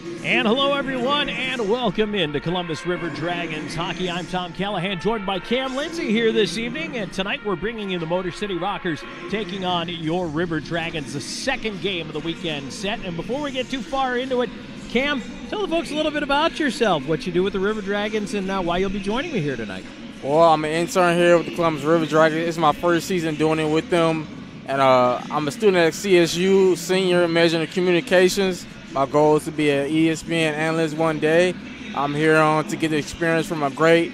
And hello, everyone, and welcome into Columbus River Dragons hockey. I'm Tom Callahan, joined by Cam Lindsay here this evening. And tonight we're bringing you the Motor City Rockers taking on your River Dragons, the second game of the weekend set. And before we get too far into it, Cam, tell the folks a little bit about yourself, what you do with the River Dragons, and why you'll be joining me here tonight. Well, I'm an intern here with the Columbus River Dragons. It's my first season doing it with them. And I'm a student at CSU, senior major in communications. My goal is to be an ESPN analyst one day. I'm here on to get the experience from a great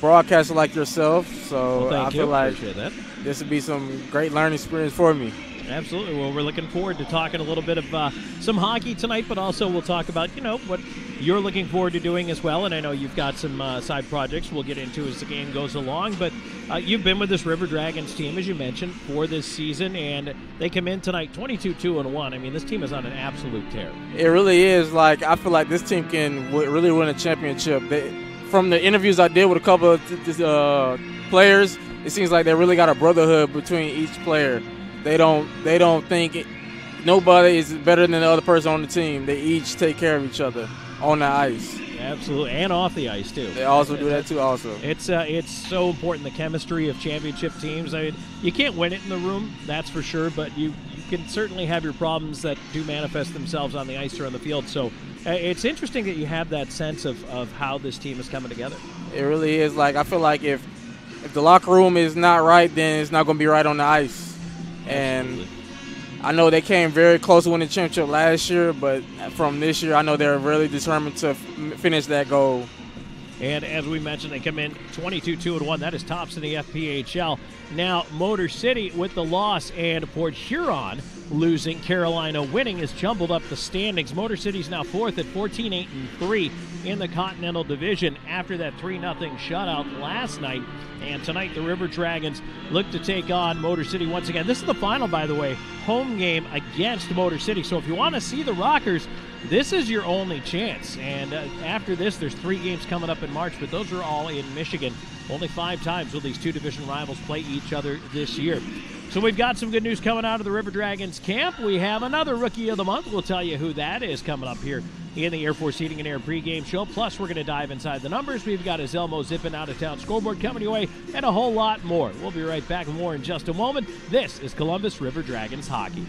broadcaster like yourself. So I feel like this would be some great learning experience for me. Absolutely. Well, we're looking forward to talking a little bit of some hockey tonight, but also we'll talk about, what you're looking forward to doing as well. And I know you've got some side projects we'll get into as the game goes along. But you've been with this River Dragons team, as you mentioned, for this season, and they come in tonight 22-2-1. I mean, this team is on an absolute tear. It really is. I feel like this team can really win a championship. From the interviews I did with a couple of players, it seems like they really got a brotherhood between each player. They don't think nobody is better than the other person on the team. They each take care of each other on the ice. Absolutely, and off the ice too. They also do that too. Also, it's so important, the chemistry of championship teams. I mean, you can't win it in the room, that's for sure, but you can certainly have your problems that do manifest themselves on the ice or on the field. So it's interesting that you have that sense of how this team is coming together. It really is. I feel like if the locker room is not right, then it's not going to be right on the ice. And I know they came very close to winning the championship last year, but from this year, I know they're really determined to finish that goal. And as we mentioned, they come in 22-2-1. That is tops in the FPHL. Now, Motor City with the loss and Port Huron losing, Carolina winning has jumbled up the standings. Motor City's now fourth at 14-8-3 in the Continental Division after that 3-0 shutout last night. And tonight, the River Dragons look to take on Motor City once again. This is the final, by the way, home game against Motor City. So if you want to see the Rockers, this is your only chance. And after this, there's 3 games coming up in March, but those are all in Michigan. Only 5 times will these two division rivals play each other this year. So we've got some good news coming out of the River Dragons camp. We have another Rookie of the Month. We'll tell you who that is coming up here in the Air Force Heating and Air pregame show. Plus, we're going to dive inside the numbers. We've got a Zelmo zipping out of town scoreboard coming your way, and a whole lot more. We'll be right back with more in just a moment. This is Columbus River Dragons hockey.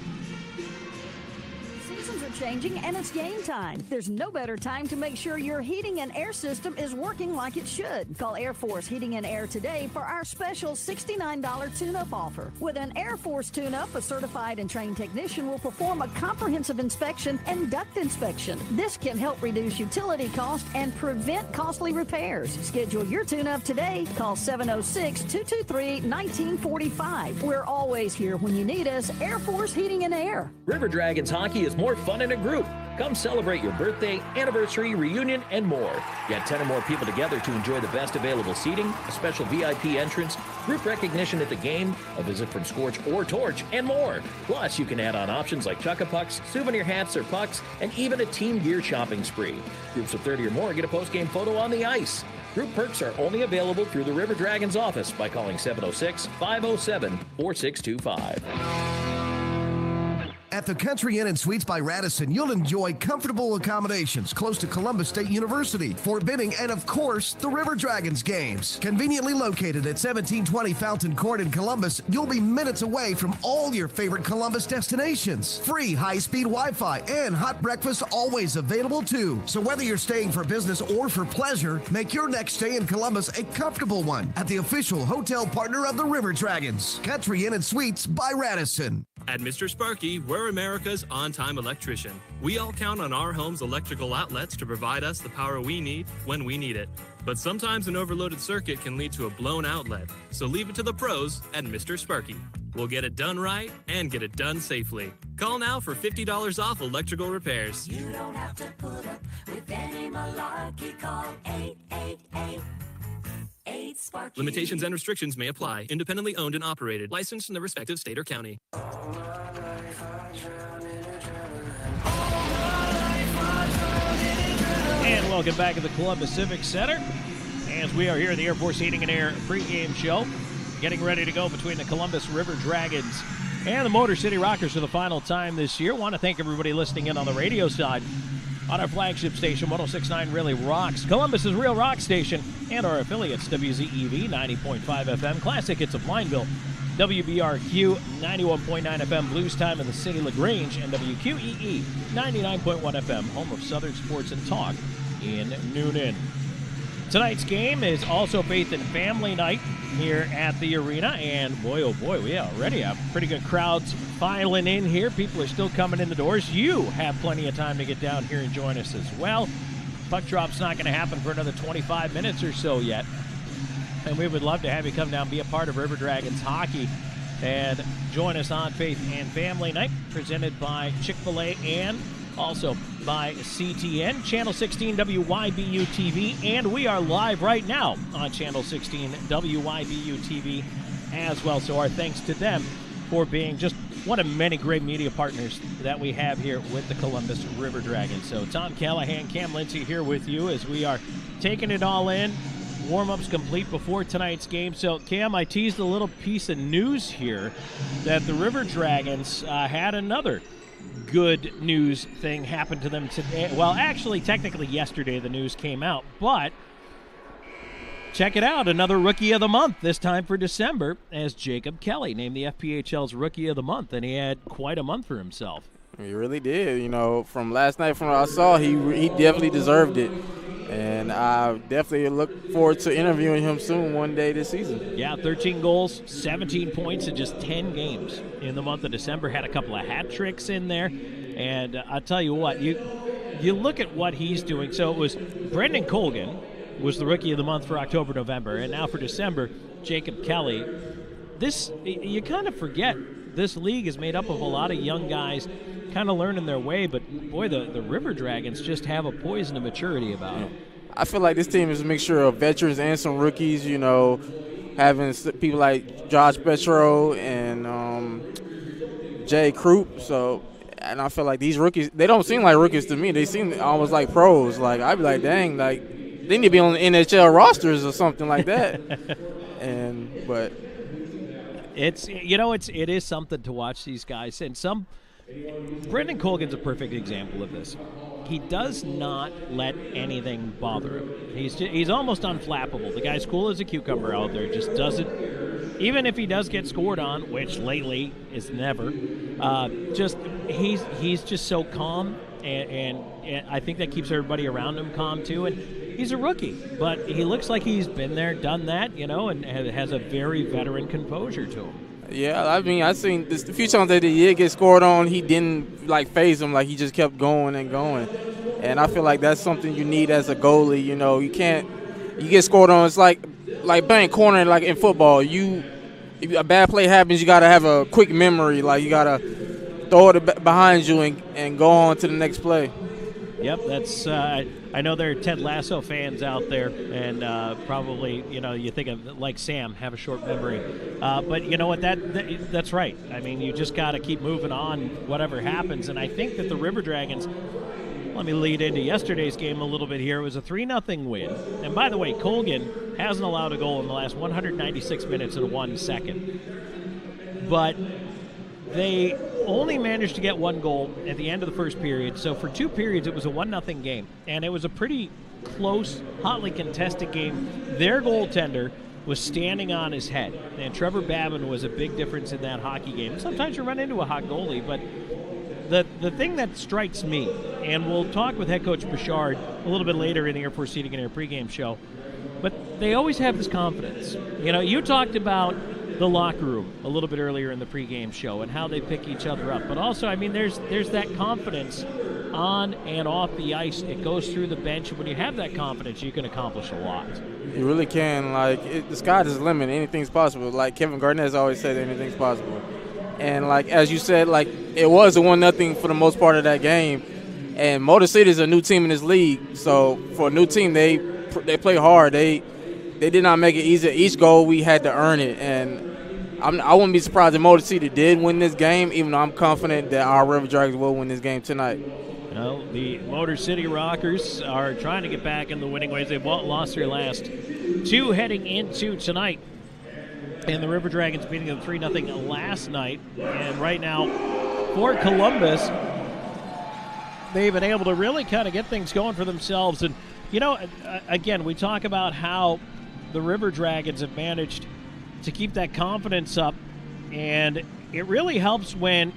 Changing, and it's game time. There's no better time to make sure your heating and air system is working like it should. Call Air Force Heating and Air today for our special $69 tune-up offer. With an Air Force tune-up, a certified and trained technician will perform a comprehensive inspection and duct inspection. This can help reduce utility costs and prevent costly repairs. Schedule your tune-up today. Call 706-223-1945. We're always here when you need us. Air Force Heating and Air. River Dragons hockey is more fun in a group. Come celebrate your birthday, anniversary, reunion, and more. Get 10 or more people together to enjoy the best available seating, a special VIP entrance, group recognition at the game, a visit from Scorch or Torch, and more. Plus, you can add on options like Chuck-a-Pucks, souvenir hats or pucks, and even a team gear shopping spree. Groups of 30 or more get a post-game photo on the ice. Group perks are only available through the River Dragons office by calling 706-507-4625. At the Country Inn & Suites by Radisson, you'll enjoy comfortable accommodations close to Columbus State University, Fort Benning, and of course, the River Dragons games. Conveniently located at 1720 Fountain Court in Columbus, you'll be minutes away from all your favorite Columbus destinations. Free high-speed Wi-Fi and hot breakfast always available too. So whether you're staying for business or for pleasure, make your next stay in Columbus a comfortable one at the official hotel partner of the River Dragons, Country Inn & Suites by Radisson. At Mr. Sparky, we're America's on-time electrician. We all count on our home's electrical outlets to provide us the power we need when we need it. But sometimes an overloaded circuit can lead to a blown outlet. So leave it to the pros at Mr. Sparky. We'll get it done right and get it done safely. Call now for $50 off electrical repairs. You don't have to put up with any malarkey. Call 888. Limitations and restrictions may apply. Independently owned and operated. Licensed in the respective state or county. And welcome back to the Columbus Civic Center as we are here at the Air Force Heating and Air pregame show, getting ready to go between the Columbus River Dragons and the Motor City Rockers for the final time this year. Want to thank everybody listening in on the radio side. on our flagship station, 106.9 Really Rocks, Columbus's Real Rock Station, and our affiliates, WZEV 90.5 FM, Classic Hits of Lineville, WBRQ 91.9 FM, Blues Time in the City LaGrange, and WQEE 99.1 FM, home of Southern Sports and Talk in Noonan. Tonight's game is also Faith and Family Night here at the arena, and boy, oh boy, we already have pretty good crowds filing in here. People are still coming in the doors. You have plenty of time to get down here and join us as well. Puck drop's not going to happen for another 25 minutes or so yet, and we would love to have you come down and be a part of River Dragons hockey and join us on Faith and Family Night, presented by Chick-fil-A and also by CTN, Channel 16 WYBU TV, and we are live right now on Channel 16 WYBU TV as well. So our thanks to them for being just one of many great media partners that we have here with the Columbus River Dragons. So Tom Callahan, Cam Lindsay here with you as we are taking it all in. Warm-ups complete before tonight's game. So, Cam, I teased a little piece of news here that the River Dragons had another good news thing happened to them today. Well, actually, technically yesterday the news came out, but check it out. Another Rookie of the Month, this time for December, as Jacob Kelly named the FPHL's Rookie of the Month, and he had quite a month for himself. He really did. You know, from last night, from what I saw, he definitely deserved it. And I definitely look forward to interviewing him soon one day this season. Yeah, 13 goals, 17 points in just 10 games in the month of December. Had a couple of hat tricks in there. And I'll tell you what, you look at what he's doing. So it was Brendan Colgan was the Rookie of the Month for October, November. And now for December, Jacob Kelly. This, you kind of forget, this league is made up of a lot of young guys kind of learning their way, but boy, the River Dragons just have a poise and a maturity about them. I feel like this team is a mixture of veterans and some rookies, you know, having people like Josh Petro and Jay Krupp. So, and I feel like these rookies, they don't seem like rookies to me. They seem almost like pros. Like, I'd be like, dang, like, they need to be on the NHL rosters or something like that. But it's, you know, it is something to watch these guys. And Brendan Colgan's a perfect example of this. He does not let anything bother him. He's almost unflappable. The guy's cool as a cucumber out there. Just doesn't, even if he does get scored on, which lately is never. He's just so calm, and I think that keeps everybody around him calm too. And he's a rookie, but he looks like he's been there, done that, you know, and has a very veteran composure to him. Yeah, I mean, I've seen this, a few times that he did get scored on, he didn't, like, phase him. Like, he just kept going and going. And I feel like that's something you need as a goalie. You know, you get scored on. It's like playing corner, like in football. If a bad play happens, you got to have a quick memory. Like, you got to throw it behind you and go on to the next play. Yep, that's I know there are Ted Lasso fans out there, and probably, you know, you think of, like Sam, have a short memory. But you know what, that's right. I mean, you just got to keep moving on whatever happens. And I think that the River Dragons, let me lead into yesterday's game a little bit here. It was a 3-0 win. And by the way, Colgan hasn't allowed a goal in the last 196 minutes and 1 second. But they only managed to get one goal at the end of the first period. So for 2 periods, it was a 1-0 game. And it was a pretty close, hotly contested game. Their goaltender was standing on his head. And Trevor Babin was a big difference in that hockey game. Sometimes you run into a hot goalie, but the thing that strikes me, and we'll talk with head coach Bouchard a little bit later in the Air Force Seating and Air pregame show, but they always have this confidence. You know, you talked about the locker room a little bit earlier in the pregame show and how they pick each other up. But also, I mean, there's that confidence on and off the ice. It goes through the bench. When you have that confidence, you can accomplish a lot. You really can. Like, the sky is the limit. Anything's possible. Like Kevin Garnett has always said, anything's possible. And, like, as you said, like, it was a 1-0 for the most part of that game. And Motor City is a new team in this league. So, for a new team, they play hard. They did not make it easy. Each goal, we had to earn it. And I wouldn't be surprised if Motor City did win this game, even though I'm confident that our River Dragons will win this game tonight. You know, the Motor City Rockers are trying to get back in the winning ways. They've lost their last 2 heading into tonight. And the River Dragons beating them 3-0 last night. And right now, for Columbus, they've been able to really kind of get things going for themselves. And, again, we talk about how the River Dragons have managed to keep that confidence up, and it really helps when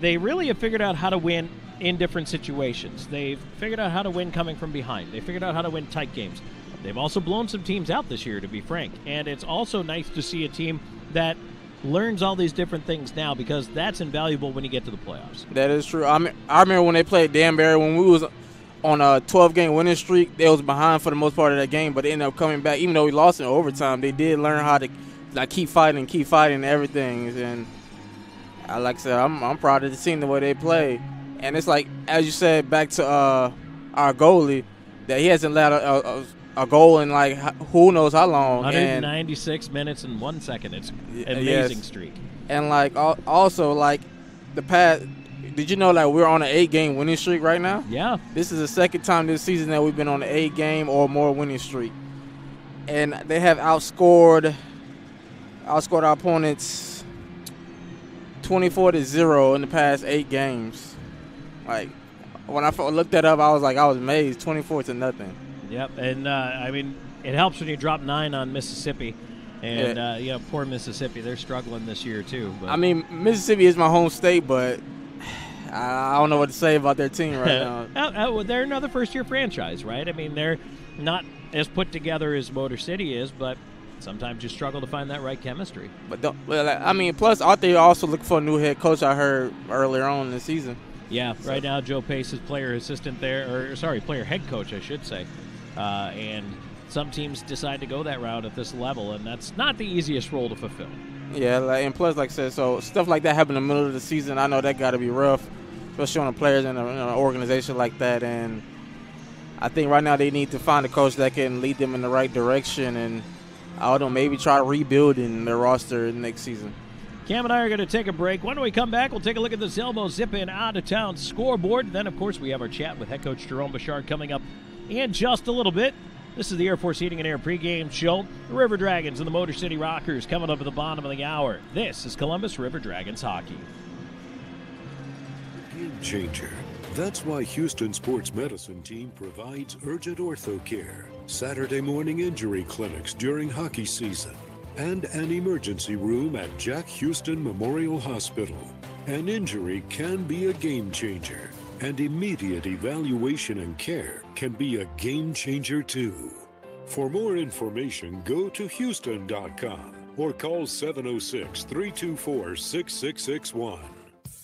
they really have figured out how to win in different situations. They've figured out how to win coming from behind. They figured out how to win tight games. They've also blown some teams out this year, to be frank, and it's also nice to see a team that learns all these different things now, because that's invaluable when you get to the playoffs. That is true. I remember when they played Danbury, when we was on a 12-game winning streak, they was behind for the most part of that game, but they ended up coming back. Even though we lost in overtime, they did learn how to keep fighting and everything. And like I said, I'm proud of the team, the way they play. And it's like, as you said, back to our goalie, that he hasn't let a goal in like who knows how long. 196 minutes and 1 second. It's an amazing streak. And like also like the past, did you know that we're on an 8-game winning streak right now? Yeah. This is the second time this season that we've been on an 8-game or more winning streak. And they have outscored our opponents 24-0 in the past 8 games. Like, when I looked that up, I was amazed, 24-0. Yep, and it helps when you drop 9 on Mississippi, and poor Mississippi, they're struggling this year too. But. Mississippi is my home state, but I don't know what to say about their team right now. They're another first-year franchise, right? They're not as put together as Motor City is, but sometimes you struggle to find that right chemistry. Plus, aren't they also looking for a new head coach? I heard earlier on in the season. Yeah, right now Joe Pace is player head coach, I should say. And some teams decide to go that route at this level, and that's not the easiest role to fulfill. Yeah, and plus, like I said, so stuff like that happened in the middle of the season. I know that got to be rough, especially on the players in an organization like that. And I think right now they need to find a coach that can lead them in the right direction, and I don't know, maybe try rebuilding their roster next season. Cam and I are going to take a break. When we come back, we'll take a look at the Zelmo Zip-In out-of-town scoreboard. Then, of course, we have our chat with head coach Jerome Bouchard coming up in just a little bit. This is the Air Force Heating and Air pregame show. The River Dragons and the Motor City Rockers coming up at the bottom of the hour. This is Columbus River Dragons hockey. Game changer. That's why Houston Sports Medicine Team provides urgent ortho care, Saturday morning injury clinics during hockey season, and an emergency room at Jack Houston Memorial Hospital. An injury can be a game changer, and immediate evaluation and care can be a game changer too. For more information, go to Houston.com or call 706-324-6661.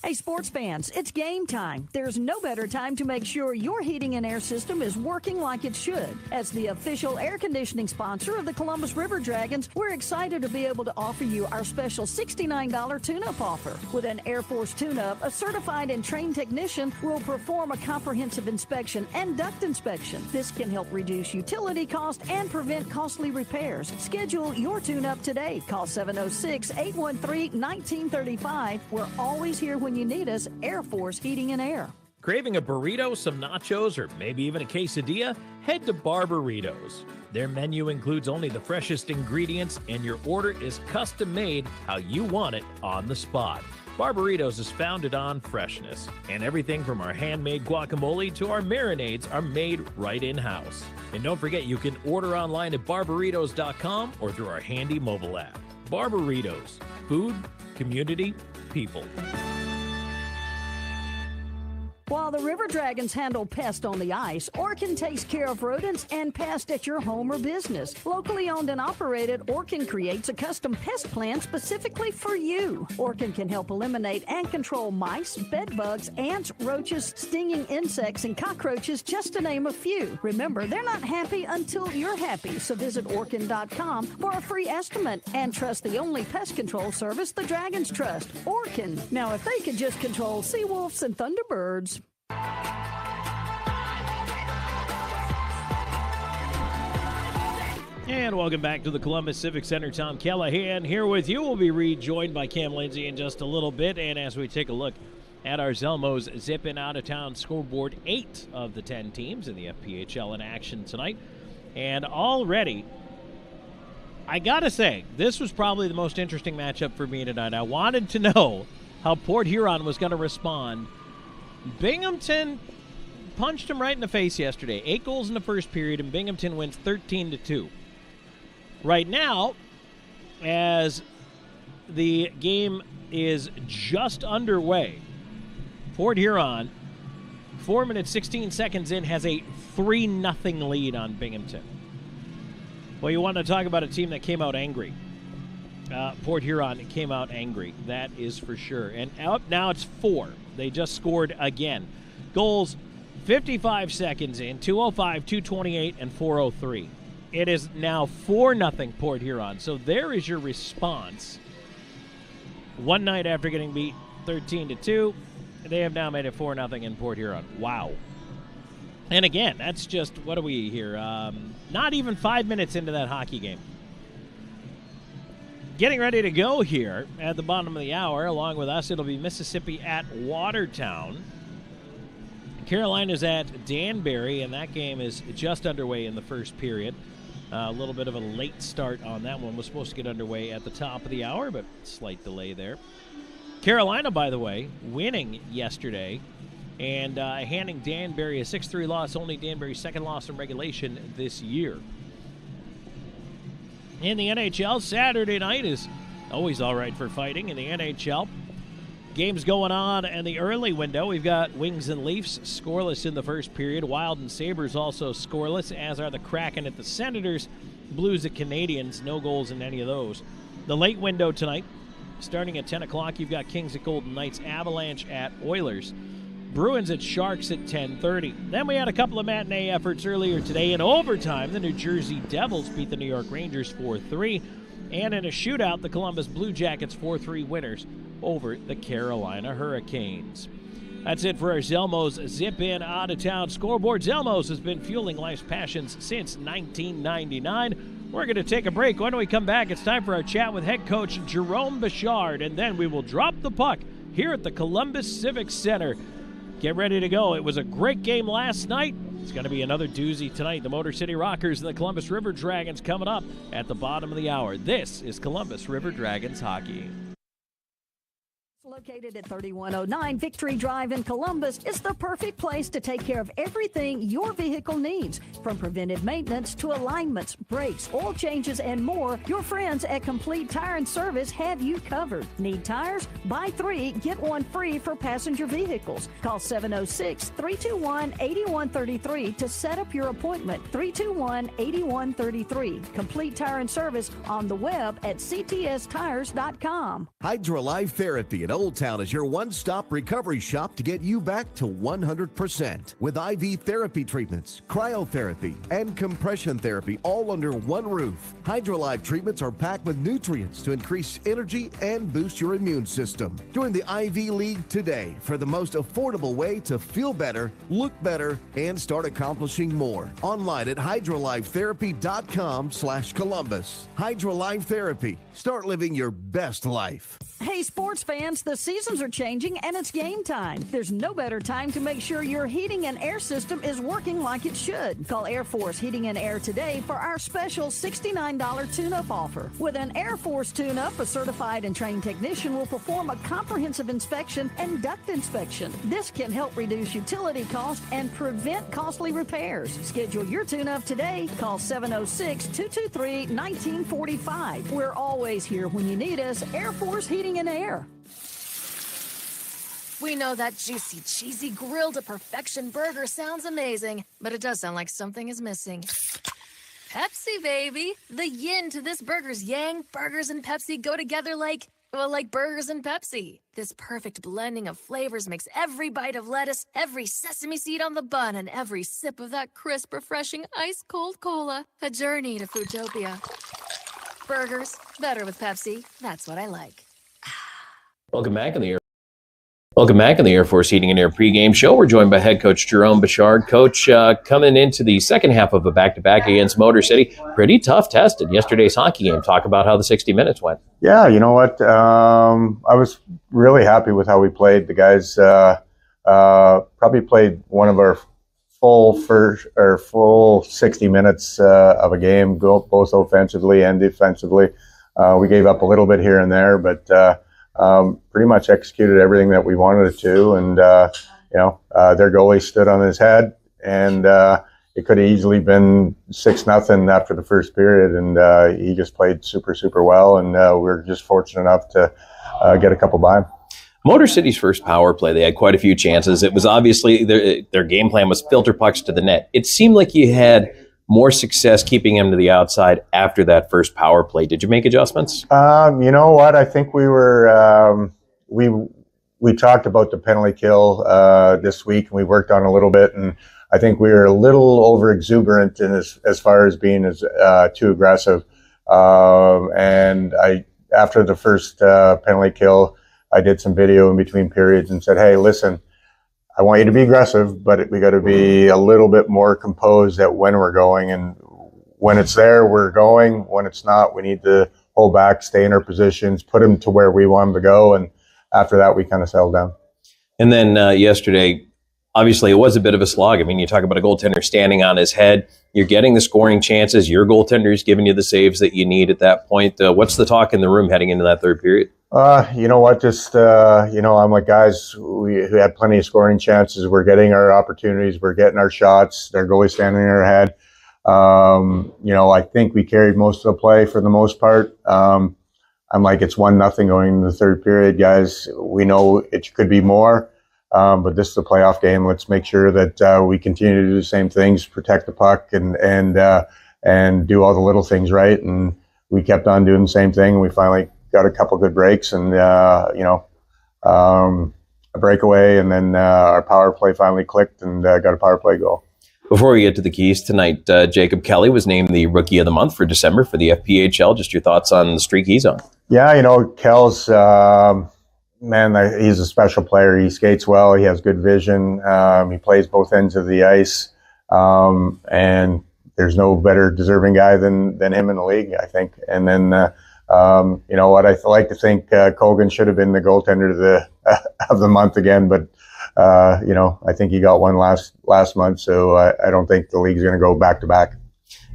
Hey, sports fans, it's game time. There's no better time to make sure your heating and air system is working like it should. As the official air conditioning sponsor of the Columbus River Dragons, we're excited to be able to offer you our special $69 tune-up offer. With an Air Force tune-up, a certified and trained technician will perform a comprehensive inspection and duct inspection. This can help reduce utility cost and prevent costly repairs. Schedule your tune-up today. Call 706-813-1935. We're always here when you need us. Air Force Heating and Air. Craving a burrito, some nachos, or maybe even a quesadilla? Head to Barbaritos. Their menu includes only the freshest ingredients, and your order is custom made how you want it on the spot. Barbaritos is founded on freshness, and everything from our handmade guacamole to our marinades are made right in-house. And don't forget, you can order online at barbaritos.com or through our handy mobile app. Barbaritos. Food, community, people. While the River Dragons handle pests on the ice, Orkin takes care of rodents and pests at your home or business. Locally owned and operated, Orkin creates a custom pest plan specifically for you. Orkin can help eliminate and control mice, bed bugs, ants, roaches, stinging insects, and cockroaches, just to name a few. Remember, they're not happy until you're happy, so visit Orkin.com for a free estimate and trust the only pest control service the Dragons trust, Orkin. Now, if they could just control sea wolves and thunderbirds. And welcome back to the Columbus Civic Center. Tom Callahan here with you. We'll be rejoined by Cam Lindsay in just a little bit. And as we take a look at our Zelmo's Zip-In out-of-town scoreboard, 8 of the 10 teams in the FPHL in action tonight. And already, I got to say, this was probably the most interesting matchup for me tonight. I wanted to know how Port Huron was going to respond. Binghamton punched them right in the face yesterday. 8 goals in the first period, and Binghamton wins 13-2. Right now, as the game is just underway, Port Huron, 4 minutes, 16 seconds in, has a 3-0 lead on Binghamton. Well, you want to talk about a team that came out angry. Port Huron came out angry, that is for sure. And up now it's 4. They just scored again. Goals 55 seconds in, 2:05, 2:28, and 4:03. It is now 4-0 Port Huron. So there is your response. One night after getting beat 13-2, they have now made it 4-0 in Port Huron. Wow. And again, that's just, what are we here? Not even 5 minutes into that hockey game. Getting ready to go here at the bottom of the hour. Along with us, it'll be Mississippi at Watertown. Carolina's at Danbury, and that game is just underway in the first period. A little bit of a late start on that one. Was supposed to get underway at the top of the hour, but slight delay there. Carolina, by the way, winning yesterday and handing Danbury a 6-3 loss, only Danbury's second loss in regulation this year. In the NHL, Saturday night is always all right for fighting in the NHL. Games going on in the early window. We've got Wings and Leafs scoreless in the first period. Wild and Sabres also scoreless, as are the Kraken at the Senators. Blues at Canadians, no goals in any of those. The late window tonight, starting at 10 o'clock, you've got Kings at Golden Knights, Avalanche at Oilers. Bruins at Sharks at 10:30. Then we had a couple of matinee efforts earlier today. In overtime, the New Jersey Devils beat the New York Rangers 4-3. And in a shootout, the Columbus Blue Jackets 4-3 winners over the Carolina Hurricanes. That's it for our Zelmos Zip In Out of Town Scoreboard. Zelmos has been fueling life's passions since 1999. We're going to take a break. When we come back, it's time for our chat with head coach Jerome Bouchard, and then we will drop the puck here at the Columbus Civic Center. Get ready to go. It was a great game last night. It's going to be another doozy tonight. The Motor City Rockers and the Columbus River Dragons coming up at the bottom of the hour. This is Columbus River Dragons hockey. Located at 3109 Victory Drive in Columbus, it's the perfect place to take care of everything your vehicle needs. From preventive maintenance to alignments, brakes, oil changes, and more, your friends at Complete Tire and Service have you covered. Need tires? Buy 3, get 1 free for passenger vehicles. Call 706-321-8133 to set up your appointment. 321-8133. Complete Tire and Service on the web at ctstires.com. Hydrolife Therapy in Old Town is your one-stop recovery shop to get you back to 100%. With IV therapy treatments, cryotherapy, and compression therapy all under one roof. Hydrolife treatments are packed with nutrients to increase energy and boost your immune system. Join the IV League today for the most affordable way to feel better, look better, and start accomplishing more. Online at hydrolifetherapy.com/Columbus. Hydrolife Therapy. Start living your best life. Hey, sports fans, the seasons are changing and it's game time. There's no better time to make sure your heating and air system is working like it should. Call Air Force Heating and Air today for our special $69 tune-up offer. With an Air Force tune-up, a certified and trained technician will perform a comprehensive inspection and duct inspection. This can help reduce utility costs and prevent costly repairs. Schedule your tune-up today. Call 706-223-1945. We're always here when you need us. Air Force Heating and Air. We know that juicy, cheesy, grilled to perfection burger sounds amazing, but it does sound like something is missing. Pepsi, baby! The yin to this burger's yang. Burgers and Pepsi go together like burgers and Pepsi. This perfect blending of flavors makes every bite of lettuce, every sesame seed on the bun, and every sip of that crisp, refreshing, ice-cold cola a journey to Foodtopia. Burgers, better with Pepsi. That's what I like. Welcome back in the Air Force Heating and Air pregame show. We're joined by head coach Jerome Bouchard. Coach, coming into the second half of a back-to-back against Motor City, pretty tough test in yesterday's hockey game. Talk about how the 60 minutes went. Yeah, you know what? I was really happy with how we played. The guys probably played one of our full 60 minutes of a game, both offensively and defensively. We gave up a little bit here and there, but pretty much executed everything that we wanted it to. And their goalie stood on his head, and it could have easily been 6-0 after the first period, and he just played super, super well, and we were just fortunate enough to get a couple by him. Motor City's first power play, they had quite a few chances. It was obviously their game plan was filter pucks to the net. It seemed like you had more success keeping him to the outside after that first power play. Did you make adjustments? You know what? I think we were we talked about the penalty kill this week, and we worked on it a little bit, and I think we were a little over exuberant in as far as being too aggressive. And after the first penalty kill, I did some video in between periods and said, hey, listen, I want you to be aggressive, but we got to be a little bit more composed at when we're going. And when it's there, we're going. When it's not, we need to hold back, stay in our positions, put them to where we want them to go. And after that, we kind of settled down. And then yesterday, obviously, it was a bit of a slog. I mean, you talk about a goaltender standing on his head. You're getting the scoring chances. Your goaltender is giving you the saves that you need at that point. What's the talk in the room heading into that third period? You know what? Just, I'm like, guys, we had plenty of scoring chances. We're getting our opportunities. We're getting our shots. Their goalie standing in our head. I think we carried most of the play for the most part. I'm like, it's 1-0 going into the third period, guys. We know it could be more. But this is a playoff game. Let's make sure that we continue to do the same things, protect the puck, and do all the little things right. And we kept on doing the same thing. We finally got a couple good breaks, and a breakaway, and then our power play finally clicked, and got a power play goal. Before we get to the keys tonight, Jacob Kelly was named the Rookie of the Month for December for the FPHL. Just your thoughts on the streak he's on? Yeah, Kel's. Man, he's a special player. He skates well. He has good vision. He plays both ends of the ice. And there's no better deserving guy than him in the league, I think. And then, what I like to think Colgan should have been the goaltender of the month again. But, I think he got one last month. So I don't think the league's going to go back to back.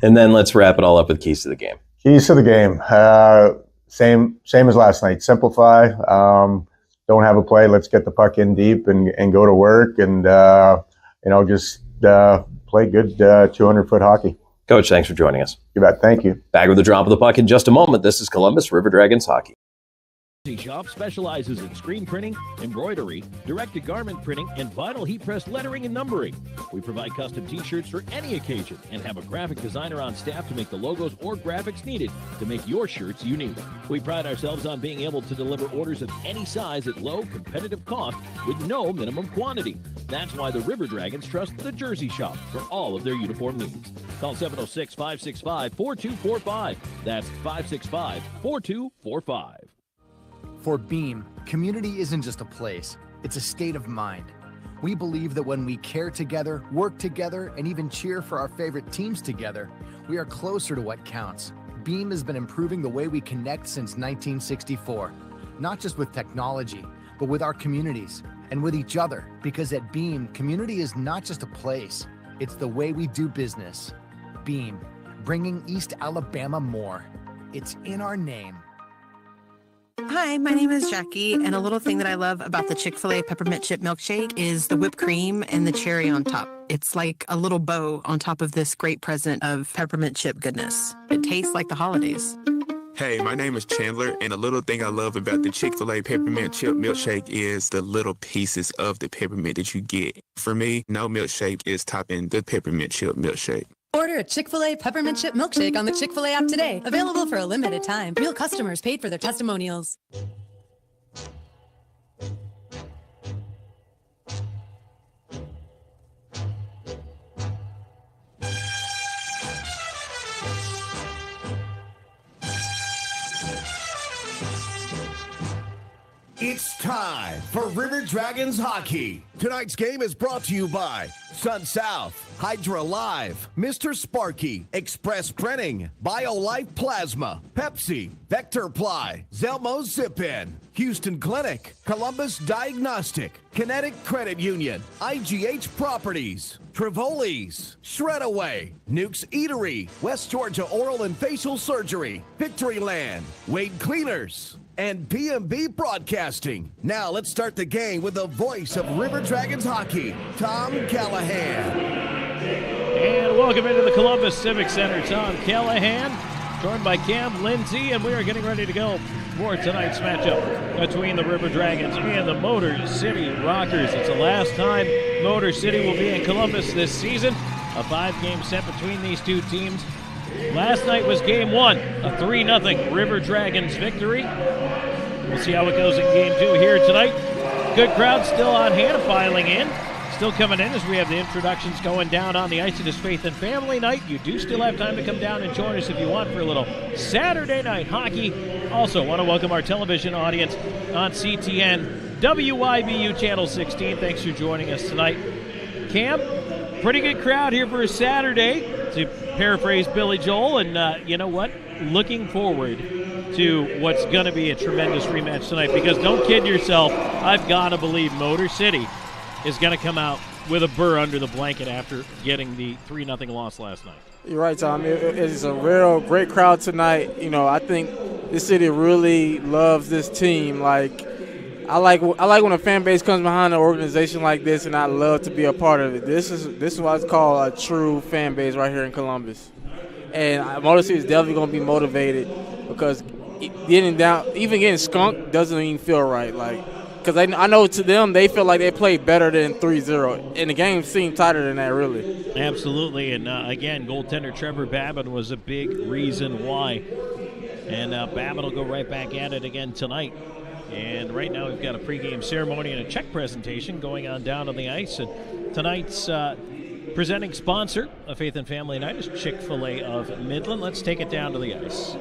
And then let's wrap it all up with keys to the game. Keys to the game. Same as last night. Simplify. Don't have a play. Let's get the puck in deep and go to work and, just play good 200-foot hockey. Coach, thanks for joining us. You bet. Thank you. Back with the drop of the puck in just a moment. This is Columbus River Dragons Hockey. Shop specializes in screen printing, embroidery, direct-to-garment printing, and vinyl heat-press lettering and numbering. We provide custom t-shirts for any occasion and have a graphic designer on staff to make the logos or graphics needed to make your shirts unique. We pride ourselves on being able to deliver orders of any size at low, competitive cost with no minimum quantity. That's why the River Dragons trust the Jersey Shop for all of their uniform needs. Call 706-565-4245. That's 565-4245. For Beam, community isn't just a place, it's a state of mind. We believe that when we care together, work together, and even cheer for our favorite teams together, we are closer to what counts. Beam has been improving the way we connect since 1964, not just with technology, but with our communities and with each other. Because at Beam, community is not just a place, it's the way we do business. Beam, bringing East Alabama more. It's in our name. Hi, my name is Jackie, and a little thing that I love about the Chick-fil-A peppermint chip milkshake is the whipped cream and the cherry on top. It's like a little bow on top of this great present of peppermint chip goodness. It tastes like the holidays. Hey, my name is Chandler, and a little thing I love about the Chick-fil-A peppermint chip milkshake is the little pieces of the peppermint that you get. For me, no milkshake is topping the peppermint chip milkshake. Order a Chick-fil-A peppermint chip milkshake on the Chick-fil-A app today. Available for a limited time. Real customers paid for their testimonials. It's time for River Dragons Hockey. Tonight's game is brought to you by Sun South, Hydra Live, Mr. Sparky, Express Printing, BioLife Plasma, Pepsi, Vector Ply, Zelmo Zip-In, Houston Clinic, Columbus Diagnostic, Kinetic Credit Union, IGH Properties, Trivoli's, Shredaway, Nuke's Eatery, West Georgia Oral and Facial Surgery, Victoryland, Wade Cleaners, and B&B Broadcasting. Now let's start the game with the voice of River Dragons hockey, Tom Callahan. And welcome into the Columbus Civic Center. Tom Callahan, joined by Cam Lindsay, and we are getting ready to go for tonight's matchup between the River Dragons and the Motor City Rockers. It's the last time Motor City will be in Columbus this season. A 5-game set between these two teams. Last night was game 1, a 3-0 River Dragons victory. We'll see how it goes in game 2 here tonight. Good crowd still on hand, filing in. Still coming in as we have the introductions going down on the ice. It is Faith and Family Night. You do still have time to come down and join us if you want for a little Saturday night hockey. Also, want to welcome our television audience on CTN, WIBU Channel 16. Thanks for joining us tonight. Cam, pretty good crowd here for a Saturday, to paraphrase Billy Joel. And you know what? Looking forward to what's going to be a tremendous rematch tonight, because don't kid yourself, I've got to believe Motor City is going to come out with a burr under the blanket after getting the 3-0 loss last night. You're right, Tom. It is a real great crowd tonight. You know, I think this city really loves this team. I like when a fan base comes behind an organization like this, and I love to be a part of it. This is what I call a true fan base right here in Columbus. And Motor City is definitely going to be motivated, because getting skunked doesn't even feel right. Because I know to them, they feel like they played better than 3-0. And the game seemed tighter than that, really. Absolutely. And, again, goaltender Trevor Babin was a big reason why. And Babin will go right back at it again tonight. And right now we've got a pregame ceremony and a check presentation going on down on the ice. And tonight's presenting sponsor of Faith and Family Night is Chick-fil-A of Midland. Let's take it down to the ice.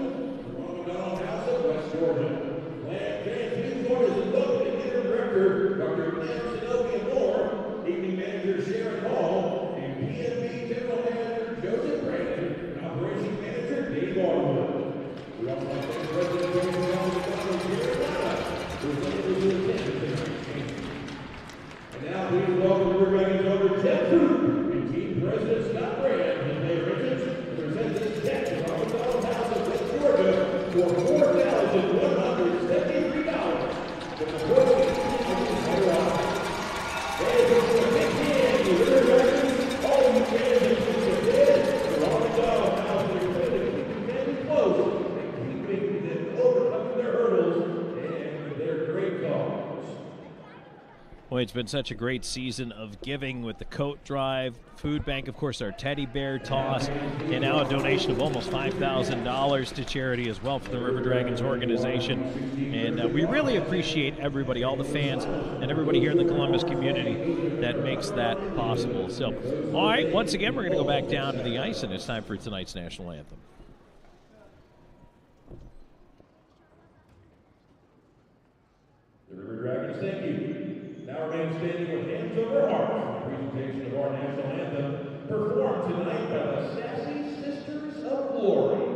Boy, it's been such a great season of giving with the coat drive, food bank, of course, our teddy bear toss, and now a donation of almost $5,000 to charity as well for the River Dragons organization. And we really appreciate everybody, all the fans, and everybody here in the Columbus community that makes that possible. So, all right, once again, we're going to go back down to the ice, and it's time for tonight's national anthem. The River Dragons, thank you. Now remain standing with hands over hearts for the presentation of our national anthem, performed tonight by the Sassy Sisters of Glory.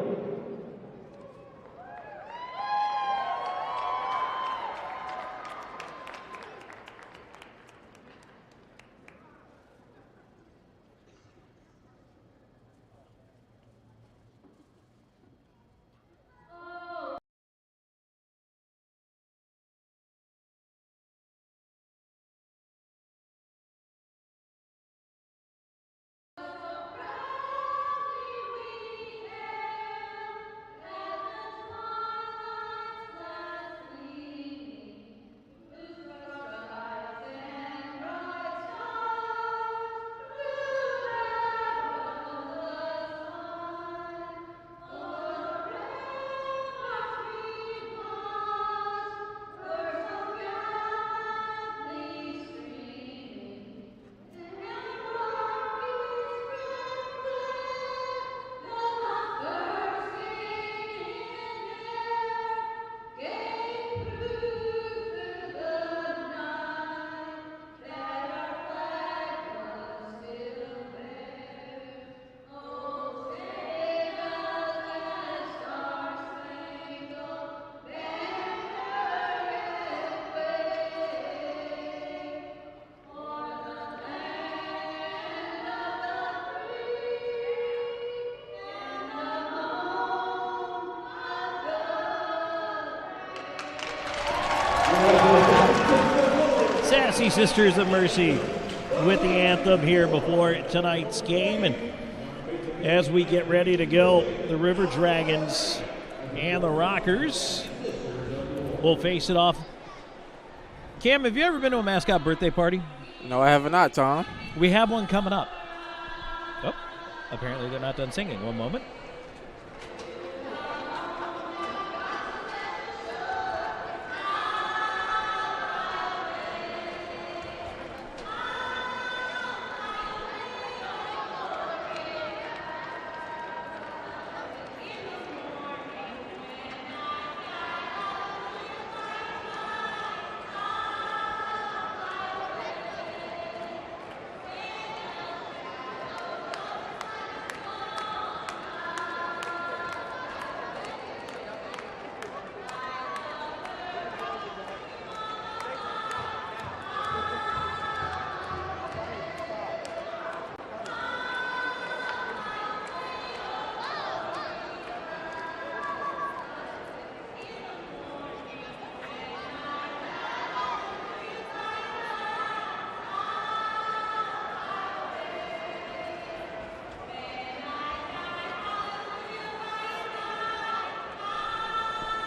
Sassy Sisters of Mercy with the anthem here before tonight's game. And as we get ready to go, the River Dragons and the Rockers will face it off. Cam, have you ever been to a mascot birthday party? No, I have not, Tom. We have one coming up. Oh, apparently they're not done singing. One moment.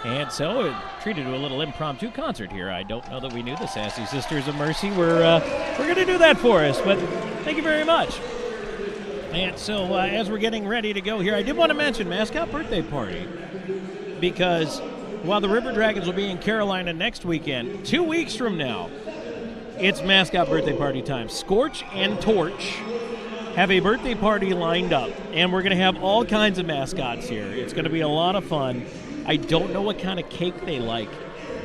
And so it treated to a little impromptu concert here. I don't know that we knew the Sassy Sisters of Mercy were going to do that for us, but thank you very much. And so as we're getting ready to go here, I did want to mention mascot birthday party because while the River Dragons will be in Carolina next weekend, 2 weeks from now, it's mascot birthday party time. Scorch and Torch have a birthday party lined up, and we're going to have all kinds of mascots here. It's going to be a lot of fun. I don't know what kind of cake they like,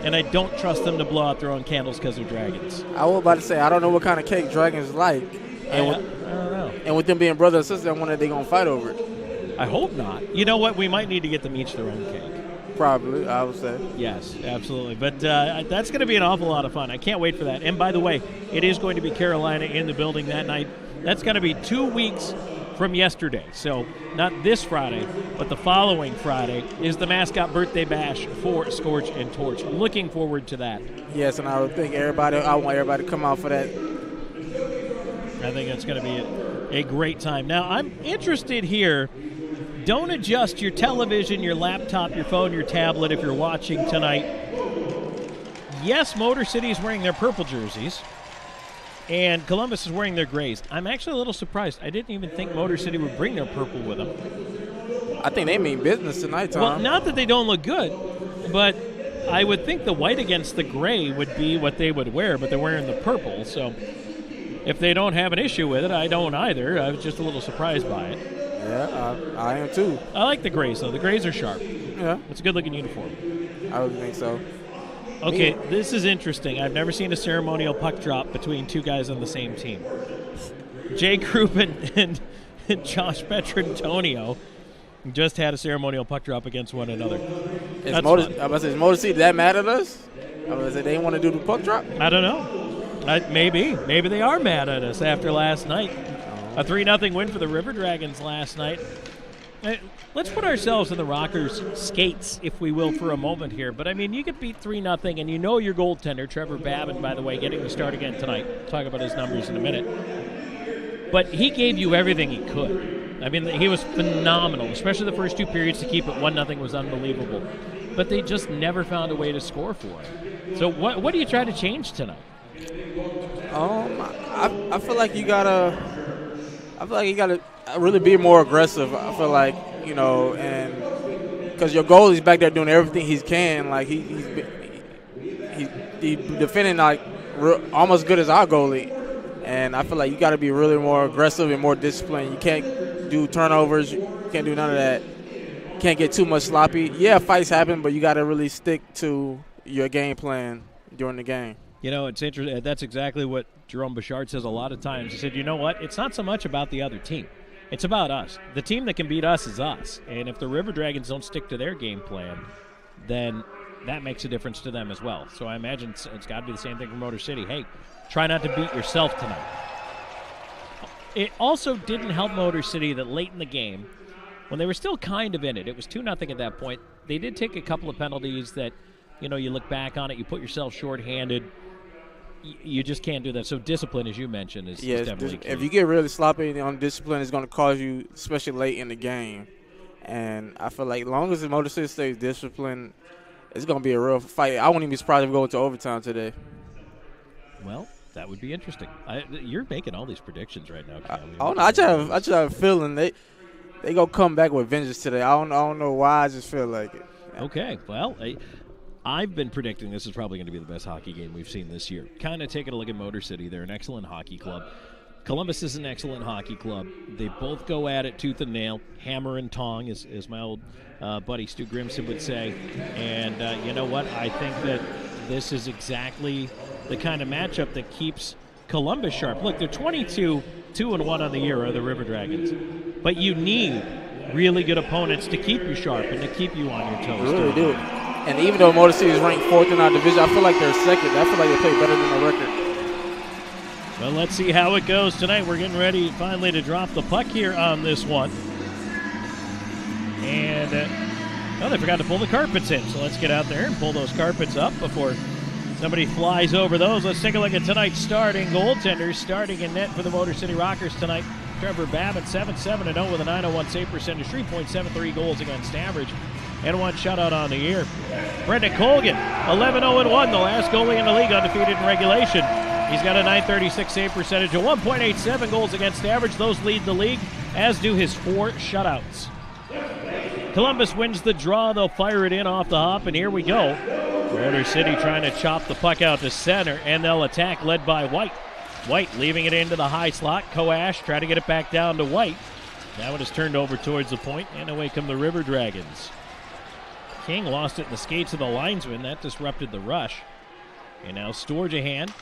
and I don't trust them to blow out their own candles because they're dragons. I was about to say, I don't know what kind of cake dragons like. And I don't know. And with them being brother and sister, I wonder if they're going to fight over it. I hope not. You know what? We might need to get them each their own cake. Probably, I would say. Yes, absolutely. But that's going to be an awful lot of fun. I can't wait for that. And by the way, it is going to be Carolina in the building that night. That's going to be 2 weeks from yesterday. So not this Friday, but the following Friday is the mascot birthday bash for Scorch and Torch. Looking forward to that. Yes, and I would think I want everybody to come out for that. I think it's going to be a great time. Now, I'm interested here. Don't adjust your television, your laptop, your phone, your tablet if you're watching tonight. Yes, Motor City is wearing their purple jerseys, and Columbus is wearing their grays. I'm actually a little surprised. I didn't even think Motor City would bring their purple with them. I think they mean business tonight, Tom. Well, not that they don't look good, but I would think the white against the gray would be what they would wear, but they're wearing the purple. So if they don't have an issue with it, I don't either. I was just a little surprised by it. Yeah, I am too. I like the grays, though. The grays are sharp. Yeah. It's a good-looking uniform. I would think so. Okay, this is interesting. I've never seen a ceremonial puck drop between two guys on the same team. Jay Krupp and Josh Petrantonio just had a ceremonial puck drop against one another. Is Motor City that mad at us? I was they didn't want to do the puck drop? I don't know. Maybe they are mad at us after last night. A 3-0 win for the River Dragons last night. Let's put ourselves in the Rockers' skates, if we will, for a moment here. But, I mean, you could beat 3-0, and you know your goaltender, Trevor Babin, by the way, getting the start again tonight. We'll talk about his numbers in a minute. But he gave you everything he could. I mean, he was phenomenal, especially the first two periods to keep it 1-0 was unbelievable. But they just never found a way to score for him. So what do you try to change tonight? I feel like you gotta really be more aggressive. I feel like, and because your goalie's back there doing everything he can. Like he's defending like almost good as our goalie, and I feel like you got to be really more aggressive and more disciplined. You can't do turnovers. You can't do none of that. You can't get too much sloppy. Yeah, fights happen, but you got to really stick to your game plan during the game. It's interesting. That's exactly what Jerome Bouchard says a lot of times. He said, you know what? It's not so much about the other team. It's about us. The team that can beat us is us. And if the River Dragons don't stick to their game plan, then that makes a difference to them as well. So I imagine it's got to be the same thing for Motor City. Hey, try not to beat yourself tonight. It also didn't help Motor City that late in the game, when they were still kind of in it, it was 2-0 at that point, they did take a couple of penalties that, you look back on it, you put yourself shorthanded. you just can't do that. So discipline, as you mentioned, is definitely key. If you get really sloppy on discipline, it's going to cause you, especially late in the game. And I feel like as long as the Motor City stays disciplined, it's going to be a real fight. I wouldn't even be surprised if we go into overtime today. Well, that would be interesting. You're making all these predictions right now, Kelly. I just have a feeling they gonna come back with vengeance today. I don't know why. I just feel like it. Okay, well, I've been predicting this is probably going to be the best hockey game we've seen this year. Kind of taking a look at Motor City. They're an excellent hockey club. Columbus is an excellent hockey club. They both go at it tooth and nail, hammer and tong, as my old buddy Stu Grimson would say. And you know what? I think that this is exactly the kind of matchup that keeps Columbus sharp. Look, they're 22-2-1 on the year, are the River Dragons. But you need really good opponents to keep you sharp and to keep you on your toes. You really do. And even though Motor City is ranked 4th in our division, I feel like they're second. I feel like they play better than the record. Well, let's see how it goes tonight. We're getting ready finally to drop the puck here on this one. And, they forgot to pull the carpets in. So let's get out there and pull those carpets up before somebody flies over those. Let's take a look at tonight's starting goaltenders. Starting in net for the Motor City Rockers tonight, Trevor Babbitt, 7-7-0 with a .901 save percentage, 3.73 goals against average, and 1 shutout on the year. Brendan Colgan, 11-0-1, the last goalie in the league undefeated in regulation. He's got a .936 save percentage, a 1.87 goals against average. Those lead the league, as do his 4 shutouts. Columbus wins the draw. They'll fire it in off the hop, and here we go. Motor City trying to chop the puck out to center, and they'll attack, led by White. White leaving it into the high slot. Koash try to get it back down to White. That one is turned over towards the point, and away come the River Dragons. King lost it in the skates of the linesman. That disrupted the rush. And now Storjahan.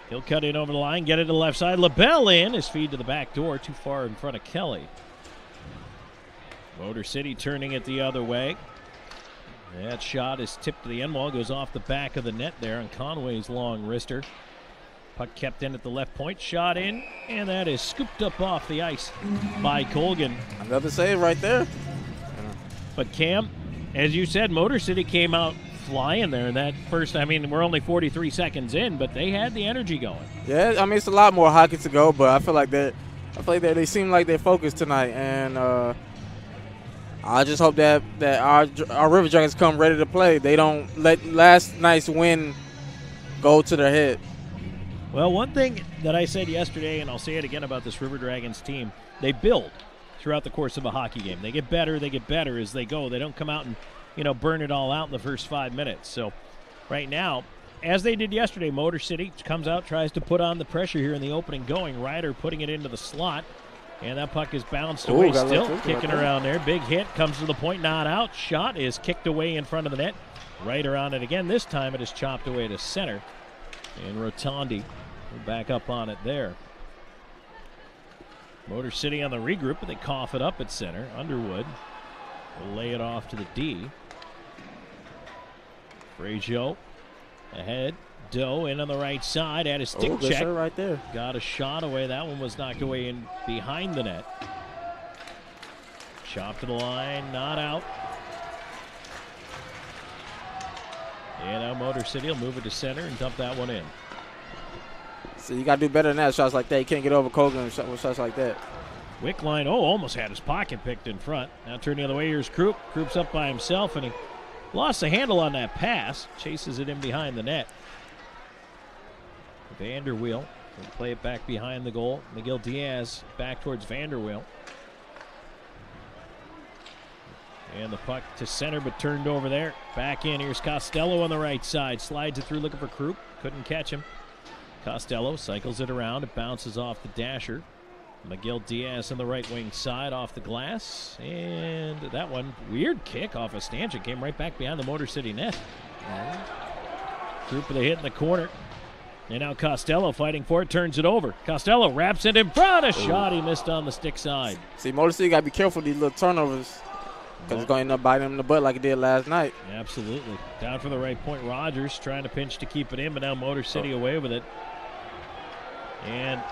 He'll cut in over the line, get it to the left side. LaBelle in, his feed to the back door, too far in front of Kelly. Motor City turning it the other way. That shot is tipped to the end wall, goes off the back of the net there on Conway's long wrister. Puck kept in at the left point, shot in, and that is scooped up off the ice by Colgan. Another save right there. But Cam, as you said, Motor City came out flying there in that first. I mean, we're only 43 seconds in, but they had the energy going. Yeah, I mean, it's a lot more hockey to go, but I feel like they seem like they're focused tonight, and I just hope that our River Dragons come ready to play. They don't let last night's win go to their head. Well, one thing that I said yesterday, and I'll say it again about this River Dragons team, they build throughout the course of a hockey game. They get better as they go. They don't come out and, burn it all out in the first 5 minutes. So right now, as they did yesterday, Motor City comes out, tries to put on the pressure here in the opening going. Ryder putting it into the slot. And that puck is bounced away, still kicking around there. Big hit, comes to the point, not out. Shot is kicked away in front of the net. Ryder on it again. This time it is chopped away to center. And Rotondi will back up on it there. Motor City on the regroup, but they cough it up at center. Underwood will lay it off to the D. Fragio ahead. Doe in on the right side, at his stick check. Right there. Got a shot away. That one was knocked away in behind the net. Chopped to the line, not out. And now Motor City will move it to center and dump that one in. So you got to do better than that. Shots like that. You can't get over Colgan with shots like that. Wickline, almost had his pocket picked in front. Now turn the other way. Here's Krupp. Krupp's up by himself, and he lost the handle on that pass. Chases it in behind the net. Vanderweel will play it back behind the goal. Miguel Diaz back towards Vanderweel. And the puck to center, but turned over there. Back in. Here's Costello on the right side. Slides it through looking for Krupp. Couldn't catch him. Costello cycles it around. It bounces off the dasher. Miguel Diaz on the right wing side off the glass. And that one, weird kick off a stanchion, came right back behind the Motor City net. Krupp with a hit in the corner. And now Costello fighting for it, turns it over. Costello wraps it in front. A shot he missed on the stick side. See, Motor City got to be careful with these little turnovers because it's going to end up biting them in the butt like it did last night. Absolutely. Down for the right point. Rogers trying to pinch to keep it in, but now Motor City away with it. And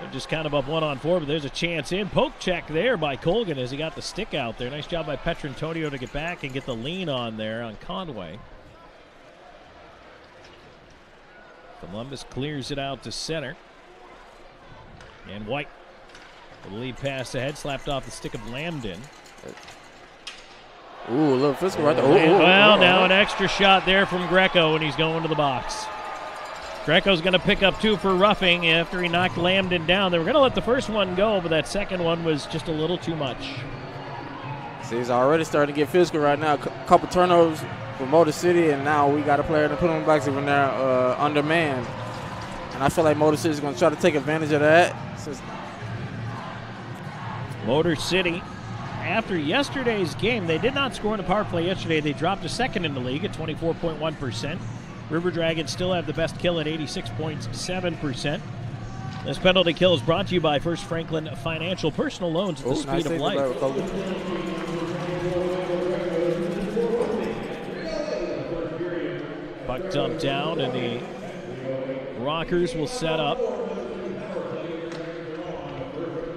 they're just kind of up 1-on-4, but there's a chance in. Poke check there by Colgan as he got the stick out there. Nice job by Petrantonio to get back and get the lean on there on Conway. Columbus clears it out to center. And White, the lead pass ahead, slapped off the stick of Lambden. Ooh, a little physical right there. Well, now an extra shot there from Greco, and he's going to the box. Greco's going to pick up 2 for roughing after he knocked Lambden down. They were going to let the first one go, but that second one was just a little too much. See, he's already starting to get physical right now. A couple turnovers for Motor City, and now we got a player to put on the box even there undermanned. And I feel like Motor City is going to try to take advantage of that. Motor City, after yesterday's game, they did not score in the power play yesterday. They dropped to second in the league at 24.1%. River Dragons still have the best kill at 86.7%. This penalty kill is brought to you by First Franklin Financial, personal loans at the speed of life. Puck dumped down, and the Rockers will set up.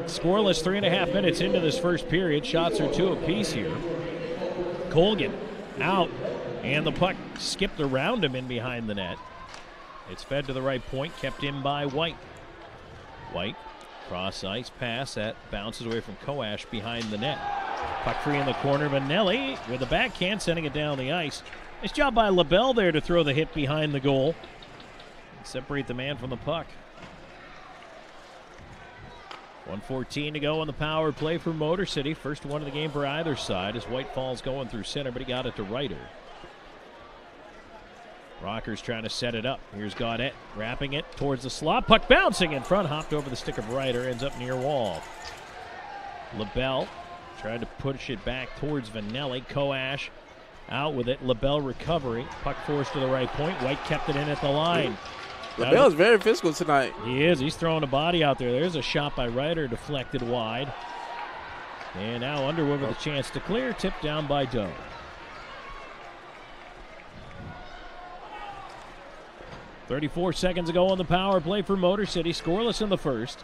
Scoreless 3.5 minutes into this first period. Shots are 2 apiece here. Colgan out, and the puck skipped around him in behind the net. It's fed to the right point, kept in by White. White, cross ice pass that bounces away from Koash behind the net. Puck free in the corner. Vanelli with a backhand, sending it down the ice. Nice job by LaBelle there to throw the hit behind the goal. Separate the man from the puck. 1:14 to go on the power play for Motor City. First one of the game for either side as White Falls going through center, but he got it to Ryder. Rockers trying to set it up. Here's Gaudette wrapping it towards the slot. Puck bouncing in front, hopped over the stick of Ryder, ends up near wall. LaBelle tried to push it back towards Vanelli. Koash out with it. LaBelle recovering. Puck forced to the right point. White kept it in at the line. LaBelle's very physical tonight. He is. He's throwing a body out there. There's a shot by Ryder, deflected wide. And now Underwood with a chance to clear. Tipped down by Doe. .34 seconds ago on the power play for Motor City. Scoreless in the first.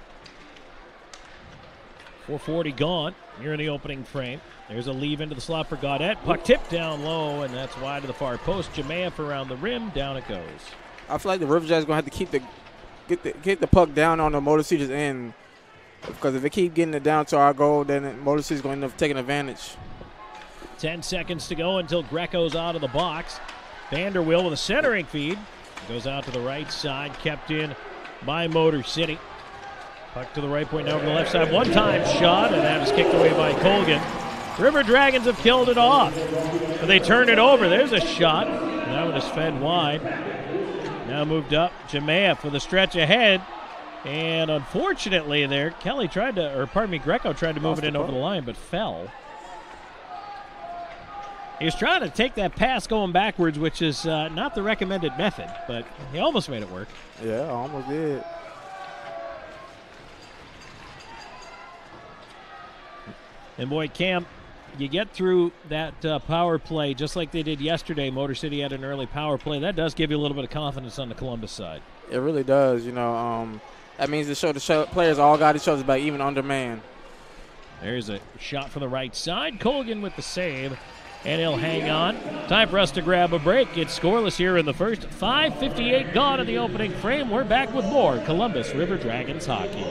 4:40 gone here in the opening frame. There's a leave into the slot for Gaudette. Puck tipped down low, and that's wide to the far post. Jemayev around the rim. Down it goes. I feel like the River Jazz going to have to get the puck down on the Motor City's end, because if they keep getting it down to our goal, then Motor City's going to end up taking advantage. 10 seconds to go until Greco's out of the box. Vanderwill with a centering feed. Goes out to the right side, kept in by Motor City. Puck to the right point, now over the left side. One-time shot, and that is kicked away by Colgan. River Dragons have killed it off, but they turn it over. There's a shot. That one is fed wide. Now moved up. Jemayev for the stretch ahead. And unfortunately there, Greco tried to move it in over the line, but fell. He was trying to take that pass going backwards, which is not the recommended method, but he almost made it work. Yeah, almost did. And boy, Cam, you get through that power play just like they did yesterday. Motor City had an early power play. That does give you a little bit of confidence on the Columbus side. It really does. That means the players all got each other's back, even undermanned. There's a shot from the right side. Colgan with the save, and he'll hang on. Time for us to grab a break. It's scoreless here in the first. 5:58 gone in the opening frame. We're back with more Columbus River Dragons hockey.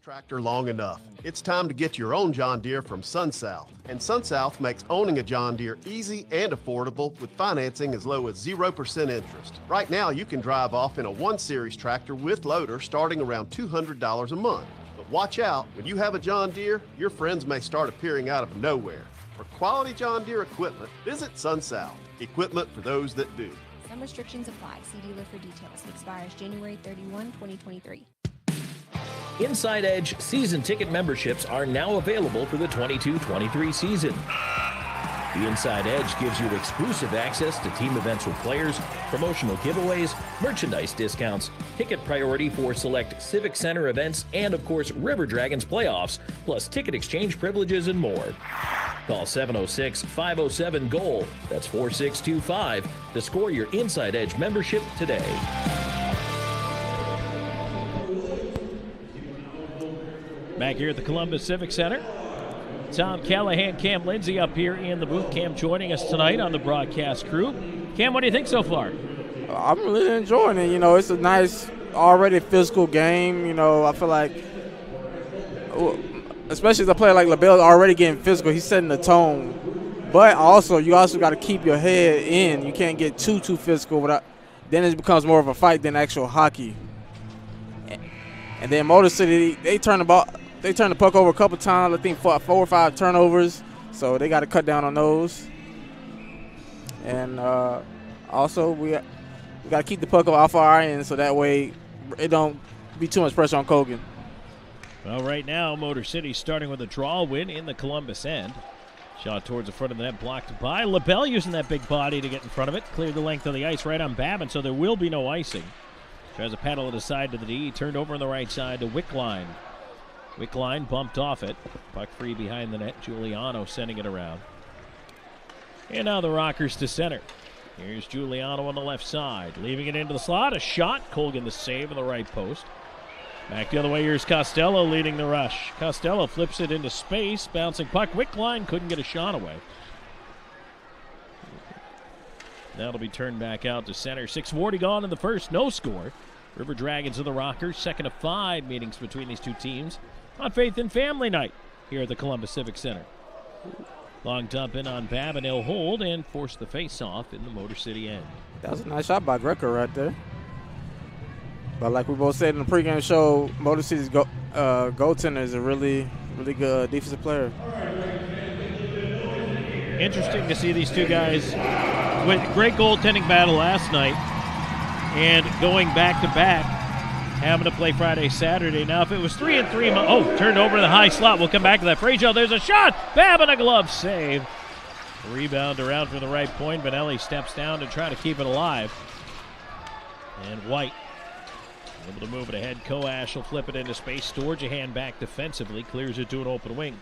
Tractor long enough. It's time to get your own John Deere from SunSouth. And SunSouth makes owning a John Deere easy and affordable with financing as low as 0% interest. Right now, you can drive off in a 1 Series tractor with loader starting around $200 a month. But watch out, when you have a John Deere, your friends may start appearing out of nowhere. For quality John Deere equipment, visit SunSouth. Equipment for those that do. Some restrictions apply. See dealer for details. Expires January 31, 2023. Inside Edge season ticket memberships are now available for the 22-23 season. The Inside Edge gives you exclusive access to team events with players, promotional giveaways, merchandise discounts, ticket priority for select Civic Center events, and of course River Dragons playoffs, plus ticket exchange privileges and more. Call 706-507-GOAL, that's 4625, to score your Inside Edge membership today. Back here at the Columbus Civic Center. Tom Callahan, Cam Lindsay up here in the booth. Cam joining us tonight on the broadcast crew. Cam, what do you think so far? I'm really enjoying it. You know, it's a nice, already physical game. You know, I feel like, especially as a player like LaBelle already getting physical, he's setting the tone. But also, you also got to keep your head in. You can't get too physical without. Then it becomes more of a fight than actual hockey. And then Motor City, they turn the puck over a couple times. I think 4 or 5 turnovers. So they got to cut down on those. And also, we got to keep the puck off our end so that way it don't be too much pressure on Colgan. Well, right now, Motor City starting with a draw win in the Columbus end. Shot towards the front of the net, blocked by LaBelle, using that big body to get in front of it. Cleared the length of the ice right on Babin, so there will be no icing. Tries to paddle it aside to the D. Turned over on the right side to Wickline. Wickline bumped off it. Puck free behind the net. Giuliano sending it around. And now the Rockers to center. Here's Giuliano on the left side. Leaving it into the slot. A shot. Colgan the save on the right post. Back the other way, here's Costello leading the rush. Costello flips it into space. Bouncing puck. Wickline couldn't get a shot away. That'll be turned back out to center. 6:40 gone in the first. No score. River Dragons and the Rockers. Second of 5 meetings between these two teams on Faith and Family Night here at the Columbus Civic Center. Long dump in on Babin. He'll hold and force the face-off in the Motor City end. That was a nice shot by Greco right there. But like we both said in the pregame show, Motor City's goaltender is a really, really good defensive player. Interesting to see these two guys with great goaltending battle last night and going back-to-back, having to play Friday, Saturday. Now, if it was 3-3, turned over the high slot. We'll come back to that. Frazier, there's a shot. Babin, a glove save. Rebound around from the right point. Benelli steps down to try to keep it alive. And White able to move it ahead. Koash will flip it into space. Storjahan back defensively. Clears it to an open wing.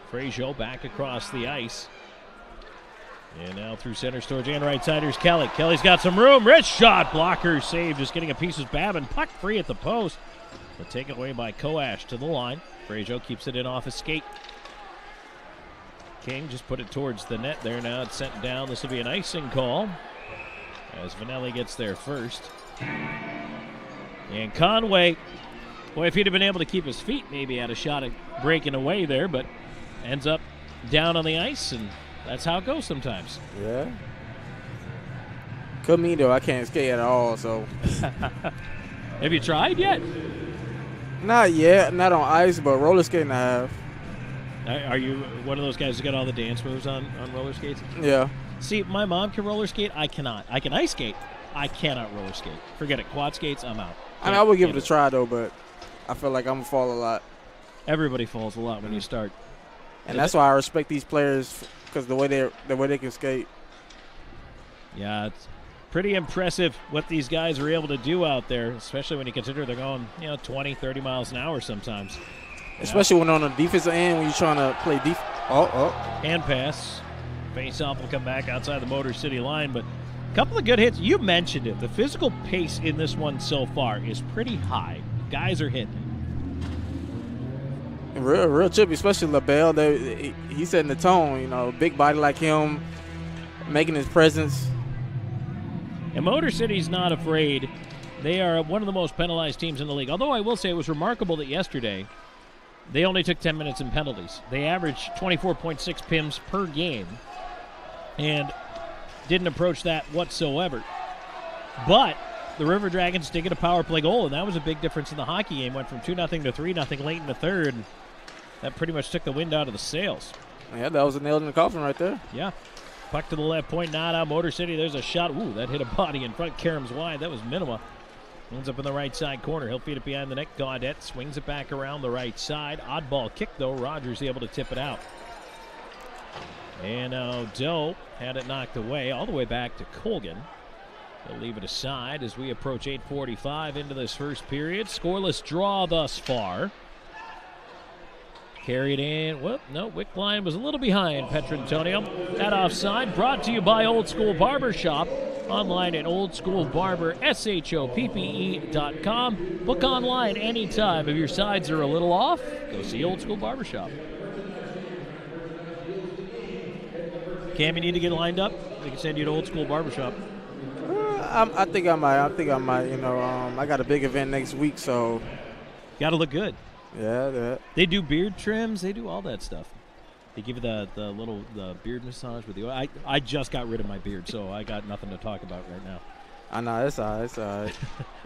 Frazier back across the ice. And now through center, Storjahan right side. Here's Kelly. Kelly's got some room. Wrist shot. Blocker save. Just getting a piece of Babin. Puck free at the post. But taken away by Koash to the line. Frazier keeps it in off his skate. King just put it towards the net there. Now it's sent down. This will be an icing call as Vanelli gets there first. And Conway, boy, if he'd have been able to keep his feet, maybe had a shot at breaking away there, but ends up down on the ice, and that's how it goes sometimes. Yeah. Could mean, though, I can't skate at all, so. Have you tried yet? Not yet. Not on ice, but roller skating I have. Are you one of those guys who got all the dance moves on roller skates? Yeah. See, my mom can roller skate. I cannot. I can ice skate. I cannot roller skate. Forget it. Quad skates, I'm out. I mean, I would give it a try, though, but I feel like I'm going to fall a lot. Everybody falls a lot when you start. And that's why I respect these players, because the way they can skate. Yeah, it's pretty impressive what these guys are able to do out there, especially when you consider they're going 20, 30 miles an hour sometimes. Especially when on the defensive end, when you're trying to play defense. Hand pass. Face-off will come back outside the Motor City line, but a couple of good hits. You mentioned it. The physical pace in this one so far is pretty high. Guys are hitting. Real chippy, especially LaBelle. He's setting the tone. Big body like him, making his presence. And Motor City's not afraid. They are one of the most penalized teams in the league. Although I will say it was remarkable that yesterday they only took 10 minutes in penalties. They averaged 24.6 PIMs per game and didn't approach that whatsoever. But the River Dragons did get a power play goal, and that was a big difference in the hockey game. Went from 2-0 to 3-0 late in the third. And that pretty much took the wind out of the sails. Yeah, that was a nail in the coffin right there. Yeah. Puck to the left point, not out. Motor City, there's a shot. Ooh, that hit a body in front. Karam's wide. That was Minima. Ends up in the right side corner. He'll feed it behind the net. Gaudette swings it back around the right side. Oddball kick, though. Rogers able to tip it out. And now Doe had it knocked away all the way back to Colgan. They'll leave it aside as we approach 8:45 into this first period. Scoreless draw thus far. Carried in. Well, no, Wickline was a little behind Petrantonio. At offside, brought to you by Old School Barber Shop. Online at oldschoolbarbershoppe.com. Book online anytime. If your sides are a little off, go see Old School Barber Shop. Cam, you need to get lined up? They can send you to Old School Barber Shop. I think I might. You know, I got a big event next week, so got to look good. Yeah. They do beard trims. They do all that stuff. They give you the little beard massage with the oil. I just got rid of my beard, so I got nothing to talk about right now. I know, it's all right.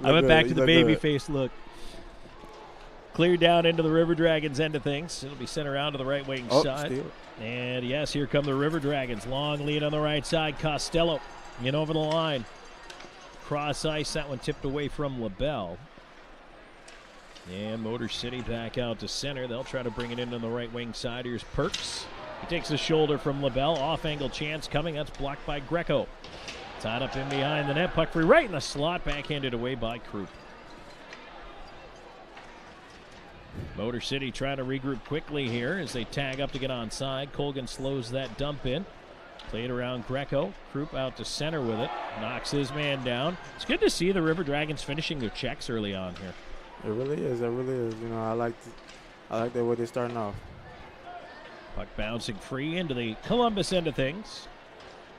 I went back to the baby face look. Cleared down into the River Dragons end of things. It'll be sent around to the right wing side. Steal. And yes, here come the River Dragons. Long lead on the right side. Costello in over the line. Cross ice. That one tipped away from LaBelle. And Motor City back out to center. They'll try to bring it in on the right wing side. Here's Perks. He takes the shoulder from LaBelle. Off-angle chance coming. That's blocked by Greco. Tied up in behind the net. Puck free right in the slot. Backhanded away by Krupp. Motor City trying to regroup quickly here as they tag up to get onside. Colgan slows that dump in. Played around Greco. Krupp out to center with it. Knocks his man down. It's good to see the River Dragons finishing their checks early on here. It really is. You know, I like the way they're starting off. Puck bouncing free into the Columbus end of things.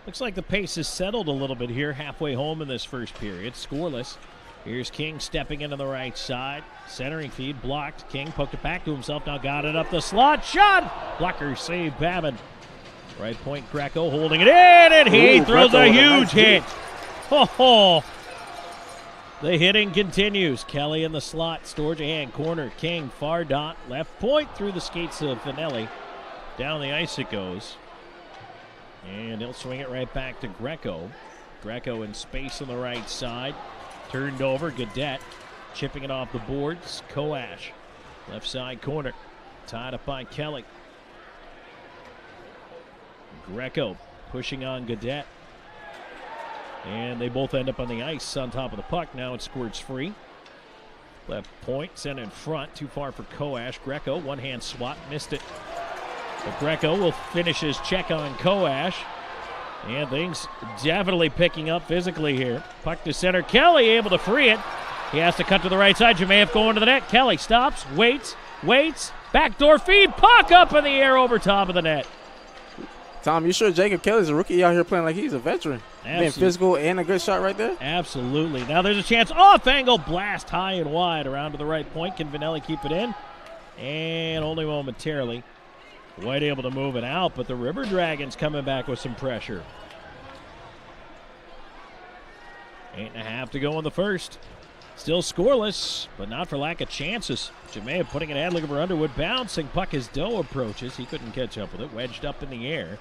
Looks like the pace has settled a little bit here halfway home in this first period. Scoreless. Here's King stepping into the right side. Centering feed blocked. King poked it back to himself. Now got it up the slot. Shot! Blocker save Babin. Right point Greco holding it in, and he throws a huge hit. Oh. The hitting continues. Kelly in the slot. Storjahan corner. King far dot. Left point through the skates of Finelli. Down the ice it goes. And he'll swing it right back to Greco. Greco in space on the right side. Turned over. Gaudette chipping it off the boards. Koash. Left side corner. Tied up by Kelly. Greco pushing on Gaudette. And they both end up on the ice on top of the puck. Now it squirts free. Left point, sent in front. Too far for Koash. Greco, one-hand swat, missed it. But Greco will finish his check on Koash. And things definitely picking up physically here. Puck to center. Kelly able to free it. He has to cut to the right side. Jemayev going to the net. Kelly stops, waits. Backdoor feed. Puck up in the air over top of the net. Tom, you sure Jacob Kelly's a rookie out here playing like he's a veteran? Absolutely. Being physical and a good shot right there? Absolutely. Now there's a chance. Off-angle blast high and wide around to the right point. Can Vinelli keep it in? And only momentarily. White able to move it out, but the River Dragons coming back with some pressure. 8.5 to go in the first. Still scoreless, but not for lack of chances. Jemayev putting it ahead, looking for Underwood. Bouncing puck as Doe approaches. He couldn't catch up with it. Wedged up in the air.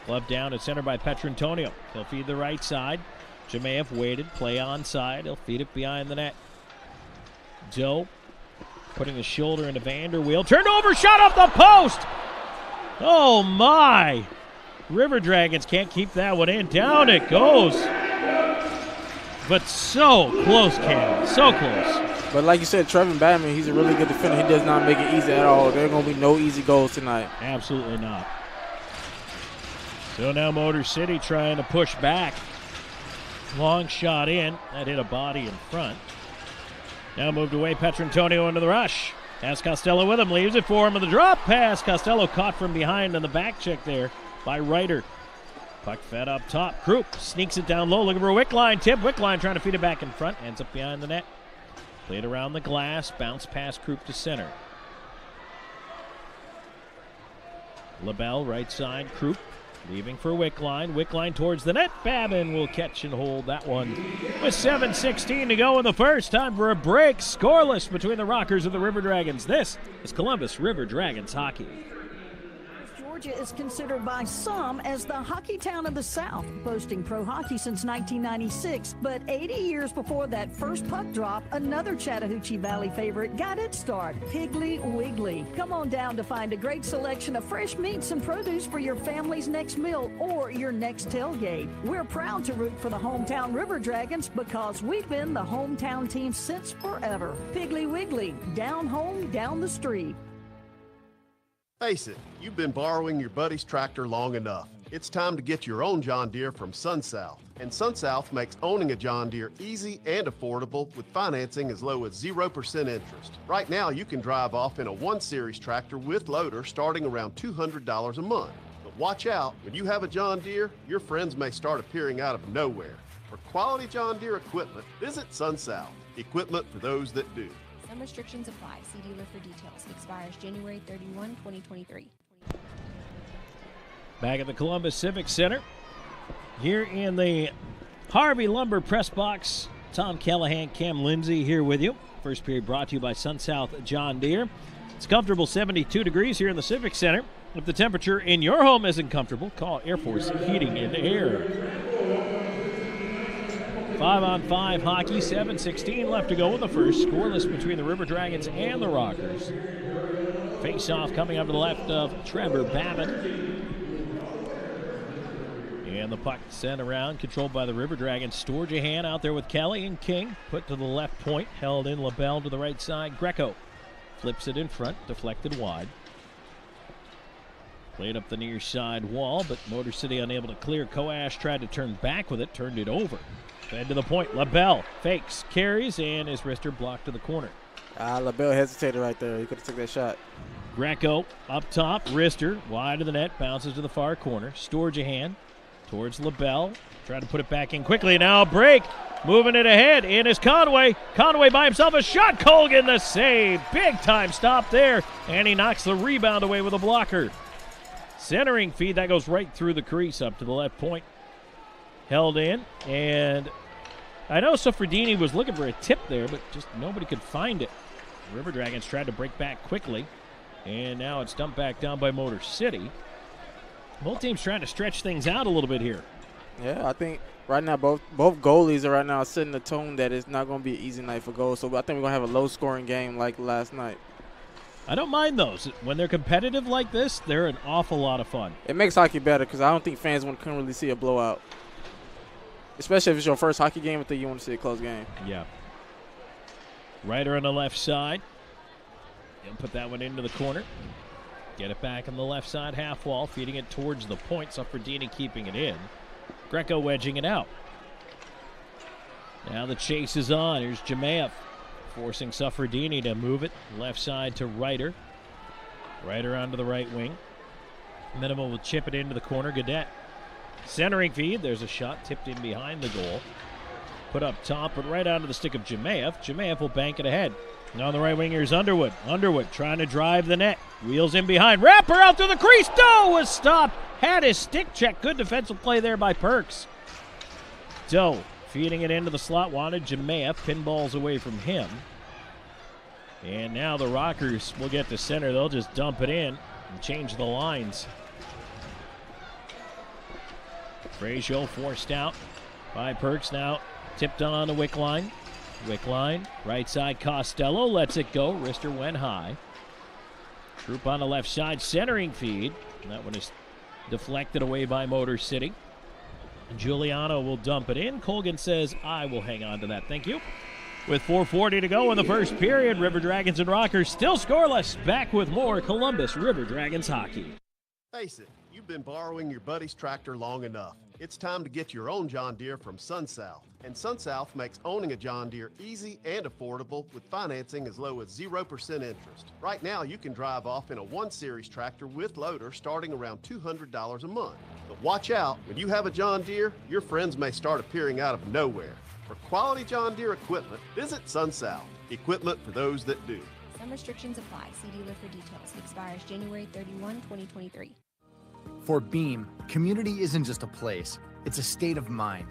Glove down at center by Petrantonio. He'll feed the right side. Jemayev waited. Play onside. He'll feed it behind the net. Doe putting the shoulder into Vanderweel. Turned over. Shot off the post. Oh, my. River Dragons can't keep that one in. Down it goes. But so close, Cam. So close. But like you said, Trevin Batman, he's a really good defender. He does not make it easy at all. There are going to be no easy goals tonight. Absolutely not. So now Motor City trying to push back. Long shot in. That hit a body in front. Now moved away. Petrantonio into the rush. Has Costello with him. Leaves it for him in the drop pass. Costello caught from behind on the back check there by Ryder. Puck fed up top. Krupp sneaks it down low. Looking for a Wickline tip. Wickline trying to feed it back in front. Ends up behind the net. Played around the glass. Bounce past Krupp to center. LaBelle right side. Krupp leaving for Wickline. Wickline towards the net. Babin will catch and hold that one. With 7:16 to go in the first. Time for a break. Scoreless between the Rockers and the River Dragons. This is Columbus River Dragons hockey. Georgia is considered by some as the hockey town of the South, boasting pro hockey since 1996. But 80 years before that first puck drop, another Chattahoochee Valley favorite got its start, Piggly Wiggly. Come on down to find a great selection of fresh meats and produce for your family's next meal or your next tailgate. We're proud to root for the hometown River Dragons because we've been the hometown team since forever. Piggly Wiggly, down home, down the street. Face it, you've been borrowing your buddy's tractor long enough. It's time to get your own John Deere from SunSouth. And SunSouth makes owning a John Deere easy and affordable with financing as low as 0% interest. Right now, you can drive off in a 1-Series tractor with loader starting around $200 a month. But watch out, when you have a John Deere, your friends may start appearing out of nowhere. For quality John Deere equipment, visit SunSouth. Equipment for those that do. Some restrictions apply. See dealer for details. Expires January 31, 2023. Back at the Columbus Civic Center, here in the Harvey Lumber press box, Tom Callahan, Cam Lindsay here with you. First period brought to you by SunSouth John Deere. It's comfortable 72 degrees here in the Civic Center. If the temperature in your home isn't comfortable, call Air Force Heating and Air. 5-on-5 hockey, 7:16 left to go in the first. Scoreless between the River Dragons and the Rockers. Face-off coming up to the left of Trevor Babbitt. And the puck sent around, controlled by the River Dragons. Sturgeon out there with Kelly and King. Put to the left point, held in. LaBelle to the right side. Greco flips it in front, deflected wide. Played up the near side wall, but Motor City unable to clear. Coash tried to turn back with it, turned it over. Fed to the point. LaBelle fakes, carries, and his wrister blocked to the corner. LaBelle hesitated right there. He could have took that shot. Greco up top, wrister, wide of the net, bounces to the far corner. Sturgeon towards LaBelle. Trying to put it back in quickly. Now a break. Moving it ahead. In is Conway. Conway by himself. A shot. Colgan the save. Big time stop there. And he knocks the rebound away with a blocker. Centering feed. That goes right through the crease up to the left point. Held in. And I know Suffredini was looking for a tip there, but just nobody could find it. River Dragons tried to break back quickly. And now it's dumped back down by Motor City. Both teams trying to stretch things out a little bit here. Yeah, I think right now both goalies are right now setting the tone that it's not going to be an easy night for goals. So I think we're going to have a low-scoring game like last night. I don't mind those. When they're competitive like this, they're an awful lot of fun. It makes hockey better because I don't think fans want to really see a blowout. Especially if it's your first hockey game, I think you want to see a close game. Yeah. Ryder on the left side. He'll put that one into the corner. Get it back on the left side half wall, feeding it towards the point. Suffredini keeping it in. Greco wedging it out. Now the chase is on. Here's Jemaev forcing Suffredini to move it left side to Ryder. Ryder onto the right wing. Minimal will chip it into the corner. Gaudette centering feed. There's a shot tipped in behind the goal. Put up top, but right onto the stick of Jemaev. Jemaev will bank it ahead. Now on the right winger is Underwood. Underwood trying to drive the net. Wheels in behind. Rapper out to the crease. Doe was stopped. Had his stick check. Good defensive play there by Perks. Doe feeding it into the slot. Wanted Jemaev. Pinballs away from him. And now the Rockers will get to center. They'll just dump it in and change the lines. Frazier forced out by Perks. Now tipped on the Wick line. Wick line, right side Costello lets it go. Wrister went high. Troop on the left side, centering feed. And that one is deflected away by Motor City. Giuliano will dump it in. Colgan says, I will hang on to that. Thank you. With 4:40 to go in the first period, River Dragons and Rockers still scoreless. Back with more Columbus River Dragons hockey. Face it, you've been borrowing your buddy's tractor long enough. It's time to get your own John Deere from SunSouth. And SunSouth makes owning a John Deere easy and affordable with financing as low as 0% interest. Right now, you can drive off in a 1-Series tractor with loader starting around $200 a month. But watch out, when you have a John Deere, your friends may start appearing out of nowhere. For quality John Deere equipment, visit SunSouth. Equipment for those that do. Some restrictions apply. See dealer for details. Expires January 31, 2023. For Beam, community isn't just a place, it's a state of mind.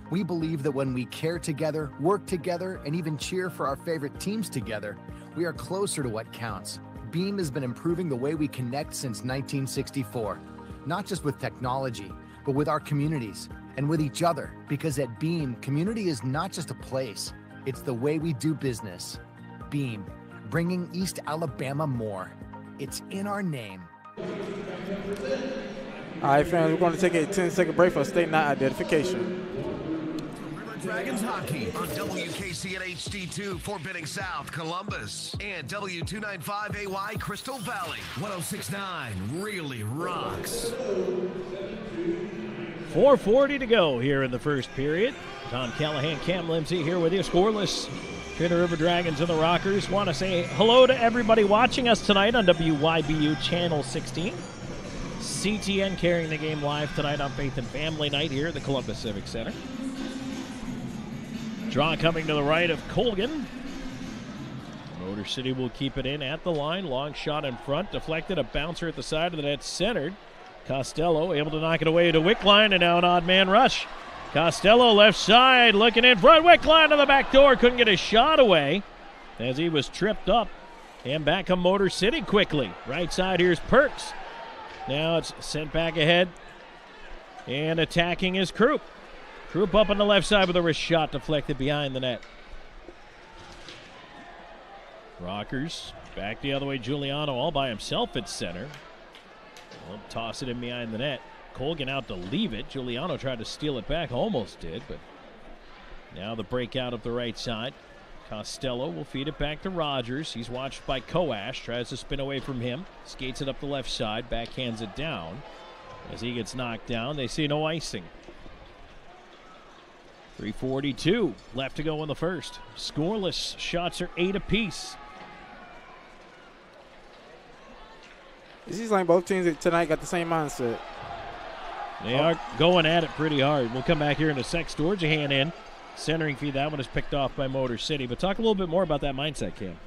We believe that when we care together, work together, and even cheer for our favorite teams together, we are closer to what counts. Beam has been improving the way we connect since 1964, not just with technology, but with our communities and with each other, because at Beam, community is not just a place, it's the way we do business. Beam, bringing East Alabama more. It's in our name. All right, fans, we're going to take a 10-second break for state night identification. River Dragons hockey on WKC and HD2 for Benning South, Columbus, and W295AY Crystal Valley. 106.9 really rocks. 4:40 to go here in the first period. Tom Callahan, Cam Lindsay here with you. Scoreless between the River Dragons and the Rockers. Want to say hello to everybody watching us tonight on WYBU Channel 16. CTN carrying the game live tonight on Faith and Family Night here at the Columbus Civic Center. Draw coming to the right of Colgan. Motor City will keep it in at the line. Long shot in front, deflected. A bouncer at the side of the net, centered. Costello able to knock it away to Wickline, and now an odd man rush. Costello left side, looking in front. Wickline to the back door, couldn't get his shot away as he was tripped up. And back on Motor City quickly. Right side, here's Perks. Now it's sent back ahead. And attacking is Krupp. Krupp up on the left side with a wrist shot deflected behind the net. Rockers back the other way. Giuliano all by himself at center. Well, toss it in behind the net. Colgan out to leave it. Giuliano tried to steal it back, almost did, but now the breakout up the right side. Costello will feed it back to Rogers. He's watched by Koash. Tries to spin away from him. Skates it up the left side. Backhands it down. As he gets knocked down, they see no icing. 3:42 left to go in the first. Scoreless. Shots are 8 apiece. It seems like both teams tonight got the same mindset. They are going at it pretty hard. We'll come back here in a sec. Storjahan in. Centering feed. That one is picked off by Motor City. But talk a little bit more about that mindset, Cam.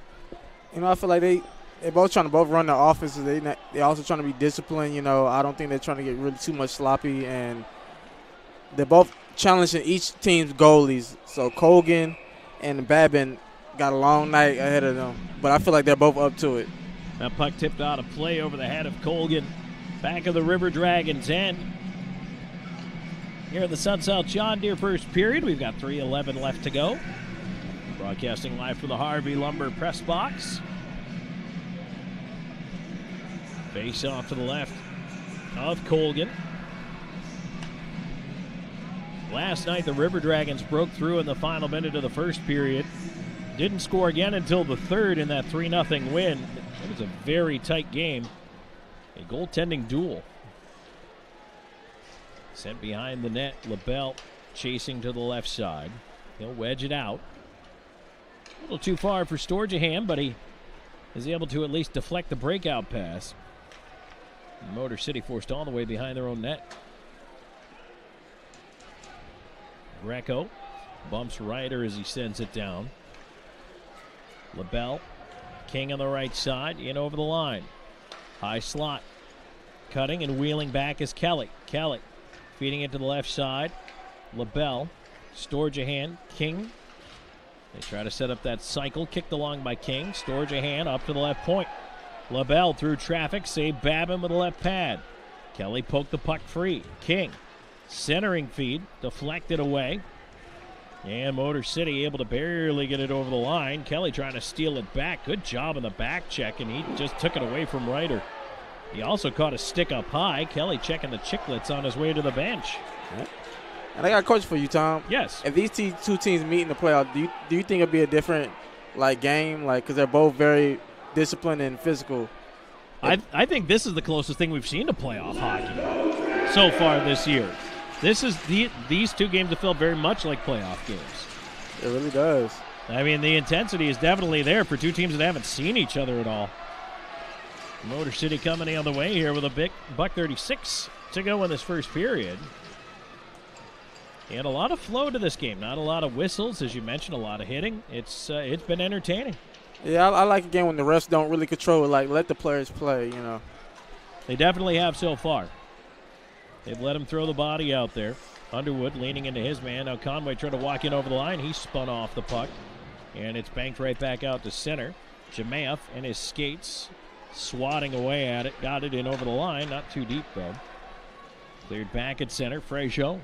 You know, I feel like they both trying to run their offenses. They also trying to be disciplined. You know, I don't think they're trying to get really too much sloppy. And they're both challenging each team's goalies. So Colgan and Babin got a long night ahead of them. But I feel like they're both up to it. That puck tipped out of play over the head of Colgan. Back of the River Dragons end. Here at the Sun South John Deere first period, we've got 3:11 left to go. Broadcasting live from the Harvey Lumber press box. Face off to the left of Colgan. Last night, the River Dragons broke through in the final minute of the first period. Didn't score again until the third in that 3-0 win. It was a very tight game. A goaltending duel. Sent behind the net. LaBelle chasing to the left side. He'll wedge it out. A little too far for Storjahan, but he is able to at least deflect the breakout pass. Motor City forced all the way behind their own net. Greco bumps Ryder as he sends it down. LaBelle, King on the right side, in over the line. High slot. Cutting and wheeling back is Kelly. Kelly feeding it to the left side. LaBelle, Storjahan, King. They try to set up that cycle. Kicked along by King. Storjahan up to the left point. LaBelle through traffic. Saved Babin with a left pad. Kelly poked the puck free. King centering feed. Deflected away. And Motor City able to barely get it over the line. Kelly trying to steal it back. Good job on the back check, and he just took it away from Ryder. He also caught a stick up high. Kelly checking the chicklets on his way to the bench. And I got a question for you, Tom. Yes. If these two teams meet in the playoffs, do you think it'll be a different game? Because they're both very disciplined and physical. I think this is the closest thing we've seen to playoff hockey so far this year. These two games have felt very much like playoff games. It really does. I mean, the intensity is definitely there for two teams that haven't seen each other at all. Motor City coming the other way here with a big $1:36 to go in this first period. And a lot of flow to this game. Not a lot of whistles, as you mentioned, a lot of hitting. It's been entertaining. Yeah, I like a game when the refs don't really control it. Like, let the players play, you know. They definitely have so far. They've let him throw the body out there. Underwood leaning into his man. Now Conway tried to walk in over the line. He spun off the puck. And it's banked right back out to center. Jemaev and his skates swatting away at it. Got it in over the line. Not too deep, though. Cleared back at center. Frazier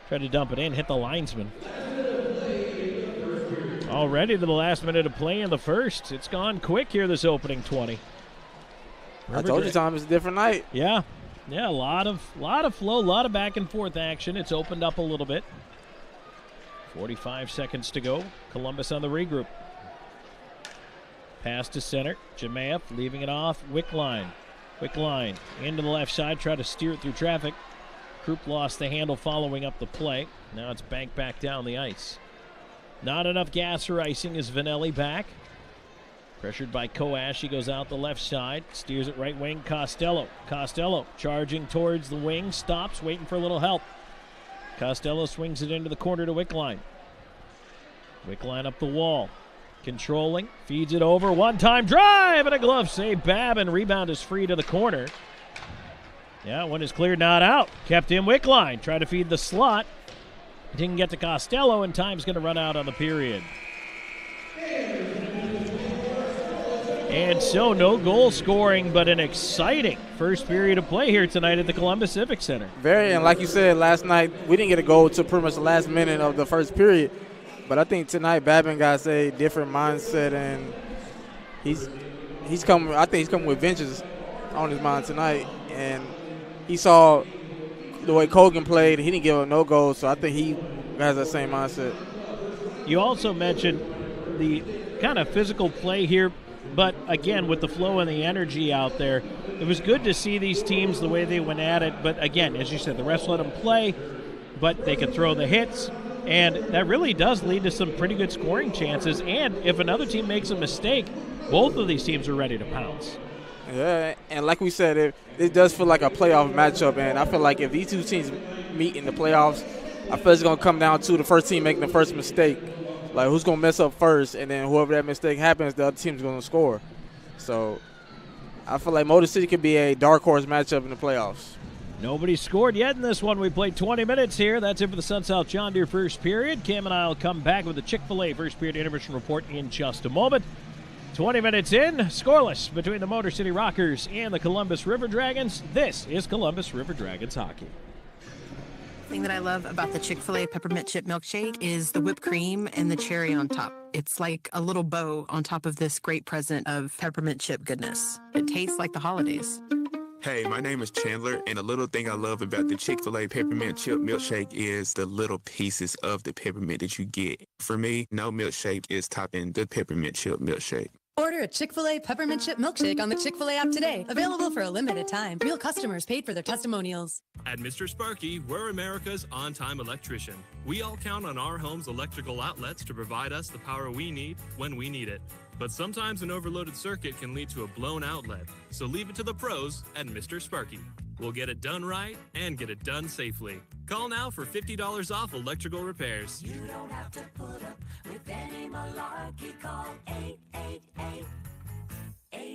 tried to dump it in. Hit the linesman. Already to the last minute of play in the first. It's gone quick here this opening 20. I told you, Tom, it's a different night. Yeah. Yeah, a lot of flow, a lot of back and forth action. It's opened up a little bit. 45 seconds to go. Columbus on the regroup. Pass to center. Jemaev leaving it off. Wickline. Wickline into the left side. Try to steer it through traffic. Krupp lost the handle following up the play. Now it's banked back down the ice. Not enough gas or icing as Vanelli back. Pressured by Koash. He goes out the left side. Steers it right wing. Costello. Costello charging towards the wing. Stops, waiting for a little help. Costello swings it into the corner to Wickline. Quick line up the wall. Controlling, feeds it over, one-time drive, and a glove save. Babin, rebound is free to the corner. Yeah, one is cleared, not out. Kept in Wickline, tried to feed the slot. Didn't get to Costello, and time's going to run out on the period. And so no goal scoring, but an exciting first period of play here tonight at the Columbus Civic Center. Very, and like you said last night, we didn't get a goal until pretty much the last minute of the first period. But I think tonight Babin got a different mindset, and he's coming. I think he's coming with vengeance on his mind tonight. And he saw the way Colgan played. He didn't give up no goals, so I think he has that same mindset. You also mentioned the kind of physical play here, but again, with the flow and the energy out there, it was good to see these teams the way they went at it. But again, as you said, the refs let them play, but they could throw the hits. And that really does lead to some pretty good scoring chances. And if another team makes a mistake, both of these teams are ready to pounce. Yeah, and like we said, it does feel like a playoff matchup. And I feel like if these two teams meet in the playoffs, I feel it's going to come down to the first team making the first mistake. Like, who's going to mess up first, and then whoever that mistake happens, the other team's going to score. So I feel like Motor City could be a dark horse matchup in the playoffs. Nobody scored yet in this one. We played 20 minutes here. That's it for the Sun South John Deere first period. Cam and I will come back with the Chick-fil-A first period intermission report in just a moment. 20 minutes in, scoreless between the Motor City Rockers and the Columbus River Dragons. This is Columbus River Dragons hockey. The thing that I love about the Chick-fil-A peppermint chip milkshake is the whipped cream and the cherry on top. It's like a little bow on top of this great present of peppermint chip goodness. It tastes like the holidays. Hey, my name is Chandler, and a little thing I love about the Chick-fil-A peppermint chip milkshake is the little pieces of the peppermint that you get. For me, no milkshake is topping the peppermint chip milkshake. Order a Chick-fil-A peppermint chip milkshake on the Chick-fil-A app today. Available for a limited time. Real customers paid for their testimonials. At Mr. Sparky, we're America's on-time electrician. We all count on our home's electrical outlets to provide us the power we need when we need it. But sometimes an overloaded circuit can lead to a blown outlet. So leave it to the pros at Mr. Sparky. We'll get it done right and get it done safely. Call now for $50 off electrical repairs. You don't have to put up with any malarkey. Call 888-8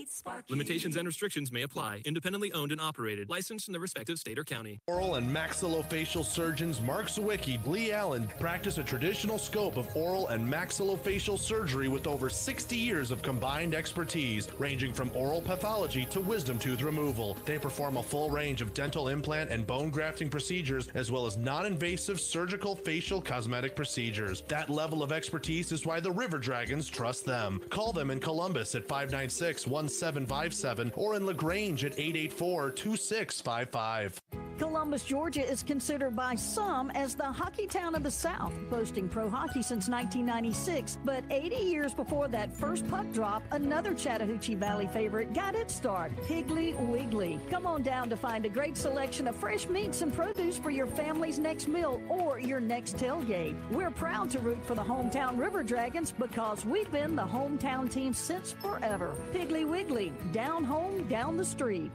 Sparky. Limitations and restrictions may apply. Independently owned and operated. Licensed in the respective state or county. Oral and maxillofacial surgeons Mark Sawicki, Lee Allen practice a traditional scope of oral and maxillofacial surgery with over 60 years of combined expertise, ranging from oral pathology to wisdom tooth removal. They perform a full range of dental implant and bone grafting procedures, as well as non-invasive surgical facial cosmetic procedures. That level of expertise is why the River Dragons trust them. Call them in Columbus at 596-1757 or in LaGrange at 884-2655. Columbus, Georgia is considered by some as the hockey town of the South, boasting pro hockey since 1996. But 80 years before that first puck drop, another Chattahoochee Valley favorite got its start, Piggly Wiggly. Come on down to find a great selection of fresh meats and produce for your family's next meal or your next tailgate. We're proud to root for the hometown River Dragons because we've been the hometown team since forever. Piggly Wiggly, down home, down the street.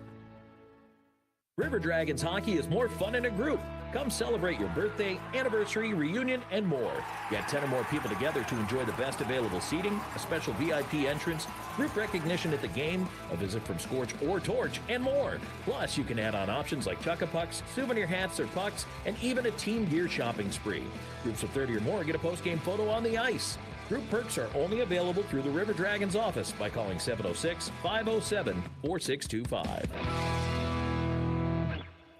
River Dragons hockey is more fun in a group. Come celebrate your birthday, anniversary, reunion, and more. Get 10 or more people together to enjoy the best available seating, a special VIP entrance, group recognition at the game, a visit from Scorch or Torch, and more. Plus, you can add on options like Chuck-a-Pucks, souvenir hats or pucks, and even a team gear shopping spree. Groups of 30 or more get a post-game photo on the ice. Group perks are only available through the River Dragons office by calling 706-507-4625.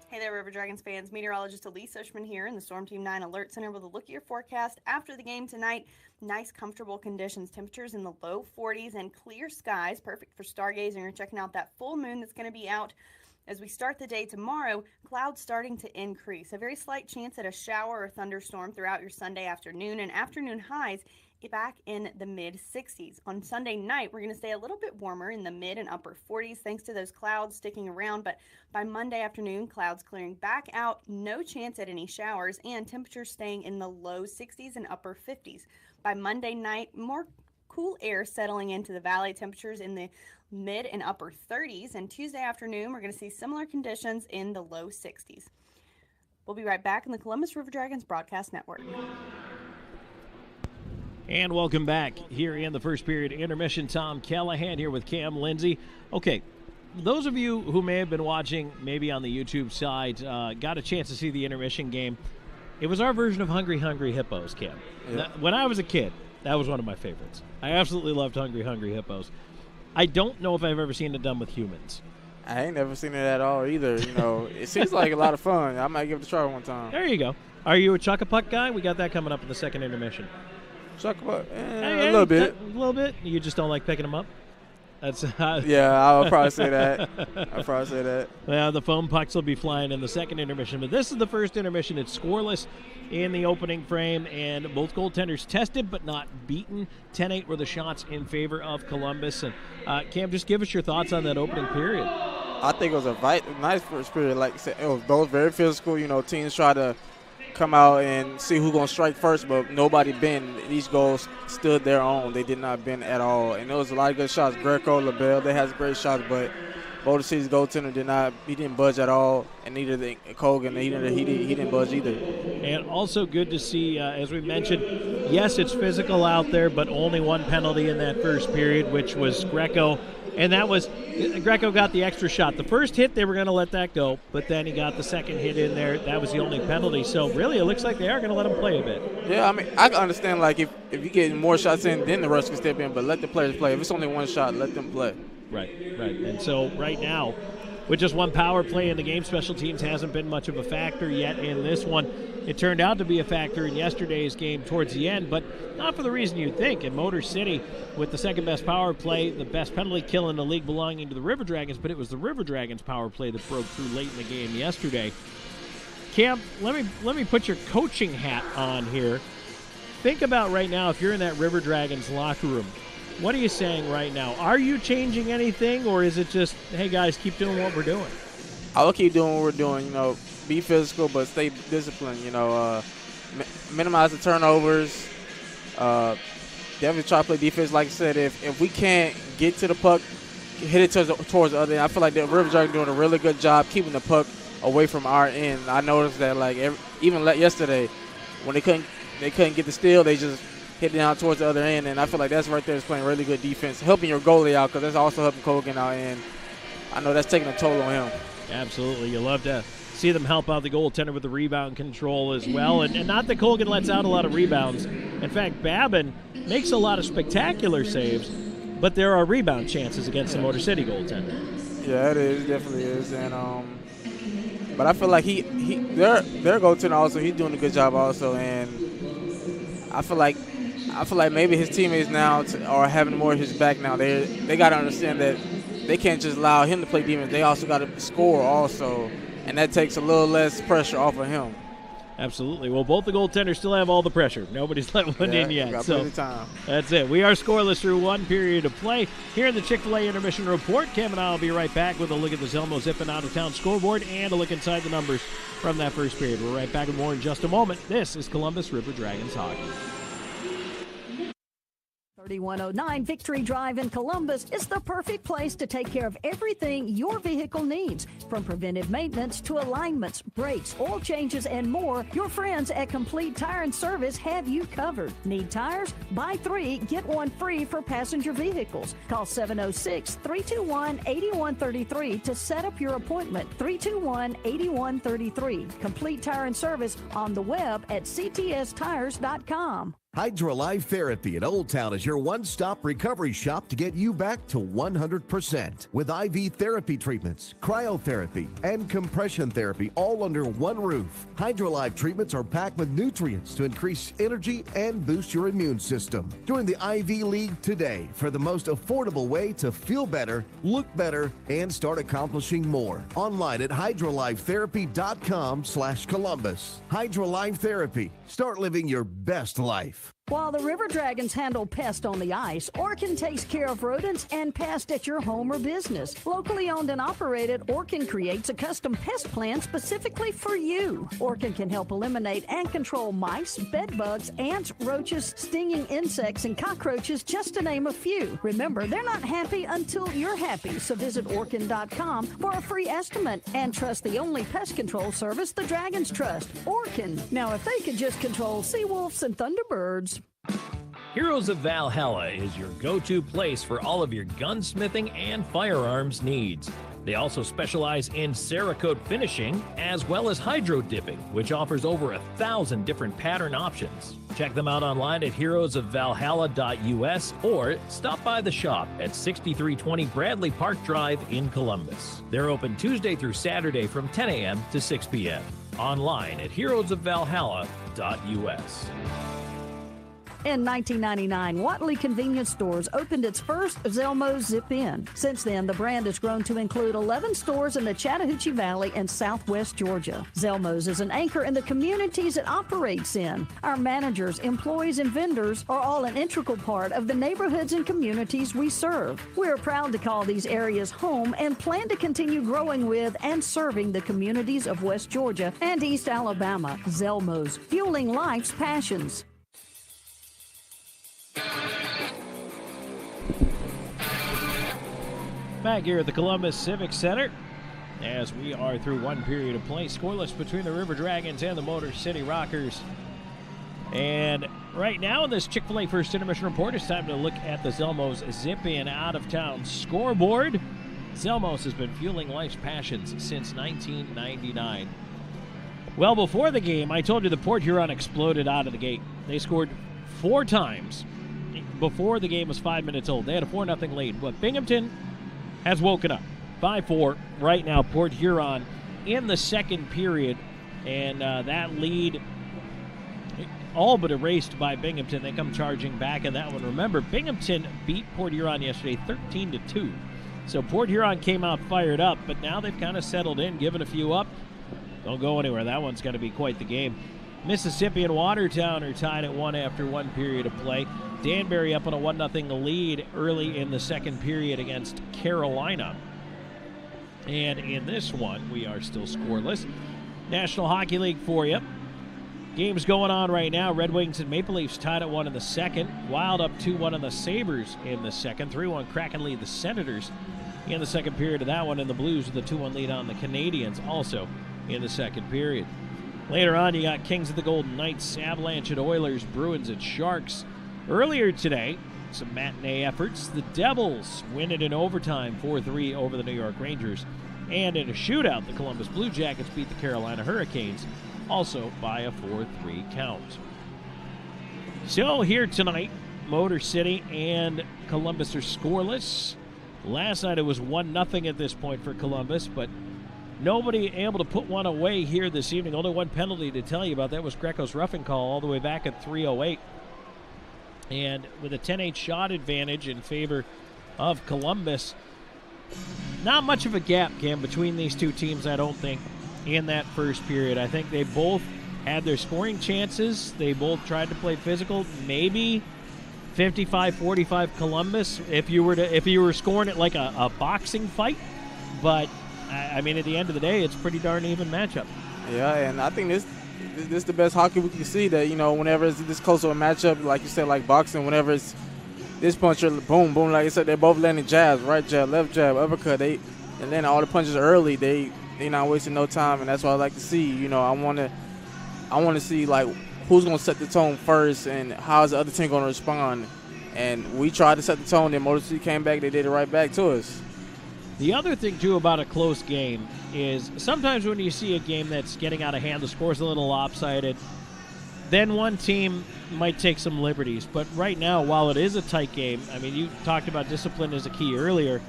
Hey there, River Dragons fans. Meteorologist Elise Ushman here in the Storm Team 9 Alert Center with a look at your forecast after the game tonight. Nice, comfortable conditions. Temperatures in the low 40s and clear skies. Perfect for stargazing or checking out that full moon that's going to be out. As we start the day tomorrow, clouds starting to increase. A very slight chance at a shower or thunderstorm throughout your Sunday afternoon, and afternoon highs back in the mid-60s. On Sunday night, we're going to stay a little bit warmer in the mid and upper 40s thanks to those clouds sticking around, but by Monday afternoon, clouds clearing back out, no chance at any showers, and temperatures staying in the low 60s and upper 50s. By Monday night, more cool air settling into the valley, temperatures in the mid and upper 30s, and Tuesday afternoon, we're going to see similar conditions in the low 60s. We'll be right back in the Columbus River Dragons Broadcast Network. And welcome back here in the first period intermission. Tom Callahan here with Cam Lindsay. Okay, those of you who may have been watching maybe on the YouTube side got a chance to see the intermission game. It was our version of Hungry Hungry Hippos, Cam. Yeah. When I was a kid, that was one of my favorites. I absolutely loved Hungry Hungry Hippos. I don't know if I've ever seen it done with humans. I ain't never seen it at all either. You know, it seems like a lot of fun. I might give it a try one time. There you go. Are you a Chuck-a-Puck guy? We got that coming up in the second intermission. Chuck-a-Puck? A little bit. A little bit? You just don't like picking them up? That's yeah, I'll probably say that. I'll probably say that. Well, the foam pucks will be flying in the second intermission, but this is the first intermission. It's scoreless in the opening frame, and both goaltenders tested but not beaten. 10-8 were the shots in favor of Columbus. And Cam, just give us your thoughts on that opening period. I think it was a nice first period. Like I said, it was both very physical. You know, teams try to come out and see who's going to strike first, but nobody bend. These goals stood their own. They did not bend at all. And there was a lot of good shots. Greco, LaBelle, they had great shots, but Boulder City's goaltender didn't budge at all, and neither did Colgan. He didn't budge either. And also good to see, as we mentioned, yes, it's physical out there, but only one penalty in that first period, which was Greco. And that was, Greco got the extra shot. The first hit, they were going to let that go, but then he got the second hit in there. That was the only penalty. So really, it looks like they are going to let him play a bit. Yeah, I mean, I can understand, like, if you get more shots in, then the rest can step in, but let the players play. If it's only one shot, let them play. Right. And so right now, with just one power play in the game, special teams hasn't been much of a factor yet in this one. It turned out to be a factor in yesterday's game towards the end, but not for the reason you'd think. In Motor City, with the second best power play, the best penalty kill in the league belonging to the River Dragons, but it was the River Dragons power play that broke through late in the game yesterday. Cam, let me put your coaching hat on here. Think about right now, if you're in that River Dragons locker room, what are you saying right now? Are you changing anything, or is it just, hey, guys, keep doing what we're doing? I will keep doing what we're doing, you know, be physical, but stay disciplined, you know, minimize the turnovers, definitely try to play defense. Like I said, if we can't get to the puck, hit it towards the other end. I feel like the River Dragons doing a really good job keeping the puck away from our end. I noticed that, like, even yesterday, when they couldn't get the steal, they just hit down towards the other end, and I feel like that's right there is playing really good defense, helping your goalie out, because that's also helping Colgan out, and I know that's taking a toll on him. Absolutely. You love to see them help out the goaltender with the rebound control as well, and not that Colgan lets out a lot of rebounds. In fact, Babin makes a lot of spectacular saves, but there are rebound chances against the Motor City goaltender. Yeah, it is, definitely is, and but I feel like their goaltender also, he's doing a good job also, and I feel like maybe his teammates now are having more of his back now. They got to understand that they can't just allow him to play defense. They also got to score also, and that takes a little less pressure off of him. Absolutely. Well, both the goaltenders still have all the pressure. Nobody's let one in yet. Got so time. That's it. We are scoreless through one period of play. Here in the Chick-fil-A Intermission Report, Cam and I will be right back with a look at the Zelmo Zippin' out-of-town scoreboard and a look inside the numbers from that first period. We're right back with more in just a moment. This is Columbus River Dragons Hockey. 3109 Victory Drive in Columbus is the perfect place to take care of everything your vehicle needs. From preventive maintenance to alignments, brakes, oil changes, and more, your friends at Complete Tire and Service have you covered. Need tires? Buy 3, get 1 free for passenger vehicles. Call 706-321-8133 to set up your appointment. 321-8133. Complete Tire and Service on the web at ctstires.com. Hydrolife Therapy in Old Town is your one-stop recovery shop to get you back to 100%. With IV therapy treatments, cryotherapy, and compression therapy all under one roof. Hydrolife treatments are packed with nutrients to increase energy and boost your immune system. Join the IV League today for the most affordable way to feel better, look better, and start accomplishing more. Online at hydrolifetherapy.com/Columbus. Hydrolife Therapy. Start living your best life. While the River Dragons handle pests on the ice, Orkin takes care of rodents and pests at your home or business. Locally owned and operated, Orkin creates a custom pest plan specifically for you. Orkin can help eliminate and control mice, bed bugs, ants, roaches, stinging insects, and cockroaches, just to name a few. Remember, they're not happy until you're happy, so visit Orkin.com for a free estimate and trust the only pest control service the Dragons trust, Orkin. Now, if they could just control sea wolves and thunderbirds. Heroes of Valhalla is your go-to place for all of your gunsmithing and firearms needs. They also specialize in Cerakote finishing as well as hydro dipping, which offers over 1,000 different pattern options. Check them out online at heroesofvalhalla.us or stop by the shop at 6320 Bradley Park Drive in Columbus. They're open Tuesday through Saturday from 10 a.m. to 6 p.m. Online at heroesofvalhalla.us. In 1999, Watley Convenience Stores opened its first Zelmo's Zip-In. Since then, the brand has grown to include 11 stores in the Chattahoochee Valley and southwest Georgia. Zelmo's is an anchor in the communities it operates in. Our managers, employees, and vendors are all an integral part of the neighborhoods and communities we serve. We're proud to call these areas home and plan to continue growing with and serving the communities of West Georgia and East Alabama. Zelmo's, fueling life's passions. Back here at the Columbus Civic Center as we are through one period of play. Scoreless between the River Dragons and the Motor City Rockers. And right now in this Chick-fil-A First Intermission Report, it's time to look at the Zelmo's Zip-In out-of-town scoreboard. Zelmo's has been fueling life's passions since 1999. Well, before the game, I told you the Port Huron exploded out of the gate. They scored 4 times before the game was 5 minutes old. They had a 4-0 lead, but Binghamton has woken up. 5-4 right now, Port Huron in the second period, and that lead all but erased by Binghamton. They come charging back in that one. Remember, Binghamton beat Port Huron yesterday 13-2. So Port Huron came out fired up, but now they've kind of settled in, given a few up. Don't go anywhere. That one's going to be quite the game. Mississippi and Watertown are tied at 1 after 1 period of play. Danbury up on a 1-0 lead early in the second period against Carolina. And in this one, we are still scoreless. National Hockey League for you. Games going on right now. Red Wings and Maple Leafs tied at 1 in the second. Wild up 2-1 on the Sabres in the second. 3-1 Kraken lead the Senators in the second period of that one. And the Blues with a 2-1 lead on the Canadiens also in the second period. Later on, you got Kings of the Golden Knights, Avalanche at Oilers, Bruins at Sharks. Earlier today, some matinee efforts. The Devils win it in overtime, 4-3 over the New York Rangers. And in a shootout, the Columbus Blue Jackets beat the Carolina Hurricanes, also by a 4-3 count. So here tonight, Motor City and Columbus are scoreless. Last night it was 1-0 at this point for Columbus, but nobody able to put one away here this evening. Only one penalty to tell you about. That was Greco's roughing call all the way back at 3:08. And with a 10-8 shot advantage in favor of Columbus, not much of a gap, Cam, between these two teams, I don't think, in that first period. I think they both had their scoring chances. They both tried to play physical. Maybe 55-45 Columbus if you were scoring it like a boxing fight. But I mean, at the end of the day, it's a pretty darn even matchup. Yeah, and I think this is the best hockey we can see. That, you know, whenever it's this close to a matchup, like you said, like boxing, whenever it's this puncher, boom, boom, like I said, they're both landing jabs, right jab, left jab, uppercut. And then all the punches early. They not wasting no time, and that's what I like to see. You know, I want to see like who's gonna set the tone first, and how's the other team gonna respond. And we tried to set the tone. Then Motor City came back. They did it right back to us. The other thing, too, about a close game is sometimes when you see a game that's getting out of hand, the score's a little lopsided, then one team might take some liberties. But right now, while it is a tight game, I mean, you talked about discipline as a key earlier.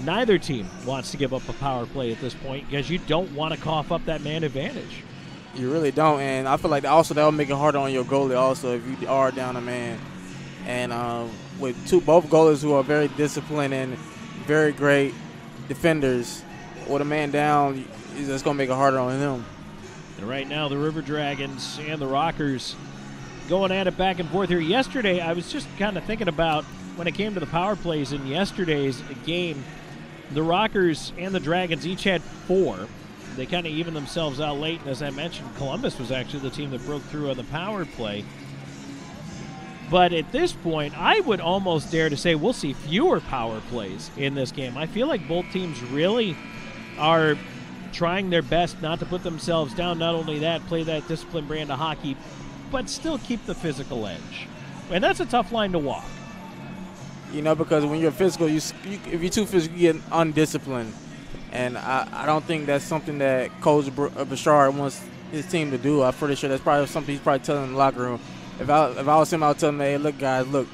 Neither team wants to give up a power play at this point because you don't want to cough up that man advantage. You really don't, and I feel like also that'll make it harder on your goalie also if you are down a man. And with both goalies who are very disciplined and very great defenders, with a man down, it's going to make it harder on him. And right now, the River Dragons and the Rockers going at it back and forth here. Yesterday, I was just kind of thinking about when it came to the power plays in yesterday's game, the Rockers and the Dragons each had 4. They kind of evened themselves out late, and as I mentioned, Columbus was actually the team that broke through on the power play. But at this point, I would almost dare to say we'll see fewer power plays in this game. I feel like both teams really are trying their best not to put themselves down. Not only that, play that disciplined brand of hockey, but still keep the physical edge. And that's a tough line to walk. You know, because when you're physical, if you're too physical, you get undisciplined. And I don't think that's something that Coach Bouchard wants his team to do. I'm pretty sure that's probably something he's probably telling in the locker room. If I was him, I would tell him, hey, look, guys, look,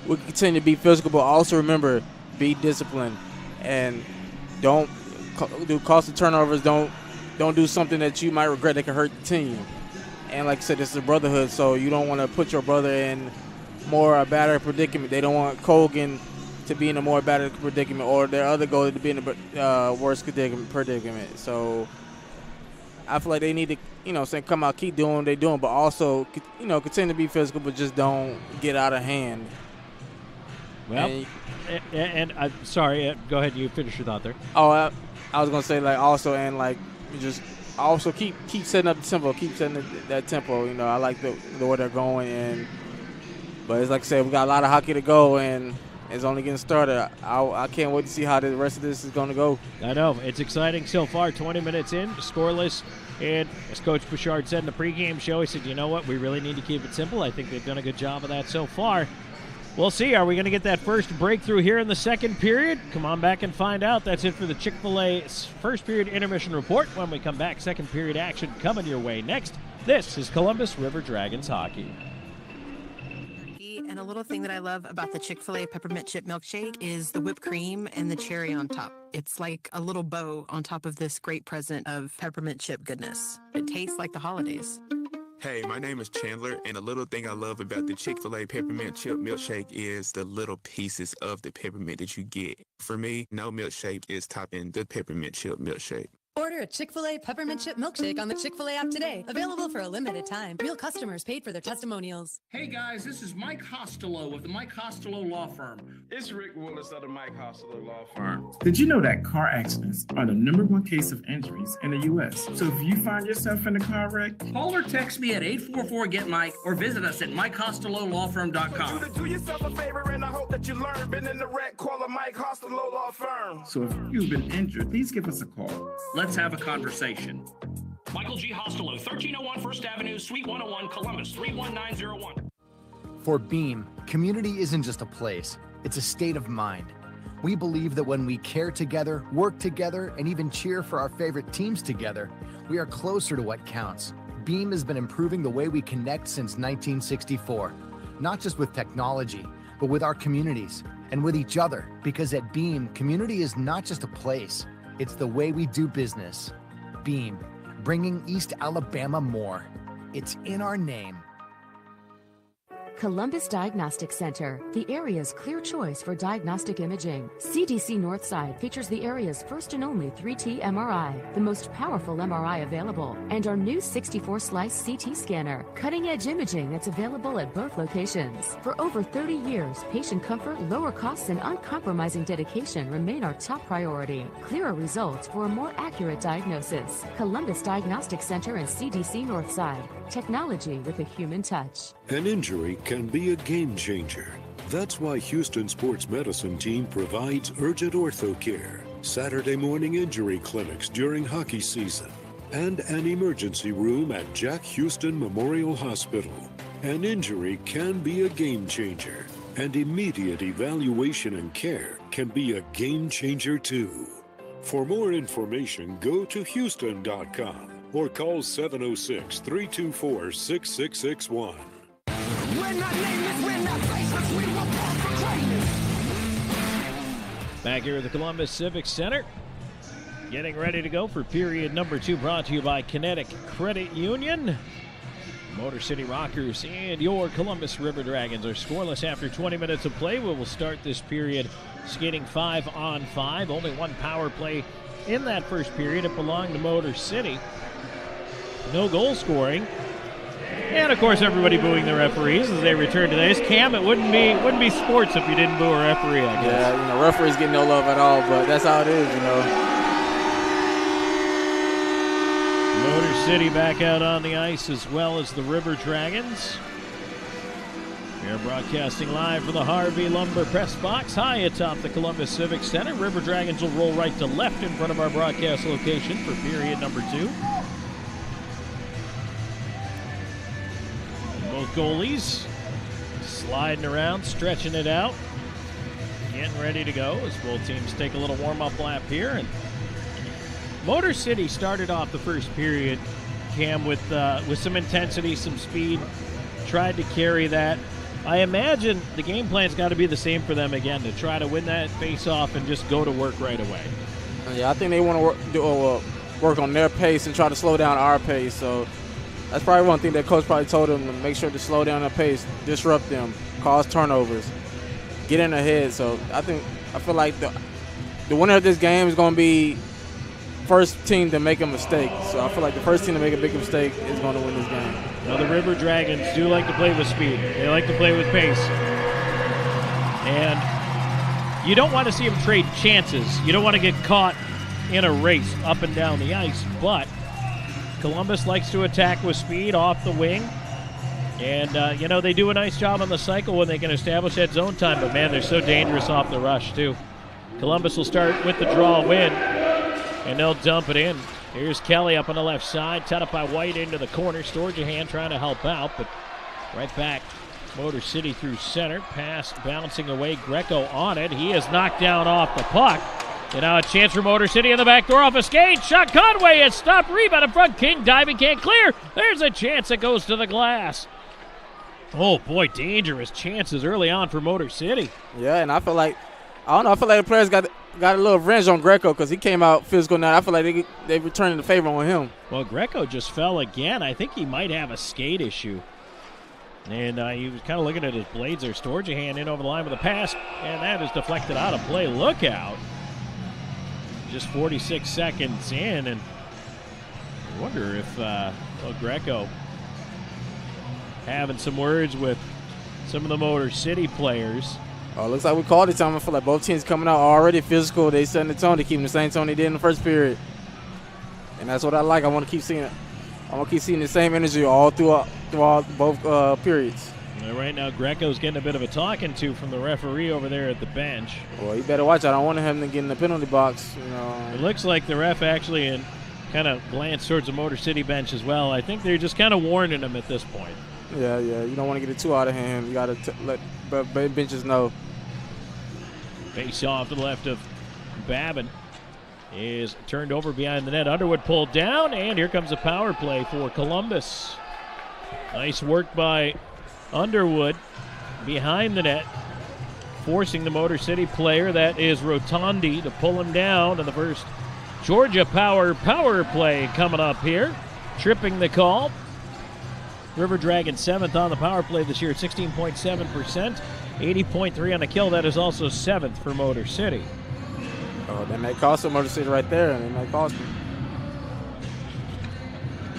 we can continue to be physical, but also remember, be disciplined. And don't do costly turnovers. Don't do something that you might regret that can hurt the team. And like I said, this is a brotherhood, so you don't want to put your brother in a better predicament. They don't want Colgan to be in a more better predicament, or their other goal to be in a worse predicament. So I feel like they need to, come out, keep doing what they're doing, but also, continue to be physical, but just don't get out of hand. Well, and I'm sorry, go ahead. You finish your thought there. Oh, I was gonna say also keep setting up the tempo, keep setting that tempo. I like the way they're going, but it's like I said, we got a lot of hockey to go, and it's only getting started. I can't wait to see how the rest of this is going to go. I know. It's exciting so far. 20 minutes in, scoreless. And as Coach Bouchard said in the pregame show, he said, you know what, we really need to keep it simple. I think they've done a good job of that so far. We'll see. Are we going to get that first breakthrough here in the second period? Come on back and find out. That's it for the Chick-fil-A first period intermission report. When we come back, second period action coming your way next. This is Columbus River Dragons hockey. And a little thing that I love about the Chick-fil-A peppermint chip milkshake is the whipped cream and the cherry on top. It's like a little bow on top of this great present of peppermint chip goodness. It tastes like the holidays. Hey, my name is Chandler, and a little thing I love about the Chick-fil-A peppermint chip milkshake is the little pieces of the peppermint that you get. For me, no milkshake is topping the peppermint chip milkshake. Order a Chick-fil-A peppermint chip milkshake on the Chick-fil-A app today. Available for a limited time. Real customers paid for their testimonials. Hey guys, this is Mike Costello of the Mike Costello Law Firm. It's Rick Willis of the Mike Costello Law Firm. Did you know that car accidents are the #1 case of injuries in the U.S.? So if you find yourself in a car wreck, call or text me at 844-GET-MIKE or visit us at MikeCostelloLawFirm.com. Do yourself a favor and I hope that you learn. Been in the wreck, call a Mike Costello Law Firm. So if you've been injured, please give us a call. Let's have a conversation. Michael G. Costello, 1301 First Avenue, Suite 101, Columbus, 31901. For Beam, community isn't just a place, it's a state of mind. We believe that when we care together, work together, and even cheer for our favorite teams together, we are closer to what counts. Beam has been improving the way we connect since 1964, not just with technology, but with our communities and with each other. Because at Beam, community is not just a place, it's the way we do business. Beam, bringing East Alabama more. It's in our name. Columbus Diagnostic Center, the area's clear choice for diagnostic imaging. CDC Northside features the area's first and only 3T MRI, the most powerful MRI available, and our new 64-slice CT scanner, cutting-edge imaging that's available at both locations. For over 30 years, patient comfort, lower costs, and uncompromising dedication remain our top priority. Clearer results for a more accurate diagnosis. Columbus Diagnostic Center and CDC Northside. Technology with a human touch. An injury can be a game changer. That's why Houston Sports Medicine Team provides urgent ortho care, Saturday morning injury clinics during hockey season, and an emergency room at Jack Houston Memorial Hospital. An injury can be a game changer, and immediate evaluation and care can be a game changer too. For more information, go to Houston.com or call 706-324-6661. Back here at the Columbus Civic Center, getting ready to go for period number 2, brought to you by Kinetic Credit Union. Motor City Rockers and your Columbus River Dragons are scoreless after 20 minutes of play. We will start this period skating 5-on-5. Only one power play in that first period. It belonged to Motor City. No goal scoring. And, of course, everybody booing the referees as they return to this. Cam, it wouldn't be sports if you didn't boo a referee, I guess. Yeah, referees get no love at all, but that's how it is, Motor City back out on the ice as well as the River Dragons. We are broadcasting live from the Harvey Lumber Press Box high atop the Columbus Civic Center. River Dragons will roll right to left in front of our broadcast location for period number 2. Both goalies sliding around, stretching it out, getting ready to go as both teams take a little warm-up lap here. And Motor City started off the first period, Cam, with some intensity, some speed, tried to carry that. I imagine the game plan's got to be the same for them again, to try to win that face-off and just go to work right away. Yeah, I think they want to work on their pace and try to slow down our pace. So that's probably one thing that coach probably told them, to make sure to slow down their pace, disrupt them, cause turnovers, get in their head. So I feel like the winner of this game is going to be first team to make a mistake. So I feel like the first team to make a big mistake is going to win this game. Now the River Dragons do like to play with speed. They like to play with pace. And you don't want to see them trade chances. You don't want to get caught in a race up and down the ice. But Columbus likes to attack with speed off the wing. And, they do a nice job on the cycle when they can establish that zone time. But, man, they're so dangerous off the rush, too. Columbus will start with the draw win, and they'll dump it in. Here's Kelly up on the left side, tied up by White into the corner. Storjahan trying to help out, but right back. Motor City through center. Pass bouncing away. Greco on it. He is knocked down off the puck. And now a chance for Motor City in the back door off a skate. Shot Conway. It's stopped. Rebound in front. King diving. Can't clear. There's a chance that goes to the glass. Oh, boy, dangerous chances early on for Motor City. Yeah, and I feel like the players got a little revenge on Greco because he came out physical now. I feel like they returned the favor on him. Well, Greco just fell again. I think he might have a skate issue. And he was kind of looking at his blades there. Storjahan in over the line with a pass, and that is deflected out of play. Look out. Just 46 seconds in, and I wonder if Greco having some words with some of the Motor City players. Oh, looks like we called it time. I feel like both teams coming out already physical. They setting the tone. They keeping the same tone they did in the first period. And that's what I like. I want to keep seeing it. I want to keep seeing the same energy all throughout both periods. And right now, Greco's getting a bit of a talking to from the referee over there at the bench. Well, you better watch out. I don't want him to get in the penalty box. It looks like the ref actually kind of glanced towards the Motor City bench as well. I think they're just kind of warning him at this point. Yeah. You don't want to get it too out of hand. You got to let benches know. Face off to the left of Babin is turned over behind the net. Underwood pulled down, and here comes a power play for Columbus. Nice work by Underwood behind the net, forcing the Motor City player, that is Rotondi, to pull him down. And the first Georgia power play coming up here, tripping the call. River Dragons 7th on the power play this year at 16.7%, 80.3 on the kill. That is also 7th for Motor City. Oh, that may cost them Motor City right there, and it might cost them.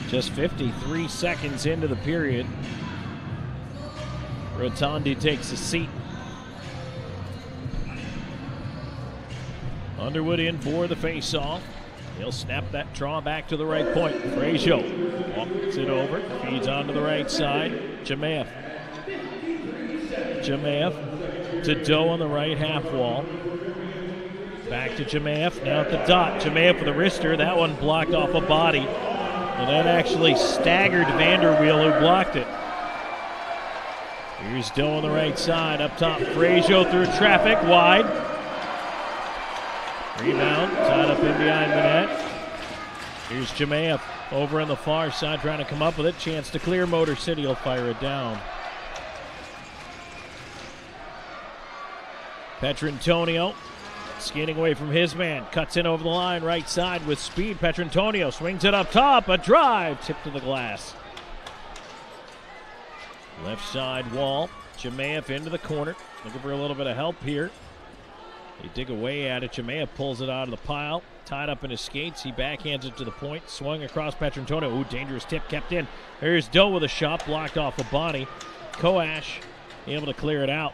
Just 53 seconds into the period. Rotondi takes a seat. Underwood in for the face-off. He'll snap that draw back to the right point. Frazier walks it over, feeds onto the right side. Jamaev to Doe on the right half wall. Back to Jamaev, now at the dot. Jamaev with a wrister, that one blocked off a body. And that actually staggered Vanderweel, who blocked it. Here's Doe on the right side, up top. Frazier through traffic, wide. Rebound, tied up in behind the net. Here's Jamaev over on the far side, trying to come up with it. Chance to clear. Motor City will fire it down. Petrantonio skating away from his man. Cuts in over the line, right side with speed. Petrantonio swings it up top. A drive, tipped to the glass. Left side wall. Jamaev into the corner. Looking for a little bit of help here. They dig away at it. Jamaev pulls it out of the pile. Tied up in his skates. He backhands it to the point. Swung across Petrantonio. Ooh, dangerous tip kept in. Here's Doe with a shot blocked off a body. Koash able to clear it out.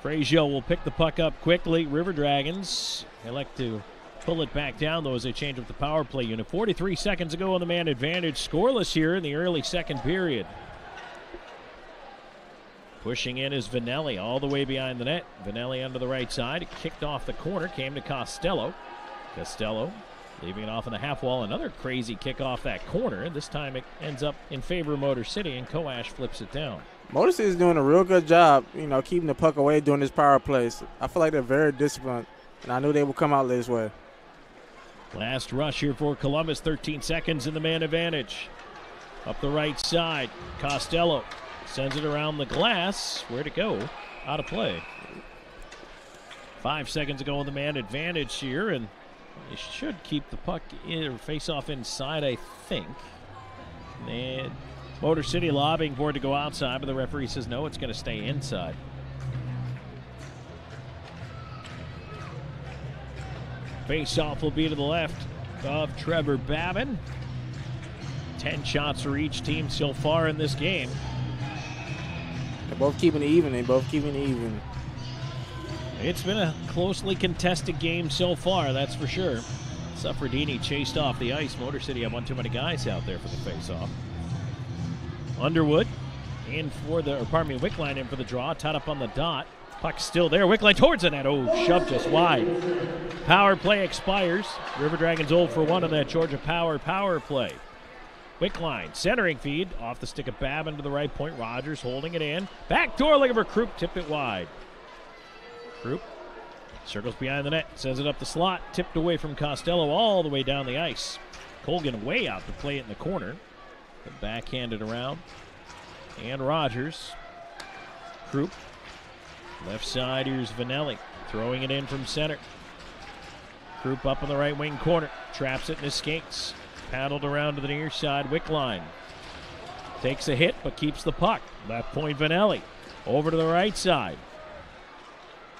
Frazier will pick the puck up quickly. River Dragons elect to pull it back down, though, as they change up the power play unit. 43 seconds ago on the man advantage. Scoreless here in the early second period. Pushing in is Vanelli all the way behind the net. Vanelli under the right side. It kicked off the corner, came to Costello. Costello leaving it off in the half wall. Another crazy kick off that corner. This time it ends up in favor of Motor City, and Koash flips it down. Motor City is doing a real good job, keeping the puck away during this power plays. I feel like they're very disciplined, and I knew they would come out this way. Last rush here for Columbus, 13 seconds in the man advantage. Up the right side, Costello sends it around the glass. Where'd it go? Out of play. 5 seconds ago in the man advantage here, and they should keep the puck in or face off inside, I think. And Motor City lobbying for it to go outside, but the referee says no, it's going to stay inside. Face-off will be to the left of Trevor Babin. 10 shots for each team so far in this game. They're both keeping it even. It's been a closely contested game so far, that's for sure. Suffredini chased off the ice. Motor City have one too many guys out there for the face-off. Underwood in for Wickline in for the draw. Tied up on the dot. Puck still there. Wickline towards the net. Oh, shoved just wide. Power play expires. River Dragons 0 for 1 on that Georgia power play. Wickline centering feed off the stick of Babin to the right point. Rogers holding it in. Backdoor looking for Krupp. Tipped it wide. Krupp circles behind the net. Sends it up the slot. Tipped away from Costello all the way down the ice. Colgan way out to play it in the corner. But backhanded around. And Rogers. Krupp. Left side, here's Vanelli. Throwing it in from center. Krupp up on the right wing corner. Traps it in his skates. Paddled around to the near side. Wickline. Takes a hit, but keeps the puck. Left point, Vanelli. Over to the right side.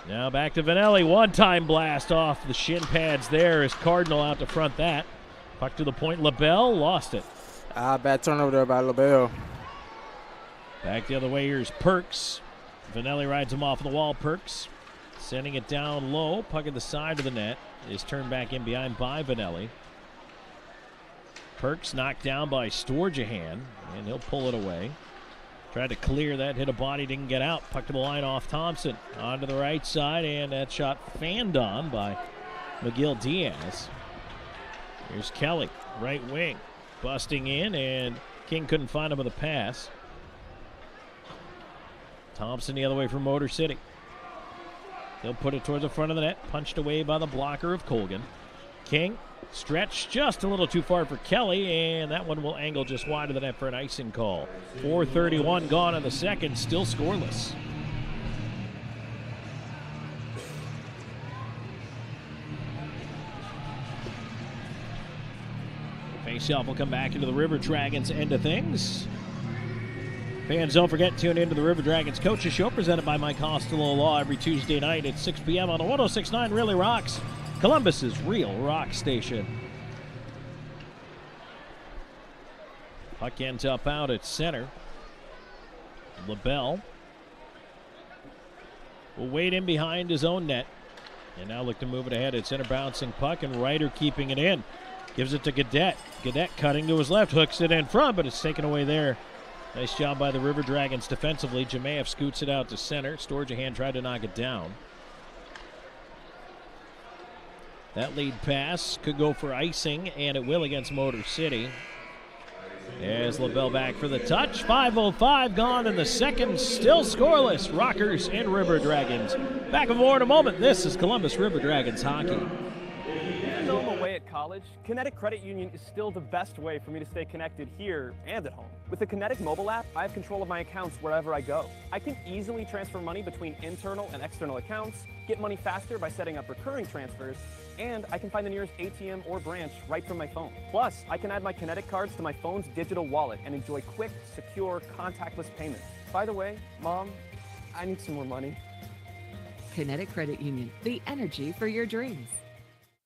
Now back to Vanelli. One-time blast off the shin pads there as Cardinal out to front that. Puck to the point. LaBelle lost it. Bad turnover there by LaBelle. Back the other way, here's Perks. Vanelli rides him off the wall. Perks sending it down low. Puck at the side of the net is turned back in behind by Vanelli. Perks knocked down by Storjahan, and he'll pull it away. Tried to clear that, hit a body, didn't get out. Puck to the line off Thompson. Onto the right side, and that shot fanned on by McGill Diaz. Here's Kelly, right wing. Busting in, and King couldn't find him with a pass. Thompson the other way from Motor City. He'll put it towards the front of the net. Punched away by the blocker of Colgan. King stretched just a little too far for Kelly, and that one will angle just wide of the net for an icing call. 4:31 gone in the second, still scoreless. Faceoff will come back into the River Dragons end of things. Fans, don't forget to tune into the River Dragons Coaches Show, presented by Mike Costello Law every Tuesday night at 6 p.m. on the 106.9 Really Rocks, Columbus's real rock station. Puck ends up out at center. LaBelle will wait in behind his own net. And now look to move it ahead. At center, bouncing puck, and Ryder keeping it in. Gives it to Gadet. Gadet cutting to his left, hooks it in front, but it's taken away there. Nice job by the River Dragons defensively. Jamaev scoots it out to center. Storjahan tried to knock it down. That lead pass could go for icing, and it will against Motor City. There's LaBelle back for the touch. 5:05 gone in the second. Still scoreless. Rockers and River Dragons. Back with more in a moment. This is Columbus River Dragons hockey. Even though I'm away at college, Kinetic Credit Union is still the best way for me to stay connected here and at home. With the Kinetic mobile app, I have control of my accounts wherever I go. I can easily transfer money between internal and external accounts, get money faster by setting up recurring transfers, and I can find the nearest ATM or branch right from my phone. Plus, I can add my Kinetic cards to my phone's digital wallet and enjoy quick, secure, contactless payments. By the way, Mom, I need some more money. Kinetic Credit Union, the energy for your dreams.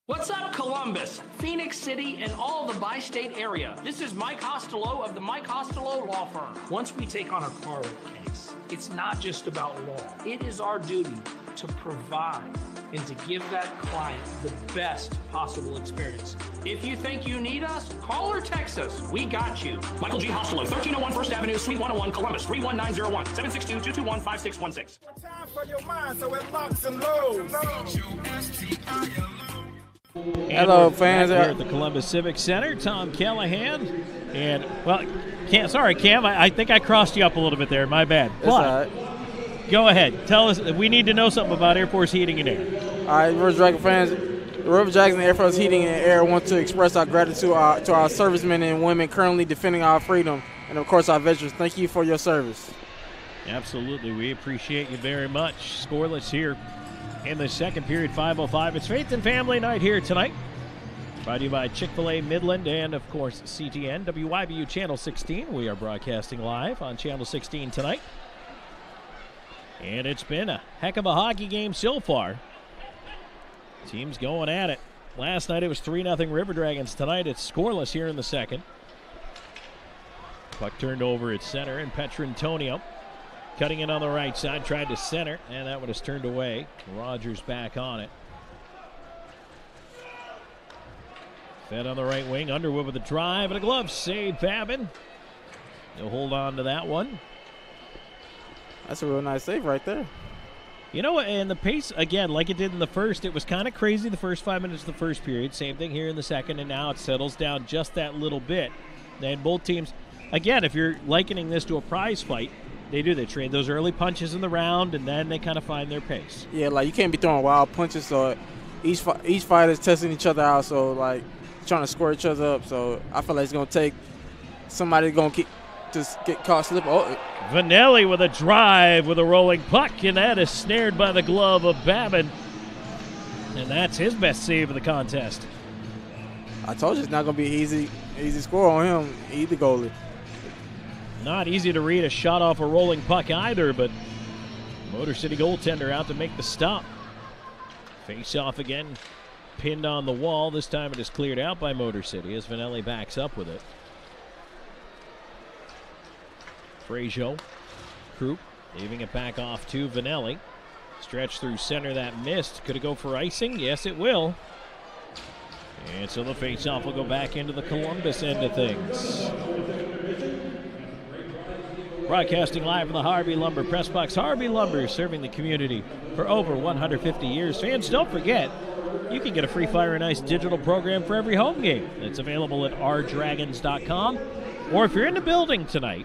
What's up, Columbus, Phoenix City, and all the bi-state area? This is Mike Costello of the Mike Costello Law Firm. Once we take on a car case, it's not just about law. It is our duty to provide and to give that client the best possible experience. If you think you need us, call or text us. We got you. Michael G. Costello, 1301 First Avenue, Suite 101, Columbus, 31901, 762-221-5616. Time for your mind, so it locks and loads. Hello, fans. Here at the Columbus Civic Center, Tom Callahan. And, well, sorry, Cam, I think I crossed you up a little bit there. My bad. It's all right. Go ahead. Tell us. We need to know something about Air Force Heating and Air. All right, River Dragon fans. The River Dragons and Air Force Heating and Air want to express our gratitude to our servicemen and women currently defending our freedom, and, of course, our veterans. Thank you for your service. Absolutely. We appreciate you very much. Scoreless here in the second period, 5:05. It's Faith and Family Night here tonight. Brought to you by Chick-fil-A Midland and, of course, CTN, WYBU Channel 16. We are broadcasting live on Channel 16 tonight. And it's been a heck of a hockey game so far. Teams going at it. Last night it was 3-0 River Dragons. Tonight it's scoreless here in the second. Puck turned over at center, and Petrantonio cutting in on the right side, tried to center, and that one is turned away. Rogers back on it. Fed on the right wing, Underwood with a drive and a glove save. Babin. He'll hold on to that one. That's a real nice save right there. You know, and the pace, again, like it did in the first, it was kind of crazy the first 5 minutes of the first period. Same thing here in the second, and now it settles down just that little bit. And both teams, again, if you're likening this to a prize fight, they trade those early punches in the round, and then they kind of find their pace. Yeah, like you can't be throwing wild punches, so each fighter is testing each other out, so like trying to square each other up. So I feel like it's going to take somebody going to just get caught slipping. Oh. Vanelli with a drive with a rolling puck, and that is snared by the glove of Babin. And that's his best save of the contest. I told you it's not going to be easy score on him, either goalie. Not easy to read a shot off a rolling puck either, but Motor City goaltender out to make the stop. Face off again, pinned on the wall. This time it is cleared out by Motor City as Vanelli backs up with it. Frazier, Krupp, leaving it back off to Vanelli. Stretch through center, that missed. Could it go for icing? Yes, it will. And so the face-off will go back into the Columbus end of things. Broadcasting live from the Harvey Lumber Press Box. Harvey Lumber, serving the community for over 150 years. Fans, don't forget, you can get a free Fire and Ice digital program for every home game. It's available at rdragons.com. Or if you're in the building tonight,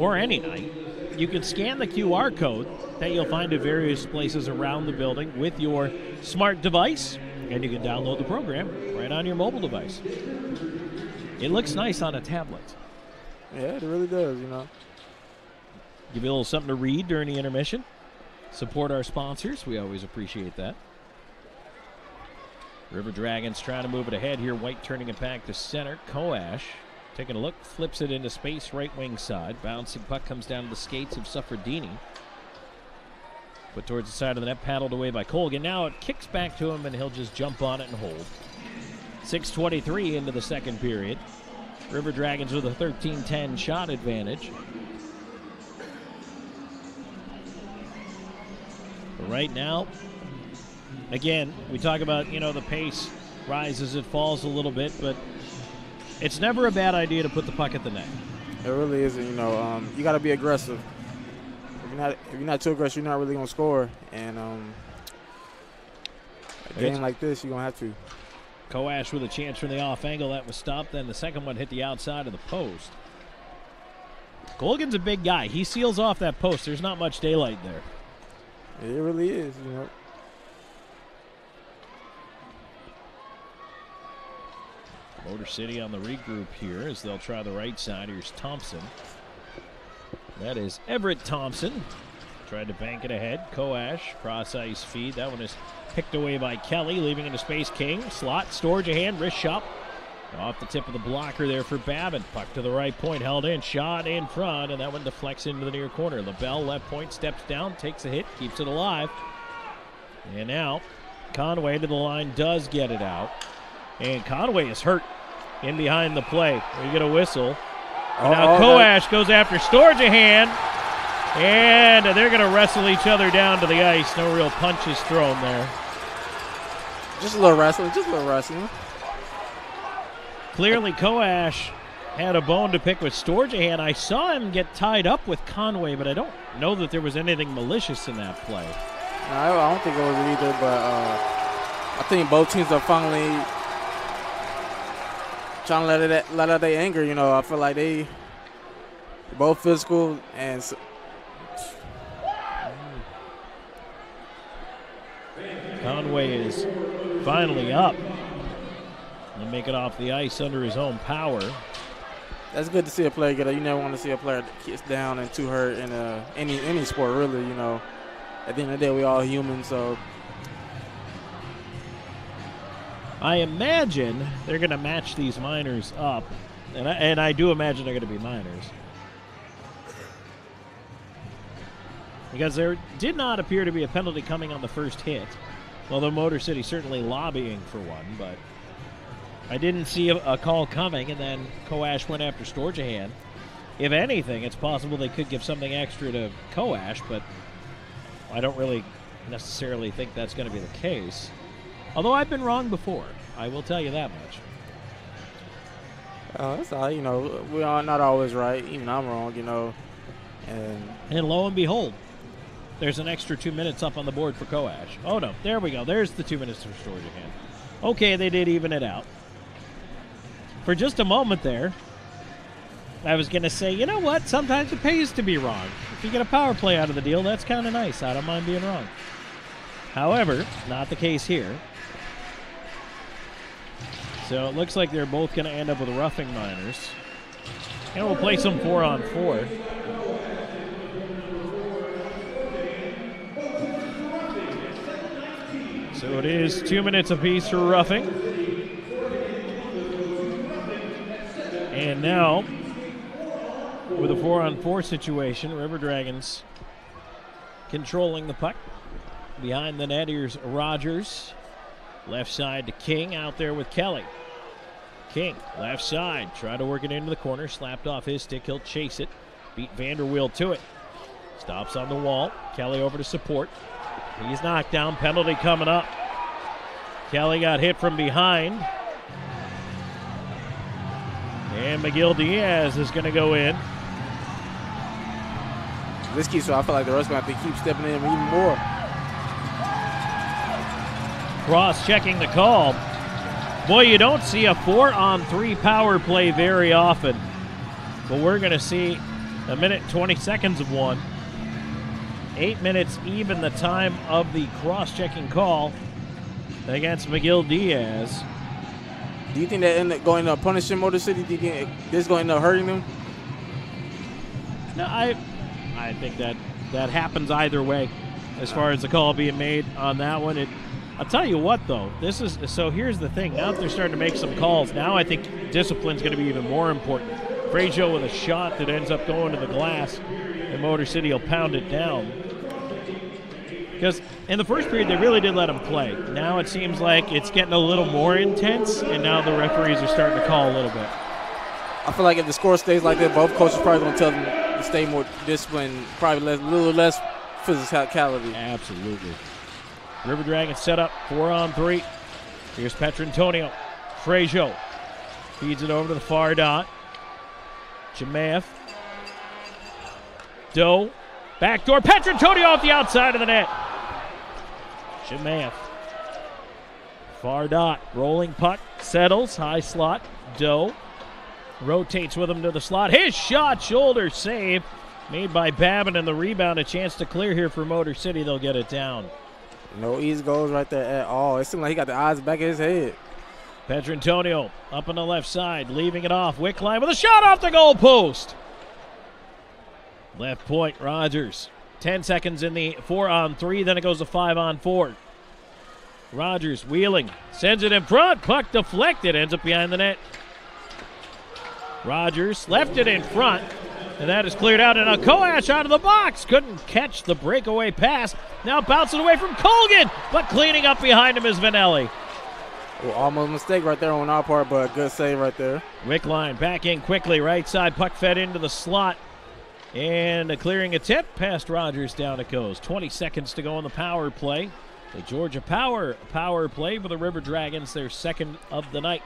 or any night, you can scan the QR code that you'll find at various places around the building with your smart device, and you can download the program right on your mobile device. It looks nice on a tablet. Yeah, it really does, you know. Give you a little something to read during the intermission. Support our sponsors. We always appreciate that. River Dragons trying to move it ahead here. White turning it back to center. Koash taking a look, flips it into space, right wing side. Bouncing puck comes down to the skates of Suffredini. Put towards the side of the net, paddled away by Colgan. Now it kicks back to him, and he'll just jump on it and hold. 6:23 into the second period. River Dragons with a 13-10 shot advantage. But right now, again, we talk about, the pace rises, it falls a little bit, but it's never a bad idea to put the puck at the net. It really isn't, you got to be aggressive. If you're not too aggressive, you're not really going to score. And a game like this, you're going to have to. Koash with a chance from the off angle. That was stopped. Then the second one hit the outside of the post. Colgan's a big guy. He seals off that post. There's not much daylight there. It really is, Motor City on the regroup here as they'll try the right side. Here's Thompson. That is Everett Thompson. Tried to bank it ahead. Koash, cross ice feed. That one is picked away by Kelly, leaving into space. King, slot, storage ahead, wrist shot. Off the tip of the blocker there for Babin. Puck to the right point, held in, shot in front, and that one deflects into the near corner. LaBelle, left point, steps down, takes a hit, keeps it alive. And now, Conway to the line, does get it out. And Conway is hurt in behind the play. We get a whistle. And now Koash goes after Storjahan, and they're going to wrestle each other down to the ice. No real punches thrown there. Just a little wrestling, Clearly, Koash had a bone to pick with Storjahan. I saw him get tied up with Conway, but I don't know that there was anything malicious in that play. No, I don't think it was either, but I think both teams are finally trying to let out their anger. I feel like they both physical and. Conway is finally up. And make it off the ice under his own power. That's good to see a player get up. You never want to see a player gets down and too hurt in any sport, really. At the end of the day, we all human, so. I imagine they're going to match these minors up, and I do imagine they're going to be minors. Because there did not appear to be a penalty coming on the first hit, although Motor City certainly lobbying for one, but I didn't see a call coming, and then Coash went after Storjahan. If anything, it's possible they could give something extra to Coash, but I don't really necessarily think that's going to be the case. Although I've been wrong before, I will tell you that much. That's all right. We are not always right. Even I'm wrong, And lo and behold, there's an extra 2 minutes up on the board for Coash. Oh, no. There we go. There's the 2 minutes for Storjahan. Okay, they did even it out. For just a moment there, I was going to say, you know what? Sometimes it pays to be wrong. If you get a power play out of the deal, that's kind of nice. I don't mind being wrong. However, not the case here. So it looks like they're both going to end up with roughing minors. And we'll play some 4-on-4. So it is 2 minutes apiece for roughing. And now, with a 4-on-4 situation, River Dragons controlling the puck. Behind the net, here's Rogers. Left side to King, out there with Kelly. King, left side, try to work it into the corner. Slapped off his stick, he'll chase it. Beat Vanderweel to it. Stops on the wall. Kelly over to support. He's knocked down, penalty coming up. Kelly got hit from behind. And McGill Diaz is going to go in. This keeps, so I feel like the rest going to have to keep stepping in even more. Cross-checking the call. Boy, you don't see a 4-on-3 power play very often. But we're going to see a minute 20 seconds of one. 8 minutes even the time of the cross-checking call against McGill Diaz. Do you think that end up going to punishing Motor City? Do you think this is going to end up hurting them? No, I think that happens either way as far as the call being made on that one. I'll tell you what, though. So here's the thing. Now that they're starting to make some calls, now I think discipline's going to be even more important. Frajo with a shot that ends up going to the glass, and Motor City will pound it down. Because in the first period, they really did let them play. Now it seems like it's getting a little more intense, and now the referees are starting to call a little bit. I feel like if the score stays like that, both coaches are probably going to tell them to stay more disciplined, probably a little less physicality. Absolutely. River Dragons set up 4-on-3. Here's Petrantonio. Frajo feeds it over to the far dot. Jemaev. Doe. Backdoor. Petrantonio off the outside of the net. Jemaev. Far dot. Rolling puck. Settles. High slot. Doe. Rotates with him to the slot. His shot. Shoulder save. Made by Babin, and the rebound. A chance to clear here for Motor City. They'll get it down. No easy goals right there at all. It seemed like he got the eyes back of his head. Petrantonio up on the left side, leaving it off. Wickline with a shot off the goal post. Left point, Rogers. 10 seconds in the 4-on-3, then it goes to 5-on-4. Rogers wheeling, sends it in front. Puck deflected, ends up behind the net. Rogers left it in front, and that is cleared out. And a Coash out of the box. Couldn't catch the breakaway pass. Now bouncing away from Colgan, but cleaning up behind him is Vanelli. Well, almost a mistake right there on our part, but a good save right there. Wickline back in quickly. Right side, puck fed into the slot. And a clearing attempt past Rogers, down it goes. 20 seconds to go on the power play. The Georgia power play for the River Dragons, their second of the night.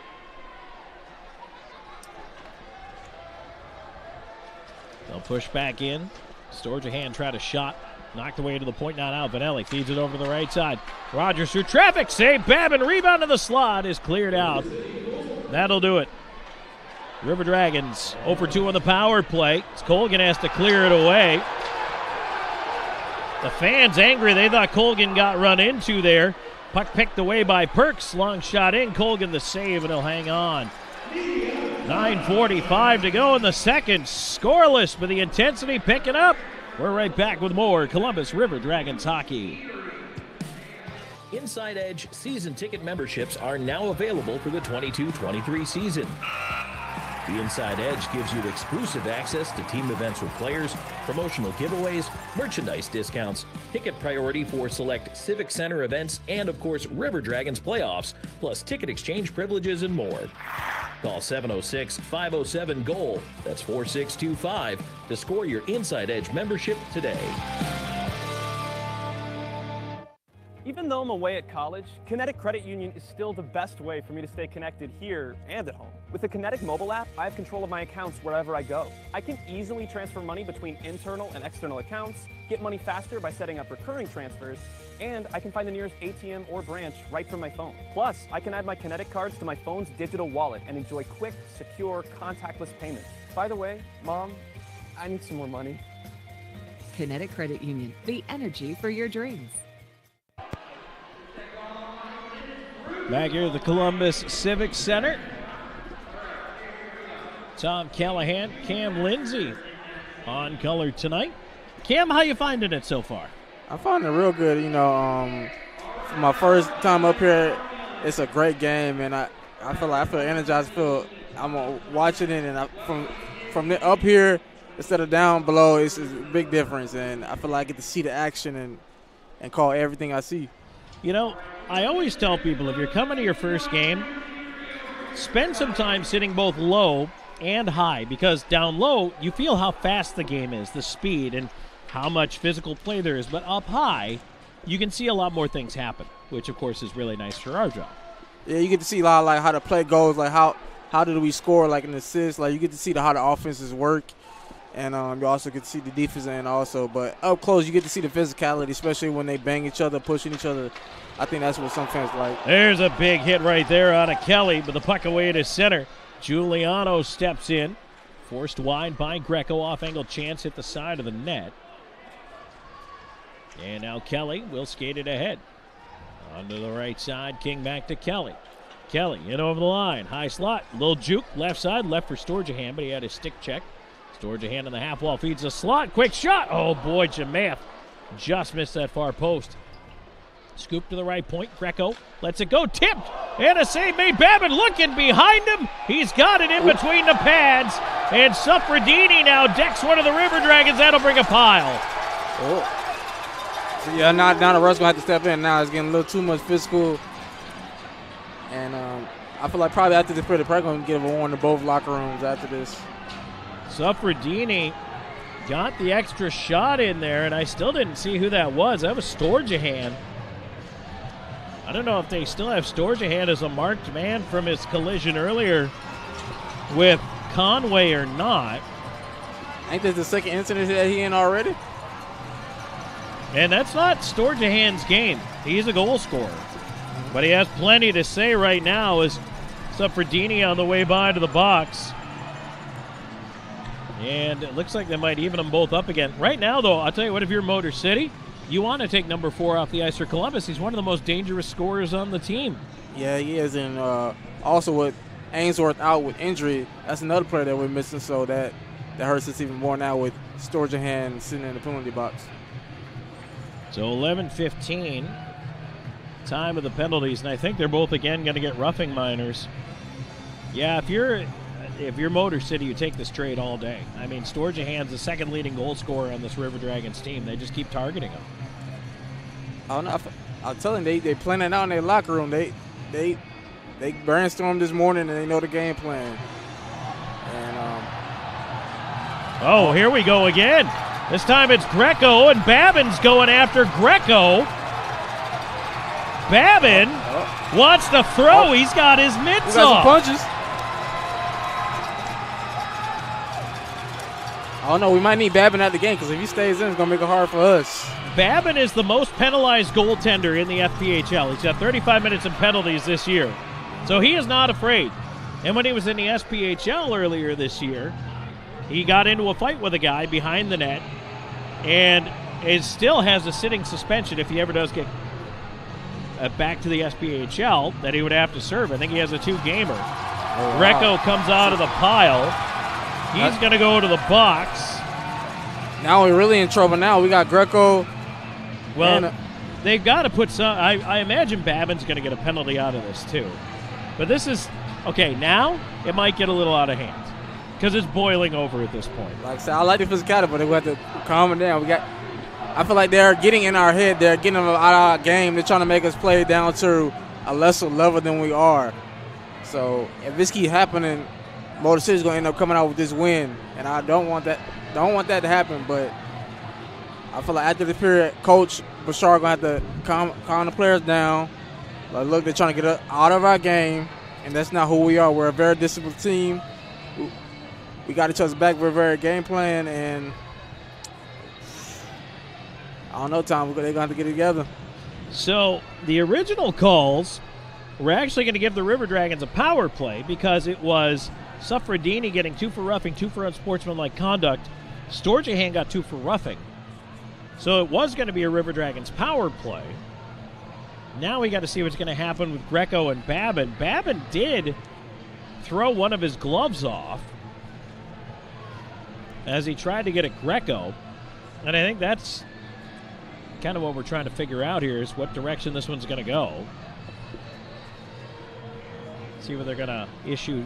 They'll push back in. Storjahan tried a shot. Knocked away to the point, not out. Vanelli feeds it over to the right side. Rogers through traffic. Save Babin. Rebound to the slot is cleared out. That'll do it. River Dragons 0 for 2 on the power play. Colgan has to clear it away. The fans angry. They thought Colgan got run into there. Puck picked away by Perks. Long shot in. Colgan the save, and he'll hang on. 9:45 to go in the second. Scoreless, but the intensity picking up. We're right back with more Columbus River Dragons hockey. Inside Edge season ticket memberships are now available for the 22-23 season. The Inside Edge gives you exclusive access to team events with players, promotional giveaways, merchandise discounts, ticket priority for select Civic Center events, and of course River Dragons playoffs, plus ticket exchange privileges and more. Call 706-507-GOAL, that's 4625, to score your Inside Edge membership today. Even though I'm away at college, Kinetic Credit Union is still the best way for me to stay connected here and at home. With the Kinetic mobile app, I have control of my accounts wherever I go. I can easily transfer money between internal and external accounts, get money faster by setting up recurring transfers, and I can find the nearest ATM or branch right from my phone. Plus, I can add my Kinetic cards to my phone's digital wallet and enjoy quick, secure, contactless payments. By the way, Mom, I need some more money. Kinetic Credit Union, the energy for your dreams. Back here at the Columbus Civic Center. Tom Callahan, Cam Lindsay on color tonight. Cam, how you finding it so far? I'm finding it real good. You know, for my first time up here, it's a great game, and I feel energized. I'm watching it, and from up here instead of down below, it's a big difference, and I feel like I get to see the action and call everything I see. You know, I always tell people, if you're coming to your first game, spend some time sitting both low and high, because down low, you feel how fast the game is, the speed, and how much physical play there is. But up high, you can see a lot more things happen, which, of course, is really nice for our job. Yeah, you get to see a lot, like, how the play goes, like how did we score, like, an assist. Like, you get to see how the offenses work, and you also get to see the defense end also. But up close, you get to see the physicality, especially when they bang each other, pushing each other. I think that's what some fans like. There's a big hit right there out of Kelly, but the puck away to center. Giuliano steps in. Forced wide by Greco. Off-angle chance hit the side of the net. And now Kelly will skate it ahead. Onto the right side. King back to Kelly. Kelly in over the line. High slot. Little juke. Left side. Left for Storjahan, but he had his stick check. Storjahan in the half wall. Feeds the slot. Quick shot. Oh, boy, Jamath just missed that far post. Scoop to the right point. Greco lets it go. Tipped. And a save made. Babin looking behind him. He's got it in between the pads. And Suffredini now decks one of the River Dragons. That'll bring a pile. Oh. So yeah, now the ref's going to have to step in. Now it's getting a little too much physical. And I feel like probably after this period, they're probably going to give a warning to both locker rooms after this. Suffredini got the extra shot in there, and I still didn't see who that was. That was Storjahan. I don't know if they still have Storjahan as a marked man from his collision earlier with Conway or not. Ain't this the second incident that he in already? And that's not Storjahan's game. He's a goal scorer. But he has plenty to say right now as Suffredini on the way by to the box. And it looks like they might even them both up again. Right now, though, I'll tell you what, if you're Motor City, you want to take number 4 off the ice for Columbus. He's one of the most dangerous scorers on the team. Yeah, he is. And also with Ainsworth out with injury, that's another player that we're missing. So that hurts us even more now with Storjahan sitting in the penalty box. So 11:15, time of the penalties. And I think they're both again going to get roughing minors. Yeah, if you're Motor City, you take this trade all day. I mean, Storjahan's the second leading goal scorer on this River Dragons team. They just keep targeting him. I don't know. I'm telling you, they plan it out in their locker room. They brainstormed this morning and they know the game plan. And here we go again. This time it's Greco, and Babin's going after Greco. Babin wants to throw. He's got his mitts he got off. some punches. Oh, no, we might need Babin at the game because if he stays in, it's going to make it hard for us. Babin is the most penalized goaltender in the FPHL. He's got 35 minutes in penalties this year. So he is not afraid. And when he was in the SPHL earlier this year, he got into a fight with a guy behind the net and it still has a sitting suspension if he ever does get back to the SPHL that he would have to serve. I think he has a 2-gamer. Oh, Greco comes out of the pile. He's going to go to the box. Now we're really in trouble now. We got Greco. Well, they've got to put some. I imagine Babin's going to get a penalty out of this, too. But this is, okay, now it might get a little out of hand because it's boiling over at this point. Like I said, I like the physicality, but we have to calm it down. I feel like they're getting in our head. They're getting out of our game. They're trying to make us play down to a lesser level than we are. So if this keeps happening, Motor City's going to end up coming out with this win, and I don't want that to happen, but I feel like after the period, Coach Bouchard going to have to calm the players down. Like, look, they're trying to get out of our game, and that's not who we are. We're a very disciplined team. We got each other's back. We're very game plan, and I don't know, Tom. They're going to have to get it together. So the original calls were actually going to give the River Dragons a power play because it was Suffredini getting 2 for roughing, 2 for unsportsmanlike conduct. Storjahan got 2 for roughing. So it was going to be a River Dragons power play. Now we got to see what's going to happen with Greco and Babin. Babin did throw one of his gloves off as he tried to get at Greco. And I think that's kind of what we're trying to figure out here is what direction this one's going to go. See what they're going to issue.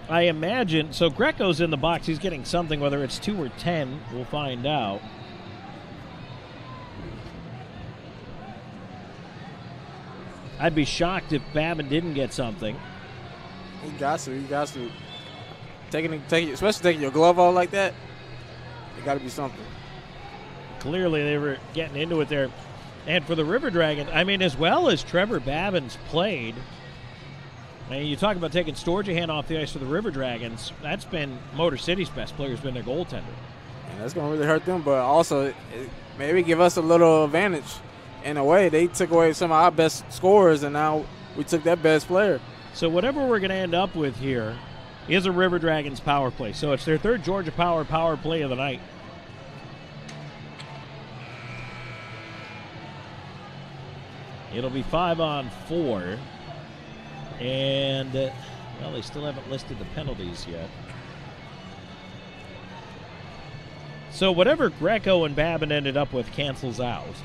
I imagine, so Greco's in the box. He's getting something, whether it's 2 or 10, we'll find out. I'd be shocked if Babin didn't get something. He got to. Especially taking your glove off like that, it got to be something. Clearly they were getting into it there. And for the River Dragons, I mean, as well as Trevor Babin's played, I mean, you talk about taking Storjahan off the ice for the River Dragons, that's been Motor City's best player, has been their goaltender. And that's going to really hurt them, but also maybe give us a little advantage. In a way, they took away some of our best scorers, and now we took that best player. So whatever we're going to end up with here is a River Dragons power play. So it's their 3rd Georgia power play of the night. It'll be 5-on-4. And, well, they still haven't listed the penalties yet. So whatever Greco and Babin ended up with cancels out.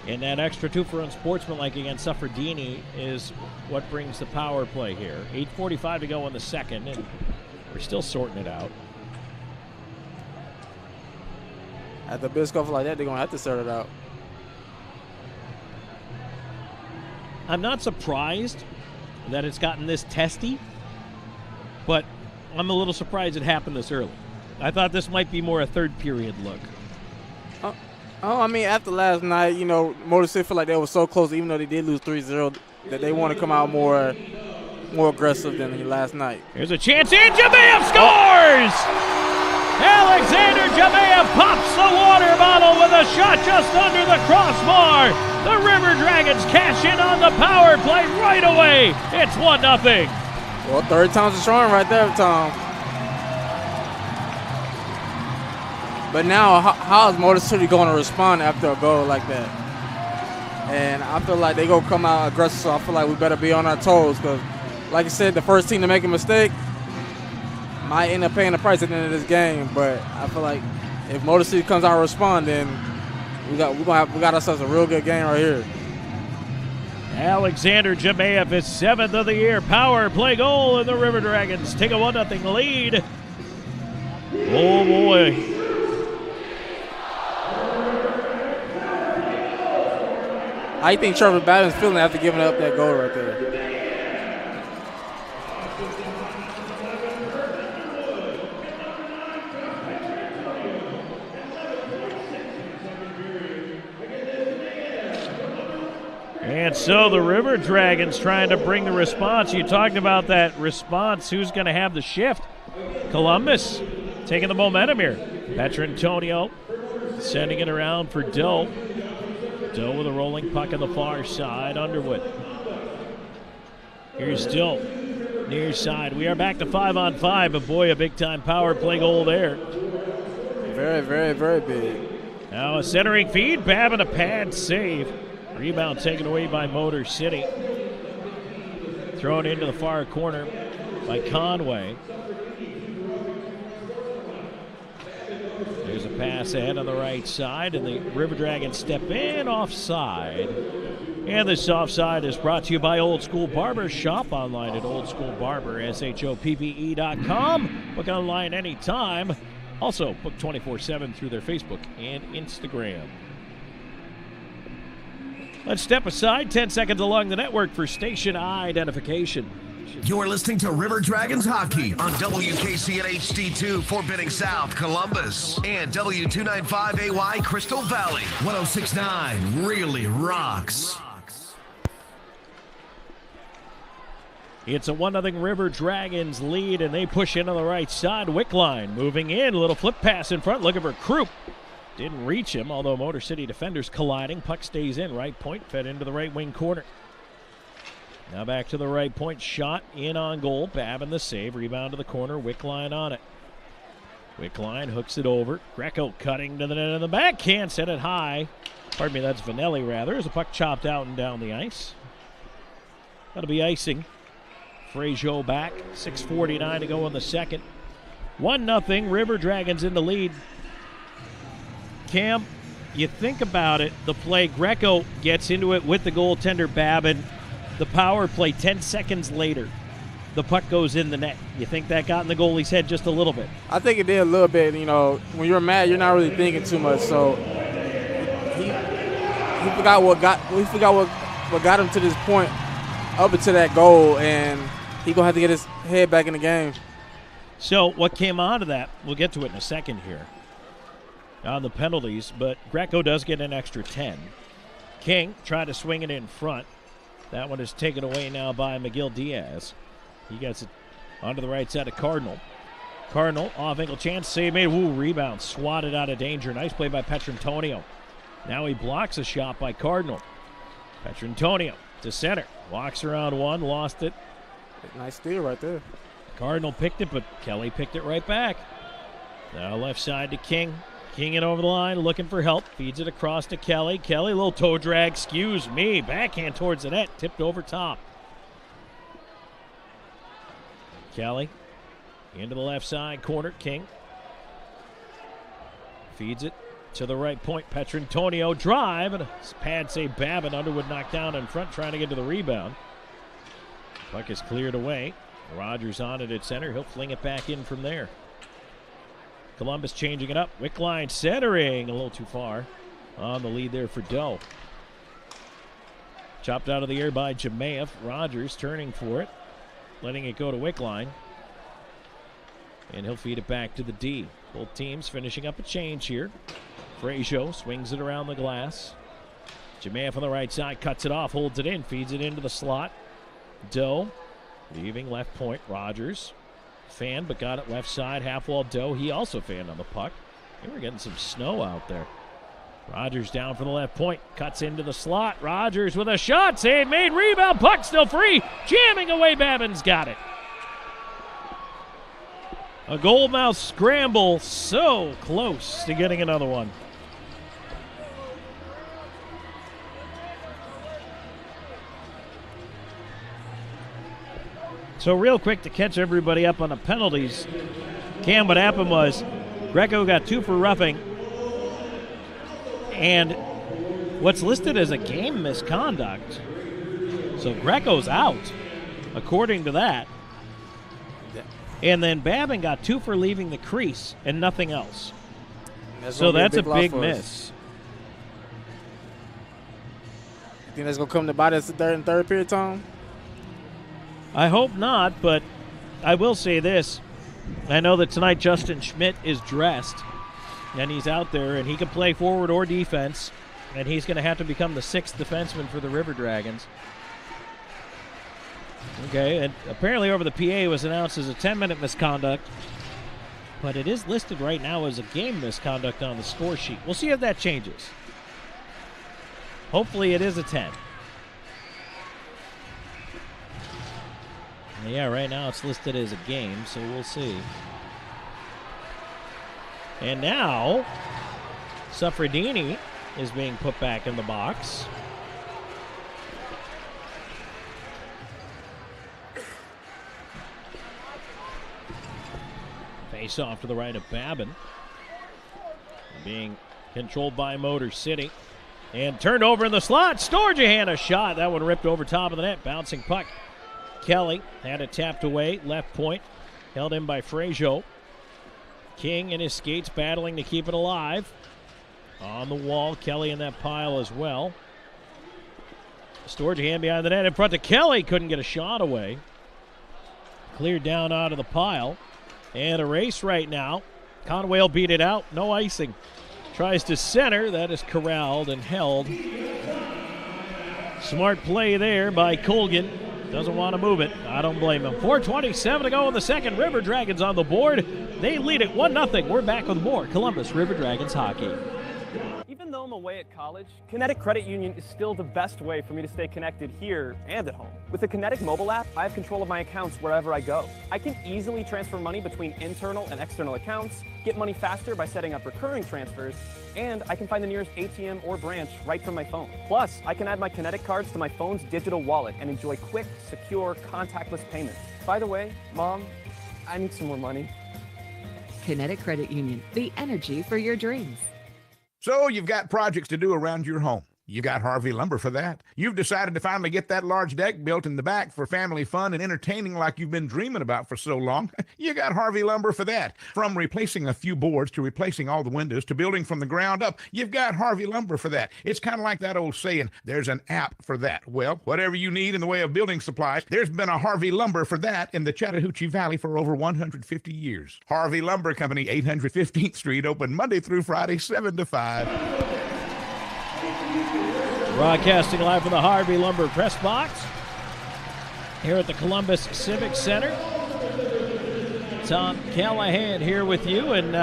And that extra 2 for unsportsmanlike against Suffredini is what brings the power play here. 8:45 to go in the second, and we're still sorting it out. At a big scuffle like that, they're going to have to sort it out. I'm not surprised that it's gotten this testy, but I'm a little surprised it happened this early. I thought this might be more a 3rd period look. I mean, after last night, you know, Motor City feel like they were so close, even though they did lose 3-0, that they want to come out more aggressive than last night. Here's a chance, and Jamayev scores! Alexander Jamayev pops the water bottle with a shot just under the crossbar. The River Dragons cash in on the power play right away. It's 1-0. Well, 3rd time's a charm right there, Tom. But now, how is Motor City going to respond after a goal like that? And I feel like they're going to come out aggressive, so I feel like we better be on our toes because, like I said, the first team to make a mistake might end up paying the price at the end of this game. But I feel like if Motor City comes out and respond, then we got ourselves a real good game right here. Alexander Jamayev, his 7th of the year power play goal, and the River Dragons take a 1-0 lead. Oh, boy. I think Trevor Babin's feeling after giving up that goal right there. And so the River Dragons trying to bring the response. You talked about that response. Who's going to have the shift? Columbus taking the momentum here. Petrantonio sending it around for Doe. Doe with a rolling puck on the far side. Underwood. Here's Doe. Near side. We are back to 5-on-5, but boy, a big-time power play goal there. Very, very, very big. Now a centering feed. Babin a pad save. Rebound taken away by Motor City. Thrown into the far corner by Conway. There's a pass ahead on the right side, and the River Dragons step in offside. And this offside is brought to you by Old School Barber. Shop online at oldschoolbarber.com. Book online anytime. Also, book 24/7 through their Facebook and Instagram. Let's step aside 10 seconds along the network for station identification. You're listening to River Dragons Hockey on WKC at HD2 Fort Benning South, Columbus, and W295AY Crystal Valley. 106.9 really rocks. It's a 1-0 River Dragons lead, and they push into the right side. Wickline moving in, little flip pass in front, looking for Krupp. Didn't reach him, although Motor City defenders colliding. Puck stays in, right point, fed into the right wing corner. Now back to the right point, shot in on goal. Babin the save, rebound to the corner, Wickline on it. Wickline hooks it over. Greco cutting to the net in the back, can't set it high. Pardon me, that's Vanelli rather, as the puck chopped out and down the ice. That'll be icing. Frazier back, 6:49 to go in the second. 1-0, River Dragons in the lead. Cam, you think about it, the play, Greco gets into it with the goaltender Babin. The power play 10 seconds later, the puck goes in the net. You think that got in the goalie's head just a little bit? I think it did a little bit. You know, when you're mad, you're not really thinking too much. So he forgot what got him to this point, up into that goal, and he's going to have to get his head back in the game. So what came out of that, we'll get to it in a second here, on the penalties, but Greco does get an extra 10. King tried to swing it in front. That one is taken away now by Miguel Diaz. He gets it onto the right side of Cardinal. Cardinal, off-angle chance, save made. Woo, rebound, swatted out of danger. Nice play by Petrantonio. Now he blocks a shot by Cardinal. Petrantonio to center. Walks around one, lost it. Nice steal right there. Cardinal picked it, but Kelly picked it right back. Now left side to King. King it over the line, looking for help. Feeds it across to Kelly. Kelly, little toe drag, excuse me. Backhand towards the net, tipped over top. Kelly into the left side corner. King feeds it to the right point. Petrantonio drive, and a pad save. Babin. Underwood knocked down in front, trying to get to the rebound. Puck is cleared away. Rogers on it at center. He'll fling it back in from there. Columbus changing it up. Wickline centering a little too far. On the lead there for Doe. Chopped out of the air by Jemaev. Rogers turning for it. Letting it go to Wickline. And he'll feed it back to the D. Both teams finishing up a change here. Frazier swings it around the glass. Jemaev on the right side cuts it off, holds it in, feeds it into the slot. Doe leaving left point. Rogers fanned, but got it left side, half wall. Doe, he also fanned on the puck. And we're getting some snow out there. Rogers down for the left point, cuts into the slot. Rogers with a shot, save made, rebound, puck still free, jamming away. Babin's got it. A goalmouth scramble, so close to getting another one. So real quick to catch everybody up on the penalties, Cam, what happened was Greco got 2 for roughing, and what's listed as a game misconduct. So Greco's out, according to that. And then Babin got 2 for leaving the crease and nothing else. So that's a big miss. You think that's going to come to bite us in third period, Tom? I hope not, but I will say this. I know that tonight Justin Schmidt is dressed, and he's out there, and he can play forward or defense, and he's going to have to become the 6th defenseman for the River Dragons. Okay, and apparently over the PA it was announced as a 10-minute misconduct. but it is listed right now as a game misconduct on the score sheet. We'll see if that changes. Hopefully it is a 10. Yeah, right now it's listed as a game, so we'll see. And now, Suffredini is being put back in the box. Face off to the right of Babin. Being controlled by Motor City. And turned over in the slot. Storjahan a shot. That one ripped over top of the net. Bouncing puck. Kelly had it tapped away. Left point. Held in by Frazier. King and his skates battling to keep it alive. On the wall. Kelly in that pile as well. Storjahan behind the net in front to Kelly. Couldn't get a shot away. Cleared down out of the pile. And a race right now. Conway will beat it out. No icing. Tries to center. That is corralled and held. Smart play there by Colgan. Doesn't want to move it. I don't blame him. 4:27 to go in the second. River Dragons on the board. They lead it 1-0. We're back with more Columbus River Dragons hockey. Even though I'm away at college, Kinetic Credit Union is still the best way for me to stay connected here and at home. With the Kinetic mobile app, I have control of my accounts wherever I go. I can easily transfer money between internal and external accounts, get money faster by setting up recurring transfers, and I can find the nearest ATM or branch right from my phone. Plus, I can add my Kinetic cards to my phone's digital wallet and enjoy quick, secure, contactless payments. By the way, Mom, I need some more money. Kinetic Credit Union, the energy for your dreams. So you've got projects to do around your home. You've got Harvey Lumber for that. You've decided to finally get that large deck built in the back for family fun and entertaining like you've been dreaming about for so long. You got Harvey Lumber for that. From replacing a few boards to replacing all the windows to building from the ground up, you've got Harvey Lumber for that. It's kind of like that old saying, there's an app for that. Well, whatever you need in the way of building supplies, there's been a Harvey Lumber for that in the Chattahoochee Valley for over 150 years. Harvey Lumber Company, 815th Street, open Monday through Friday, 7 to 5. Broadcasting live from the Harvey Lumber Press Box here at the Columbus Civic Center. Tom Callahan here with you, and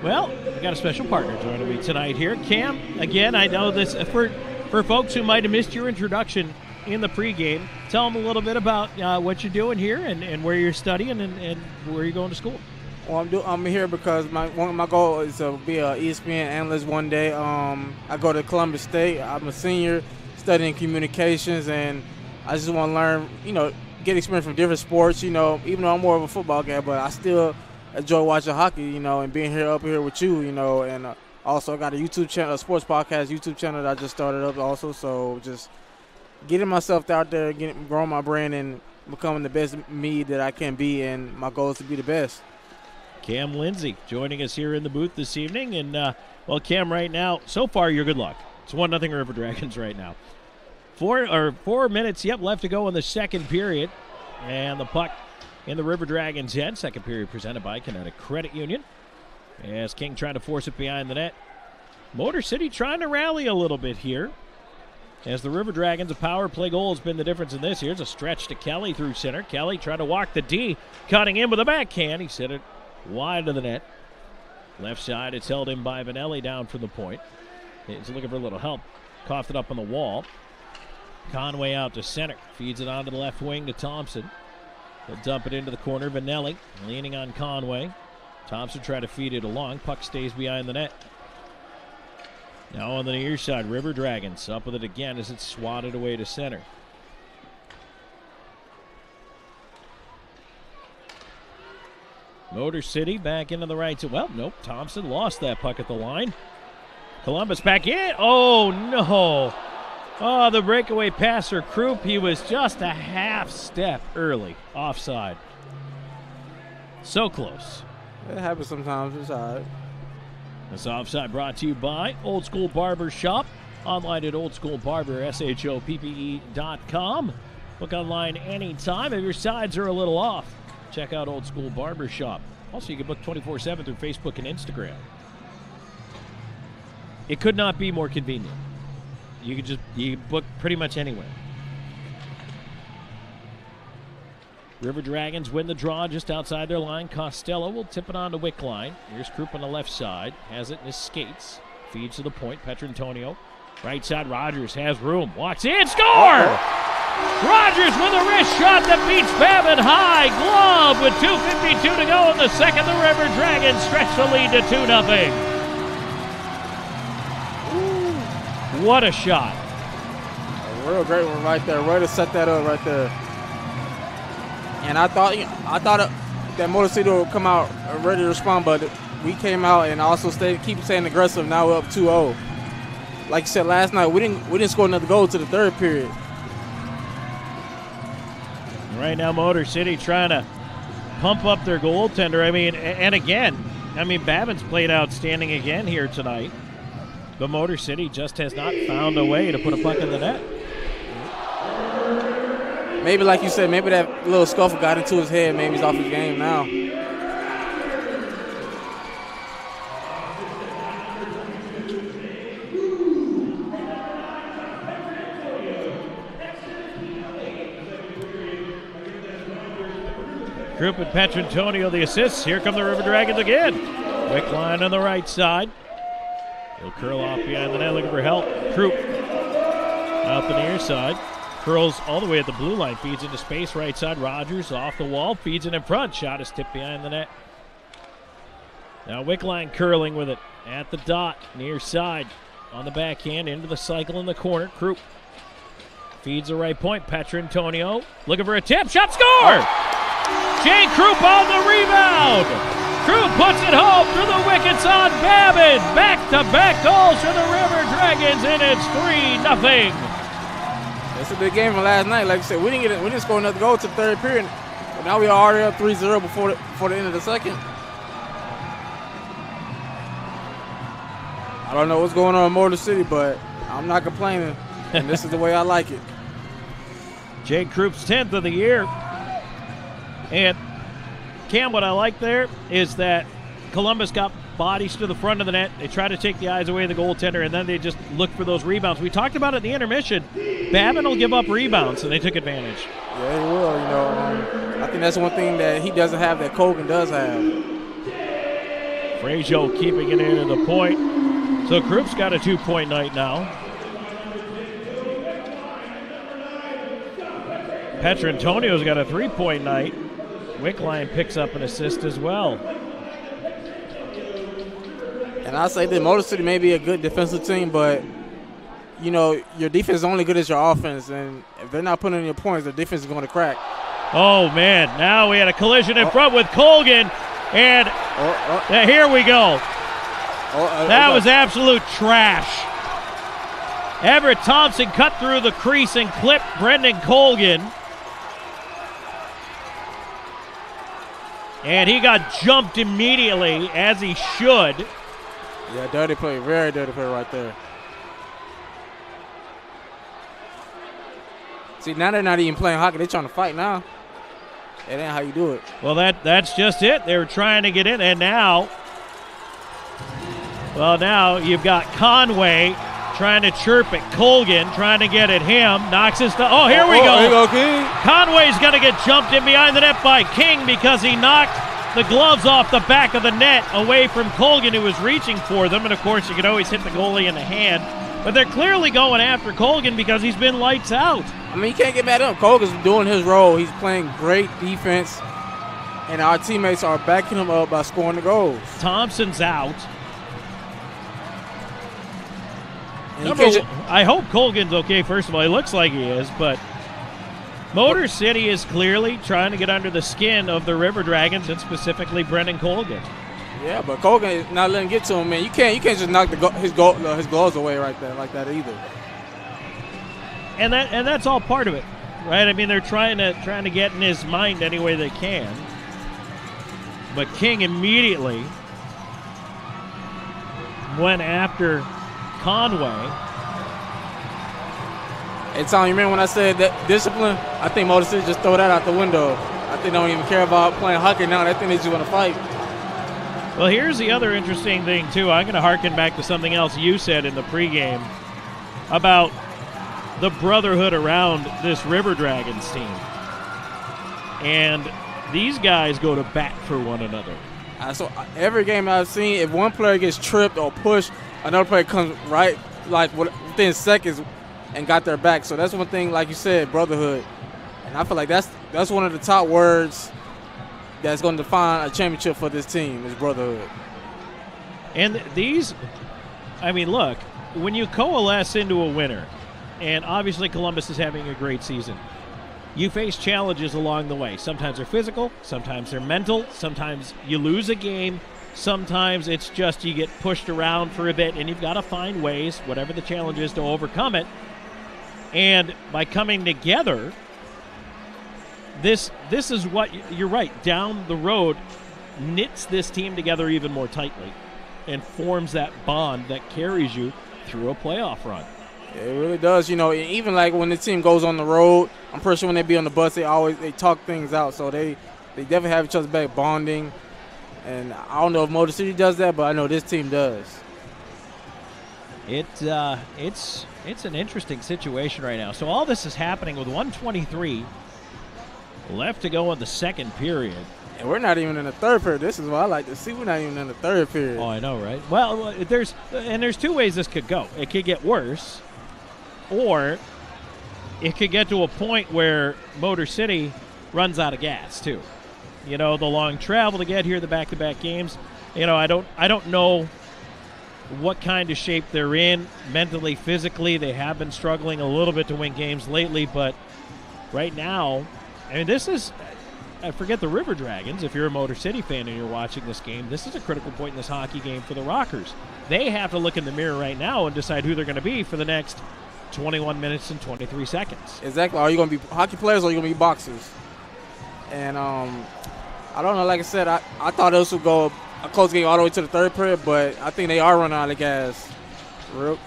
well, we got a special partner joining me tonight here. Cam, again, I know this for folks who might have missed your introduction in the pregame. Tell them a little bit about what you're doing here and where you're studying and where you're going to school. Well, I'm here because one of my goals is to be an ESPN analyst one day. I go to Columbus State. I'm a senior studying communications, and I just want to learn, get experience from different sports, even though I'm more of a football guy, but I still enjoy watching hockey, and being up here with you, and also I got a YouTube channel, a sports podcast YouTube channel that I just started up also, so just getting myself out there, growing my brand and becoming the best me that I can be, and my goal is to be the best. Cam Lindsay joining us here in the booth this evening. And, well, Cam, right now, so far, you're good luck. It's 1-0 River Dragons right now. 4 minutes, left to go in the second period. And the puck in the River Dragons' end. Second period presented by Kinetic Credit Union. As King trying to force it behind the net. Motor City trying to rally a little bit here. As the River Dragons, a power play goal has been the difference in this. Here's a stretch to Kelly through center. Kelly trying to walk the D. Cutting in with a backhand. He set it wide of the net. Left side, it's held in by Vanelli down from the point. He's looking for a little help. Coughed it up on the wall. Conway out to center. Feeds it onto the left wing to Thompson. He'll dump it into the corner. Vanelli leaning on Conway. Thompson try to feed it along. Puck stays behind the net. Now on the near side, River Dragons up with it again as it's swatted away to center. Motor City back into the right. Well, nope. Thompson lost that puck at the line. Columbus back in. Oh, no. Oh, the breakaway passer, Krupp. He was just a half step early. Offside. So close. It happens sometimes. It's all right. This offside brought to you by Old School Barber Shop. Online at oldschoolbarber.com. Book online anytime. If your sides are a little off, check out Old School Barber Shop. Also, you can book 24/7 through Facebook and Instagram. It could not be more convenient. You can book pretty much anywhere. River Dragons win the draw just outside their line. Costello will tip it on to Wickline. Here's Krupp on the left side. Has it in his skates. Feeds to the point. Petrantonio. Right side, Rogers has room. Walks in. Score! Rogers with a wrist shot that beats Babin high. Glove with 2:52 to go in the second. The River Dragons stretch the lead to 2-0. What a shot. A real great one right there. Way to set that up right there. And I thought that Motor City would come out ready to respond, but we came out and also keep staying aggressive. Now we're up 2-0. Like you said last night, we didn't score another goal to the third period. Right now, Motor City trying to pump up their goaltender. I mean, and again, Babin's played outstanding again here tonight. But Motor City just has not found a way to put a puck in the net. Maybe, like you said, maybe that little scuffle got into his head. Maybe he's off his game now. Krupp and Petrantonio the assists. Here come the River Dragons again. Wickline on the right side. He'll curl off behind the net looking for help. Krupp out the near side. Curls all the way at the blue line. Feeds into space right side. Rogers off the wall. Feeds it in front. Shot is tipped behind the net. Now Wickline curling with it at the dot. Near side. On the backhand. Into the cycle in the corner. Krupp feeds the right point. Petrantonio looking for a tip. Shot, score! Jay Krupp on the rebound. Krupp puts it home through the wickets on Babin. Back-to-back goals for the River Dragons, and it's 3-0. It's a big game from last night. Like I said, we didn't score another goal to the third period. But now we are already up 3-0 before the end of the second. I don't know what's going on in Motor City, but I'm not complaining. And this is the way I like it. Jay Krupp's 10th of the year. And Cam, what I like there is that Columbus got bodies to the front of the net. They try to take the eyes away of the goaltender, and then they just look for those rebounds. We talked about it in the intermission. Babin will give up rebounds, and they took advantage. Yeah, he will. I think that's one thing that he doesn't have that Colgan does have. Frazier keeping it in at the point. So Krupp's got a 2-point night now. Petrantonio's got a 3-point night. Wickline picks up an assist as well. And I say that Motor City may be a good defensive team, but, your defense is only good as your offense. And if they're not putting in your points, their defense is going to crack. Oh, man. Now we had a collision in front with Colgan. And here we go. That was absolute trash. Everett Thompson cut through the crease and clipped Brendan Colgan. And he got jumped immediately, as he should. Yeah, dirty play. Very dirty play right there. See, now they're not even playing hockey. They're trying to fight now. That ain't how you do it. Well, that's just it. They were trying to get in, and now you've got Conway trying to chirp at Colgan, trying to get at him. Knocks his stuff. Oh, here we go. Here you go, King. Conway's going to get jumped in behind the net by King because he knocked the gloves off the back of the net away from Colgan, who was reaching for them. And, of course, you can always hit the goalie in the hand. But they're clearly going after Colgan because he's been lights out. I mean, you can't get mad at him. Colgan's doing his role. He's playing great defense, and our teammates are backing him up by scoring the goals. Thompson's out. I hope Colgan's okay, first of all. He looks like he is, but Motor City is clearly trying to get under the skin of the River Dragons, and specifically Brendan Colgan. Yeah, but Colgan is not letting get to him, man. You can't just knock his goals away right there like that either. And that's all part of it, right? I mean, they're trying to get in his mind any way they can. But King immediately went after Conway. Hey, Tom, you remember when I said that discipline? I think Motor City just throw that out the window. I think they don't even care about playing hockey now. I think they just want to fight. Well, here's the other interesting thing, too. I'm going to harken back to something else you said in the pregame about the brotherhood around this River Dragons team. And these guys go to bat for one another. So every game I've seen, if one player gets tripped or pushed, another player comes right, like within seconds, and got their back. So that's one thing, like you said, brotherhood. And I feel like that's one of the top words that's going to define a championship for this team is brotherhood. And these, I mean, look, when you coalesce into a winner, and obviously Columbus is having a great season, you face challenges along the way. Sometimes they're physical, sometimes they're mental, sometimes you lose a game, sometimes it's just you get pushed around for a bit, and you've got to find ways, whatever the challenge is, to overcome it. And by coming together, this is what, you're right, down the road, knits this team together even more tightly and forms that bond that carries you through a playoff run. It really does. You know, even like when the team goes on the road, I'm pretty sure when they be on the bus, they talk things out. So they definitely have each other's back, bonding. And I don't know if Motor City does that, but I know this team does. It's an interesting situation right now. So all this is happening with 1:23 left to go in the second period. And we're not even in the third period. This is what I like to see. We're not even in the third period. Oh, I know, right? Well, there's two ways this could go. It could get worse, or it could get to a point where Motor City runs out of gas too. You know, the long travel to get here, the back-to-back games. You know, I don't know what kind of shape they're in mentally, physically. They have been struggling a little bit to win games lately, but right now, I mean, this is, I forget the River Dragons. If you're a Motor City fan and you're watching this game, this is a critical point in this hockey game for the Rockers. They have to look in the mirror right now and decide who they're going to be for the next 21 minutes and 23 seconds. Exactly. Are you going to be hockey players or are you going to be boxers? And I don't know. Like I said, I thought this would go a close game all the way to the third period, but I think they are running out of gas real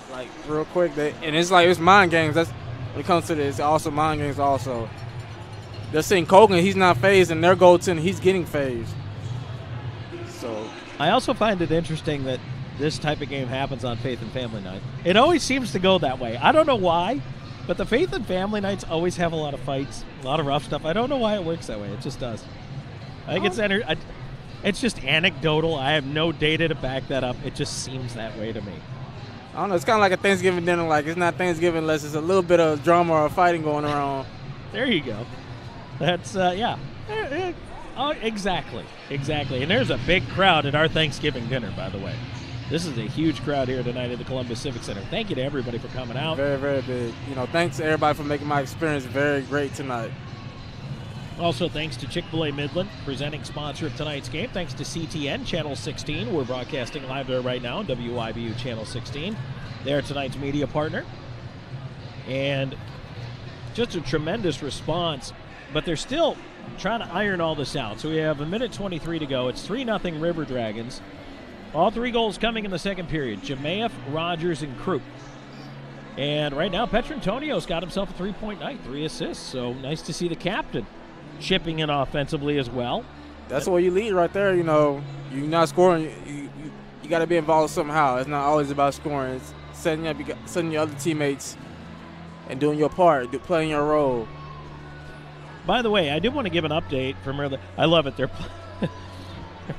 quick. And it's mind games. That's when it comes to this. It's also mind games also. They're saying Kogan, he's not phased, and their goaltender, he's getting phased. So I also find it interesting that this type of game happens on Faith and Family Night. It always seems to go that way. I don't know why, but the Faith and Family Nights always have a lot of fights, a lot of rough stuff. I don't know why it works that way. It just does. I think it's just anecdotal. I have no data to back that up. It just seems that way to me. I don't know. It's kind of like a Thanksgiving dinner. Like, it's not Thanksgiving unless there's a little bit of drama or fighting going around. There you go. That's, yeah. Oh, exactly. And there's a big crowd at our Thanksgiving dinner, by the way. This is a huge crowd here tonight at the Columbus Civic Center. Thank you to everybody for coming out. Very, very big. You know, thanks to everybody for making my experience very great tonight. Also, thanks to Chick-fil-A Midland, presenting sponsor of tonight's game. Thanks to CTN, Channel 16. We're broadcasting live there right now, WIBU Channel 16. They're tonight's media partner. And just a tremendous response, but they're still trying to iron all this out. So we have 1:23 to go. It's 3-0 River Dragons. All three goals coming in the second period. Jemayeff, Rogers, and Krupp. And right now, Petrantonio's got himself a 3-point night, 3 assists. So nice to see the captain chipping in offensively as well. That's where you lead right there. You know, you're not scoring. You got to be involved somehow. It's not always about scoring. It's setting your other teammates and doing your part, playing your role. By the way, I did want to give an update from earlier. I love it. They're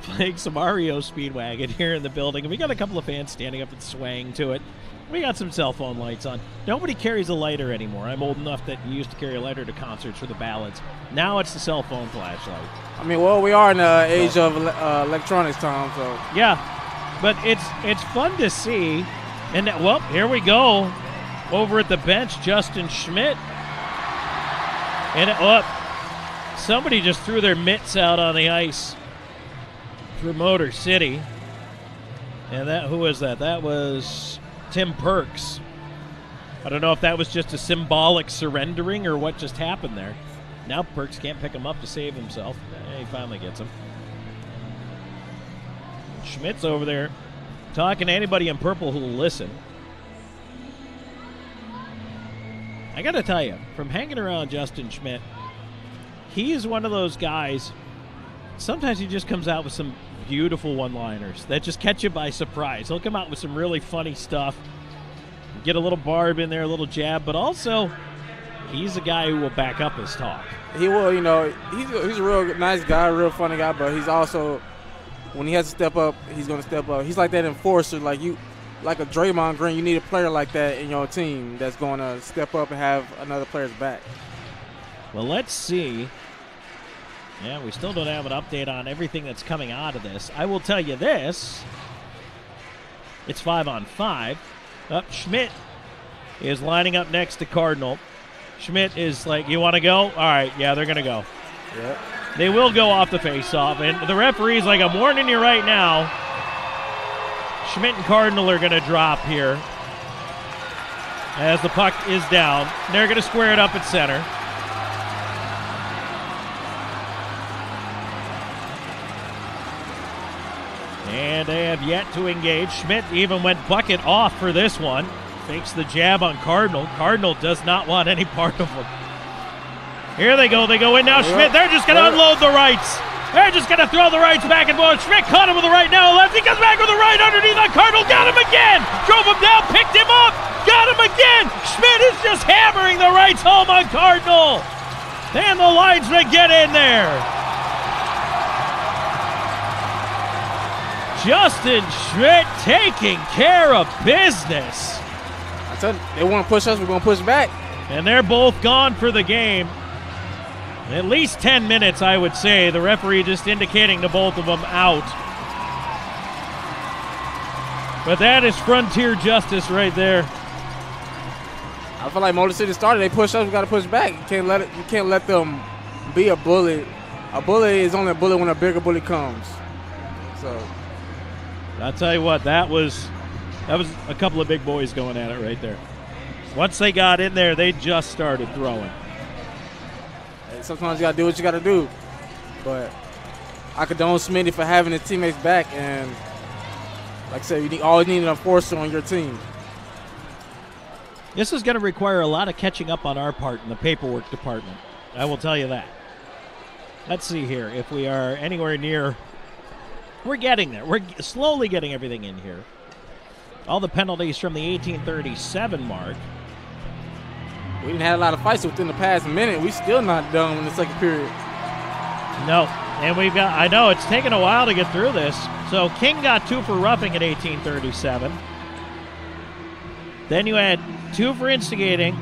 playing some REO Speedwagon here in the building, and we got a couple of fans standing up and swaying to it. We got some cell phone lights on. Nobody carries a lighter anymore. I'm old enough that you used to carry a lighter to concerts for the ballads. Now it's the cell phone flashlight. I mean, well, we are in the age of electronics, Tom. So yeah, but it's fun to see. And well, here we go. Over at the bench, Justin Schmidt. And somebody just threw their mitts out on the ice for Motor City. And who was that? That was Tim Perks. I don't know if that was just a symbolic surrendering or what just happened there. Now Perks can't pick him up to save himself. He finally gets him. Schmidt's over there talking to anybody in purple who will listen. I got to tell you, from hanging around Justin Schmidt, he is one of those guys, sometimes he just comes out with some beautiful one-liners that just catch you by surprise. He'll come out with some really funny stuff, get a little barb in there, a little jab, but also He's a guy who will back up his talk. He will, he's a real nice guy, real funny guy, but he's also, when he has to step up, he's going to step up. He's like that enforcer, like a Draymond Green. You need a player like that in your team that's going to step up and have another player's back. Well, let's see. Yeah, we still don't have an update on everything that's coming out of this. I will tell you this. It's 5-on-5. Schmidt is lining up next to Cardinal. Schmidt is like, you want to go? All right, yeah, they're going to go. Yep. They will go off the faceoff, and the referee's like, I'm warning you right now. Schmidt and Cardinal are going to drop here as the puck is down. They're going to square it up at center. And they have yet to engage. Schmidt even went bucket off for this one. Fakes the jab on Cardinal. Cardinal does not want any part of him. Here they go. They go in now. Schmidt, they're just going to unload the rights. They're just going to throw the rights back and forth. Schmidt caught him with the right, now left. He comes back with the right underneath on Cardinal. Got him again. Drove him down, picked him up. Got him again. Schmidt is just hammering the rights home on Cardinal. And the linesmen get in there. Justin Schmidt taking care of business. I said they want to push us, we're going to push back. And they're both gone for the game. At least 10 minutes, I would say. The referee just indicating to both of them out. But that is frontier justice right there. I feel like Motor City started. They push us, we got to push back. You can't let them be a bully. A bully is only a bully when a bigger bully comes. So I'll tell you what, that was a couple of big boys going at it right there. Once they got in there, they just started throwing. Sometimes you got to do what you got to do. But I condone Smitty for having his teammates back. And like I said, you always need an enforcer on your team. This is going to require a lot of catching up on our part in the paperwork department. I will tell you that. Let's see here if we are anywhere near. We're getting there. We're slowly getting everything in here. All the penalties from the 1837 mark. We didn't have a lot of fights within the past minute. We still not done in the second period. No, and we've got, I know it's taken a while to get through this. So King got 2 for roughing at 1837. Then you had 2 for instigating,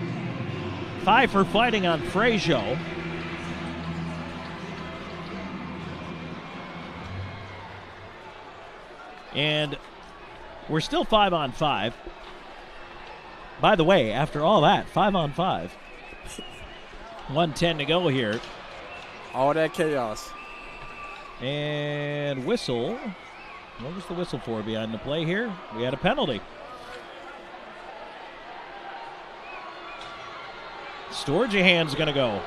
5 for fighting on Frazier. And we're still 5-on-5. By the way, after all that, 5-on-5. 1:10 to go here. All that chaos. And whistle. What was the whistle for behind the play here? We had a penalty. Storjahan's going to go.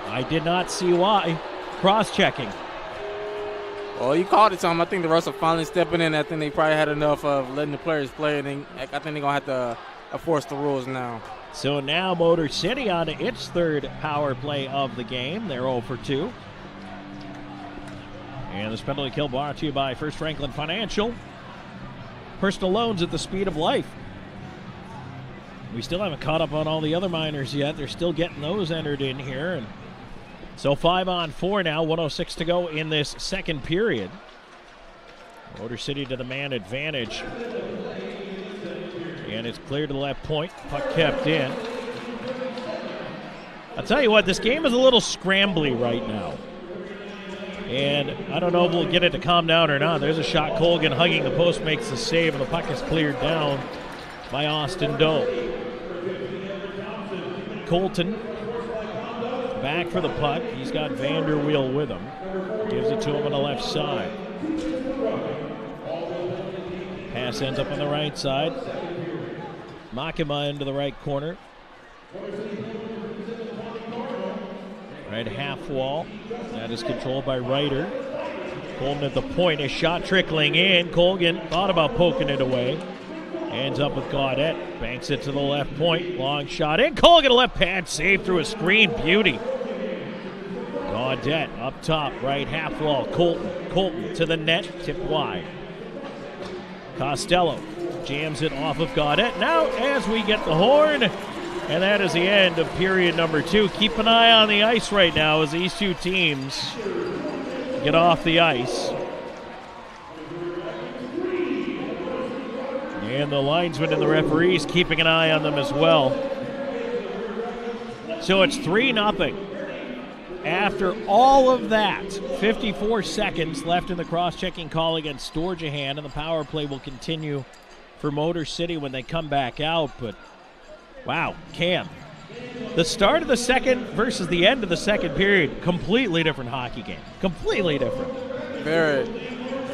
I did not see why. Cross-checking. Well, you called it something. I think the refs are finally stepping in. I think they probably had enough of letting the players play. And I think they're going to have to enforce the rules now. So now Motor City on to its third power play of the game. They're 0 for 2. And this penalty kill brought to you by First Franklin Financial. Personal loans at the speed of life. We still haven't caught up on all the other minors yet. They're still getting those entered in here. And so 5-on-4 now, 1:06 to go in this second period. Motor City to the man advantage. And it's clear to the left point. Puck kept in. I'll tell you what, this game is a little scrambly right now. And I don't know if we'll get it to calm down or not. There's a shot. Colgan hugging the post makes the save, and the puck is cleared down by Austin Doe. Colton back for the puck. He's got Vanderweel with him. Gives it to him on the left side. Pass ends up on the right side. Makima into the right corner. Right half wall. That is controlled by Ryder. Coleman at the point. A shot trickling in. Colgan thought about poking it away. Ends up with Gaudette. Banks it to the left point. Long shot in. Colgan a left pad save through a screen. Beauty. Gaudette up top. Right half wall. Colton to the net. Tipped wide. Costello jams it off of Gaudette. Now as we get the horn And that is the end of period number 2. Keep an eye on the ice right now as these two teams get off the ice. And the linesmen and the referees keeping an eye on them as well. So it's 3-0. After all of that, 54 seconds left in the cross-checking call against Scoreboard, and the power play will continue for Motor City when they come back out. But, wow, Cam, the start of the second versus the end of the second period, completely different hockey game. Completely different. Very.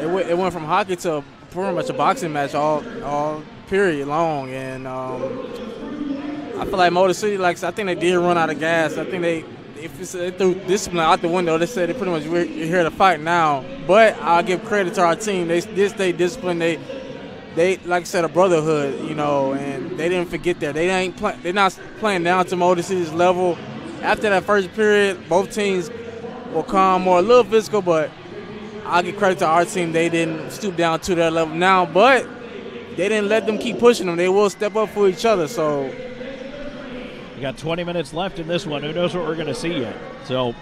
It went from hockey to pretty much a boxing match all period long. And I feel like Motor City, I think they did run out of gas. I think they threw discipline out the window. They said they pretty much we're here to fight now. But I'll give credit to our team. They did stay disciplined. They like I said, a brotherhood, and they didn't forget that. They're not playing down to Motor City's level. After that first period, both teams will come more a little physical, but I'll give credit to our team. They didn't stoop down to their level now, but they didn't let them keep pushing them. They will step up for each other. So we got 20 minutes left in this one. Who knows what we're going to see yet? So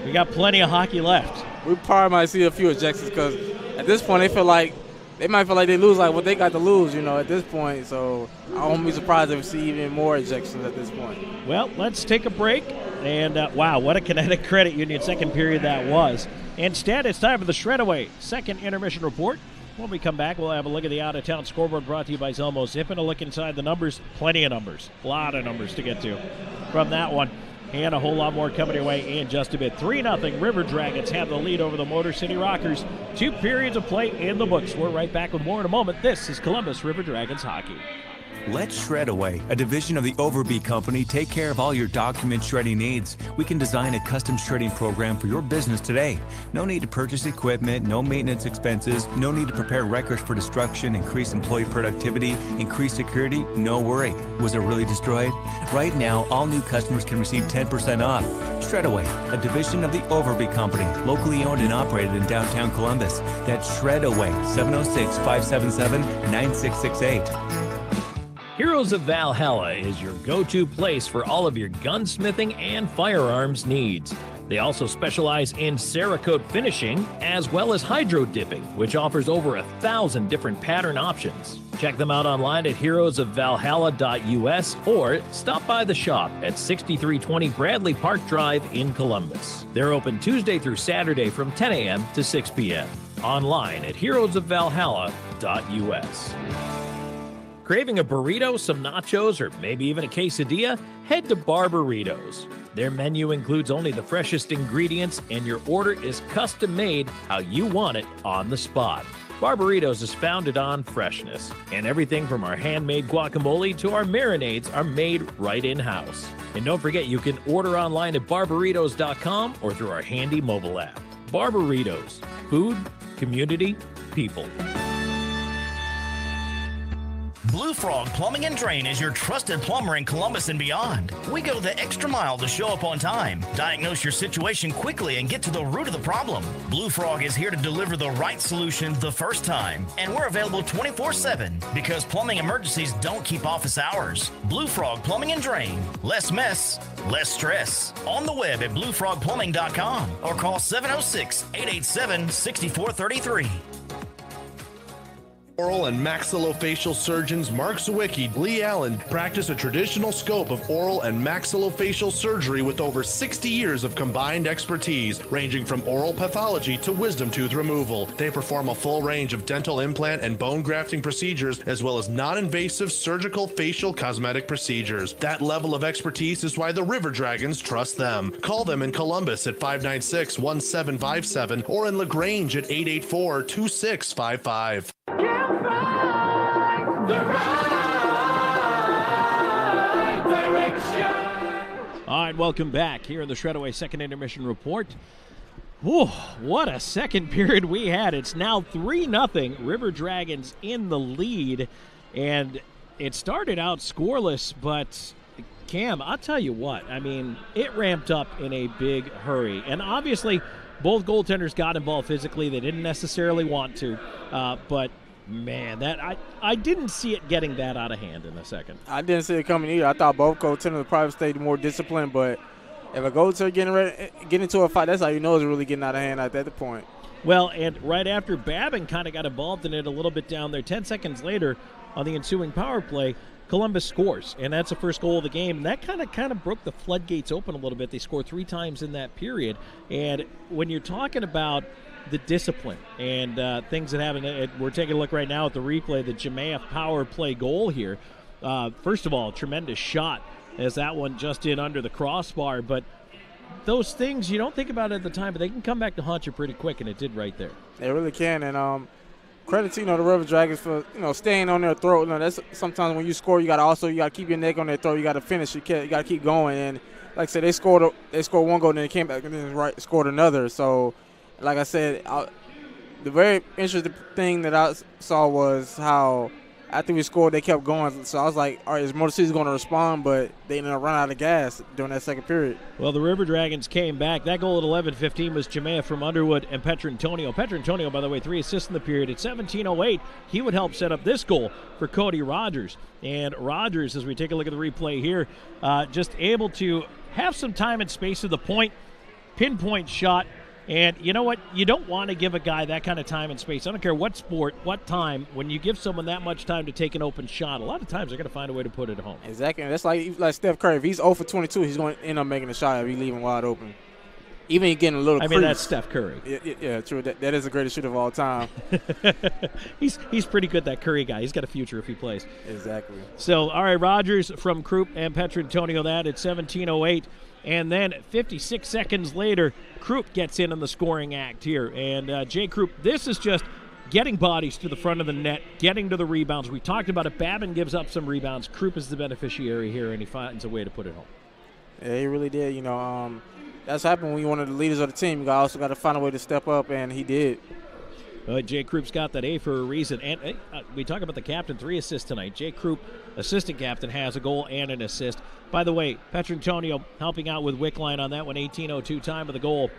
we got plenty of hockey left. We probably might see a few ejections because at this point they might feel like they lose what they got to lose, at this point. So I won't be surprised if we see even more ejections at this point. Well, let's take a break. And, wow, what a Kinetic Credit Union second period that was. Instead, it's time for the Shred-Away second intermission report. When we come back, we'll have a look at the out-of-town scoreboard brought to you by Zelmo Zip and a look inside the numbers. Plenty of numbers. A lot of numbers to get to from that one. And a whole lot more coming your way in just a bit. 3-0 River Dragons have the lead over the Motor City Rockers. 2 periods of play in the books. We're right back with more in a moment. This is Columbus River Dragons hockey. Let Shred-Away, a division of the Overby Company, take care of all your document shredding needs. We can design a custom shredding program for your business today. No need to purchase equipment, no maintenance expenses, no need to prepare records for destruction, increase employee productivity, increase security, no worry. Was it really destroyed? Right now, all new customers can receive 10% off. Shred-Away, a division of the Overby Company, locally owned and operated in downtown Columbus. That's Shred-Away, 706-577-9668. Heroes of Valhalla is your go-to place for all of your gunsmithing and firearms needs. They also specialize in Cerakote finishing as well as hydro dipping, which offers over 1,000 different pattern options. Check them out online at heroesofvalhalla.us or stop by the shop at 6320 Bradley Park Drive in Columbus. They're open Tuesday through Saturday from 10 a.m. to 6 p.m. Online at heroesofvalhalla.us. Craving a burrito, some nachos, or maybe even a quesadilla? Head to Barbaritos. Their menu includes only the freshest ingredients, and your order is custom made how you want it on the spot. Barbaritos is founded on freshness, and everything from our handmade guacamole to our marinades are made right in-house. And don't forget, you can order online at barbaritos.com or through our handy mobile app. Barbaritos. Food, community, people. Blue Frog Plumbing and Drain is your trusted plumber in Columbus and beyond. We go the extra mile to show up on time, diagnose your situation quickly, and get to the root of the problem. Blue Frog is here to deliver the right solution the first time, and we're available 24/7 because plumbing emergencies don't keep office hours. Blue Frog Plumbing and Drain. Less mess, less stress. On the web at bluefrogplumbing.com or call 706-887-6433. Oral and maxillofacial surgeons Mark Zwicky, Lee Allen practice a traditional scope of oral and maxillofacial surgery with over 60 years of combined expertise, ranging from oral pathology to wisdom tooth removal. They perform a full range of dental implant and bone grafting procedures, as well as non-invasive surgical facial cosmetic procedures. That level of expertise is why the River Dragons trust them. Call them in Columbus at 596-1757 or in LaGrange at 884-2655. All right, welcome back here in the Shred-Away second intermission report. Whew, what a second period we had. It's now 3-0, River Dragons in the lead, and it started out scoreless, but Cam, I'll tell you what, I mean, it ramped up in a big hurry, and obviously both goaltenders got involved physically. They didn't necessarily want to, but Man, that I didn't see it getting that out of hand in a second. I didn't see it coming either. I thought both goaltenders would probably stay more disciplined, but if a goaltender getting into a fight, that's how you know it's really getting out of hand at that point. Well, and right after Babin kind of got involved in it a little bit down there, 10 seconds later on the ensuing power play, Columbus scores, and that's the first goal of the game. And that kind of broke the floodgates open a little bit. They scored 3 times in that period. And when you're talking about the discipline and things that happen, we're taking a look right now at the replay, the Jemayeff power play goal here. First of all, tremendous shot as that one just in under the crossbar. But those things you don't think about at the time, but they can come back to haunt you pretty quick, and it did right there. They really can, and credit to the River Dragons for staying on their throat. That's sometimes when you score, you got to keep your neck on their throat. You got to finish. You got to keep going. And like I said, they scored one goal, and then they came back and then scored another. So, like I said, the very interesting thing that I saw was how after we scored, they kept going. So I was like, all right, is Motor City going to respond? But they ended up running out of gas during that second period. Well, the River Dragons came back. That goal at 11:15 was Jemayeff from Underwood and Petrantonio. Petrantonio, by the way, 3 assists in the period. At 17:08, he would help set up this goal for Cody Rogers. And Rogers, as we take a look at the replay here, just able to have some time and space to the point, pinpoint shot. And you know what? You don't want to give a guy that kind of time and space. I don't care what sport, what time. When you give someone that much time to take an open shot, a lot of times they're going to find a way to put it home. Exactly. And that's like Steph Curry. If he's 0 for 22, he's going to end up making a shot if he's leaving wide open. Even getting a little crease. I mean, that's Steph Curry. Yeah, true. That is the greatest shooter of all time. He's pretty good, that Curry guy. He's got a future if he plays. Exactly. So, all right, Rogers from Krupp and Petrantonio that at 17:08. And then 56 seconds later, Krupp gets in on the scoring act here. And Jay Krupp, this is just getting bodies to the front of the net, getting to the rebounds. We talked about it. Babin gives up some rebounds. Krupp is the beneficiary here, and he finds a way to put it home. Yeah, he really did. That's happened when you're one of the leaders of the team. You also got to find a way to step up, and he did. Jay Krupp's got that A for a reason. And we talk about the captain, 3 assists tonight. Jay Krupp, assistant captain, has a goal and an assist. By the way, Petrantonio helping out with Wickline on that one, 18:02 time of the goal.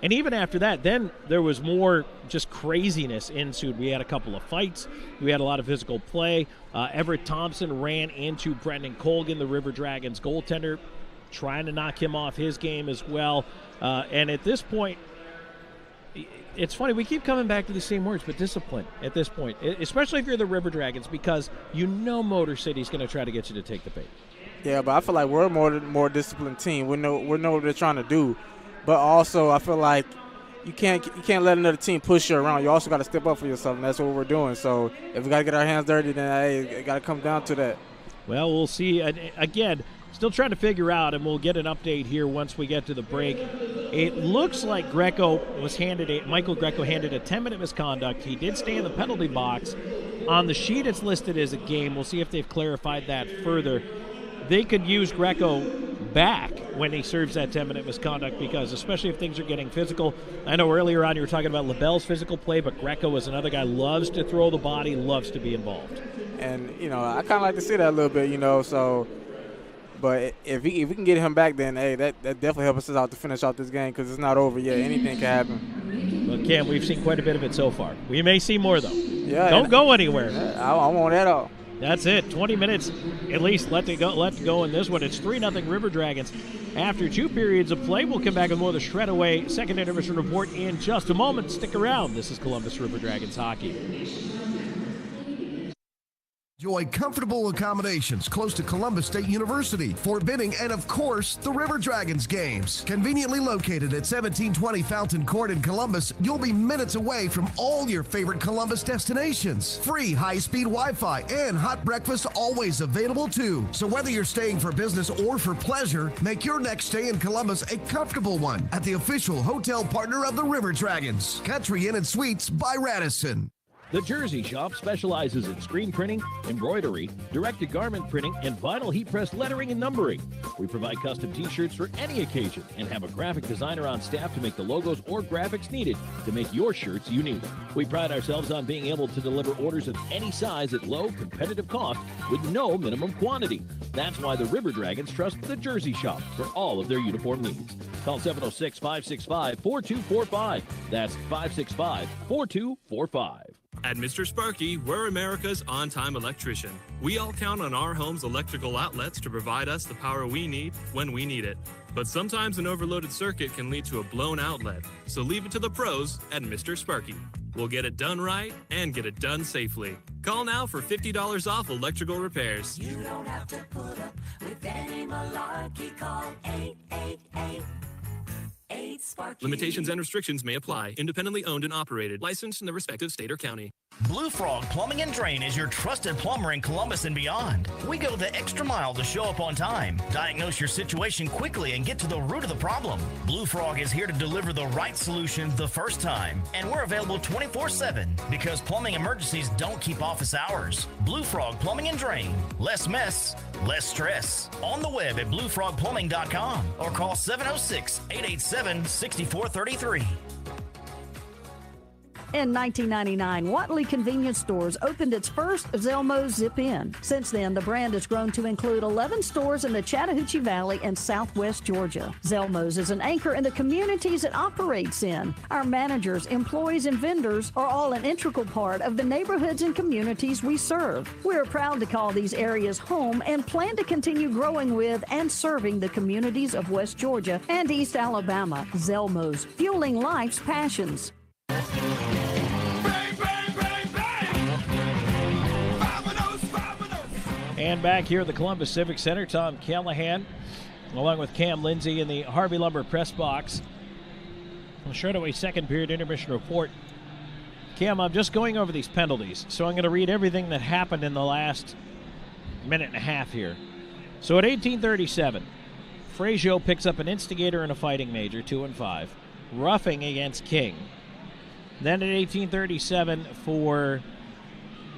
And even after that, then there was more just craziness ensued. We had a couple of fights. We had a lot of physical play. Everett Thompson ran into Brendan Colgan, the River Dragons goaltender, trying to knock him off his game as well. And at this point, it's funny, we keep coming back to the same words, but discipline at this point, especially if you're the River Dragons, because Motor City's going to try to get you to take the bait. Yeah, but I feel like we're a more disciplined team. We know what they're trying to do, but also I feel like you can't let another team push you around. You also got to step up for yourself, and that's what we're doing. So if we got to get our hands dirty, then it got to come down to that. Well, we'll see. Again, still trying to figure out, and we'll get an update here once we get to the break. It looks like Michael Greco handed a 10-minute misconduct. He did stay in the penalty box. On the sheet, it's listed as a game. We'll see if they've clarified that further. They could use Greco back when he serves that 10-minute misconduct, because especially if things are getting physical. I know earlier on you were talking about LaBelle's physical play, but Greco is another guy, loves to throw the body, loves to be involved. And, I kind of like to see that a little bit, so... But if we can get him back, then, hey, that definitely helps us out to finish out this game, because it's not over yet. Anything can happen. Well, Cam, we've seen quite a bit of it so far. We may see more, though. Yeah. Don't go anywhere. I want that all. That's it. 20 minutes at least left to go in this one. It's 3-0 River Dragons. After 2 periods of play, we'll come back with more of the Shred Away second intermission report in just a moment. Stick around. This is Columbus River Dragons hockey. Enjoy comfortable accommodations close to Columbus State University, Fort Benning, and of course, the River Dragons games. Conveniently located at 1720 Fountain Court in Columbus, you'll be minutes away from all your favorite Columbus destinations. Free high-speed Wi-Fi and hot breakfast always available too. So whether you're staying for business or for pleasure, make your next stay in Columbus a comfortable one at the official hotel partner of the River Dragons, Country Inn and Suites by Radisson. The Jersey Shop specializes in screen printing, embroidery, direct-to-garment printing, and vinyl heat-press lettering and numbering. We provide custom T-shirts for any occasion and have a graphic designer on staff to make the logos or graphics needed to make your shirts unique. We pride ourselves on being able to deliver orders of any size at low, competitive cost with no minimum quantity. That's why the River Dragons trust the Jersey Shop for all of their uniform needs. Call 706-565-4245. That's 565-4245. At Mr. Sparky, we're America's on-time electrician. We all count on our home's electrical outlets to provide us the power we need when we need it. But sometimes an overloaded circuit can lead to a blown outlet, so leave it to the pros at Mr. Sparky. We'll get it done right and get it done safely. Call now for $50 off electrical repairs. You don't have to put up with any malarkey. Call 888. Limitations and restrictions may apply. Independently owned and operated. Licensed in the respective state or county. Blue Frog Plumbing and Drain is your trusted plumber in Columbus and beyond. We go the extra mile to show up on time, diagnose your situation quickly, and get to the root of the problem. Blue Frog is here to deliver the right solution the first time, and we're available 24/7 because plumbing emergencies don't keep office hours. Blue Frog Plumbing and Drain. Less mess, less stress. On the web at bluefrogplumbing.com or call 706-887-6433. In 1999, Watley Convenience Stores opened its first Zelmo's Zip-In. Since then, the brand has grown to include 11 stores in the Chattahoochee Valley and southwest Georgia. Zelmo's is an anchor in the communities it operates in. Our managers, employees, and vendors are all an integral part of the neighborhoods and communities we serve. We're proud to call these areas home and plan to continue growing with and serving the communities of West Georgia and East Alabama. Zelmo's, fueling life's passions. And back here at the Columbus Civic Center, Tom Callahan, along with Cam Lindsay in the Harvey Lumber press box. Straight away, second period intermission report. Cam, I'm just going over these penalties, so I'm going to read everything that happened in the last minute and a half here. So at 18:37, Frasio picks up an instigator and a fighting major, 2 and 5, roughing against King. Then at 18:37 for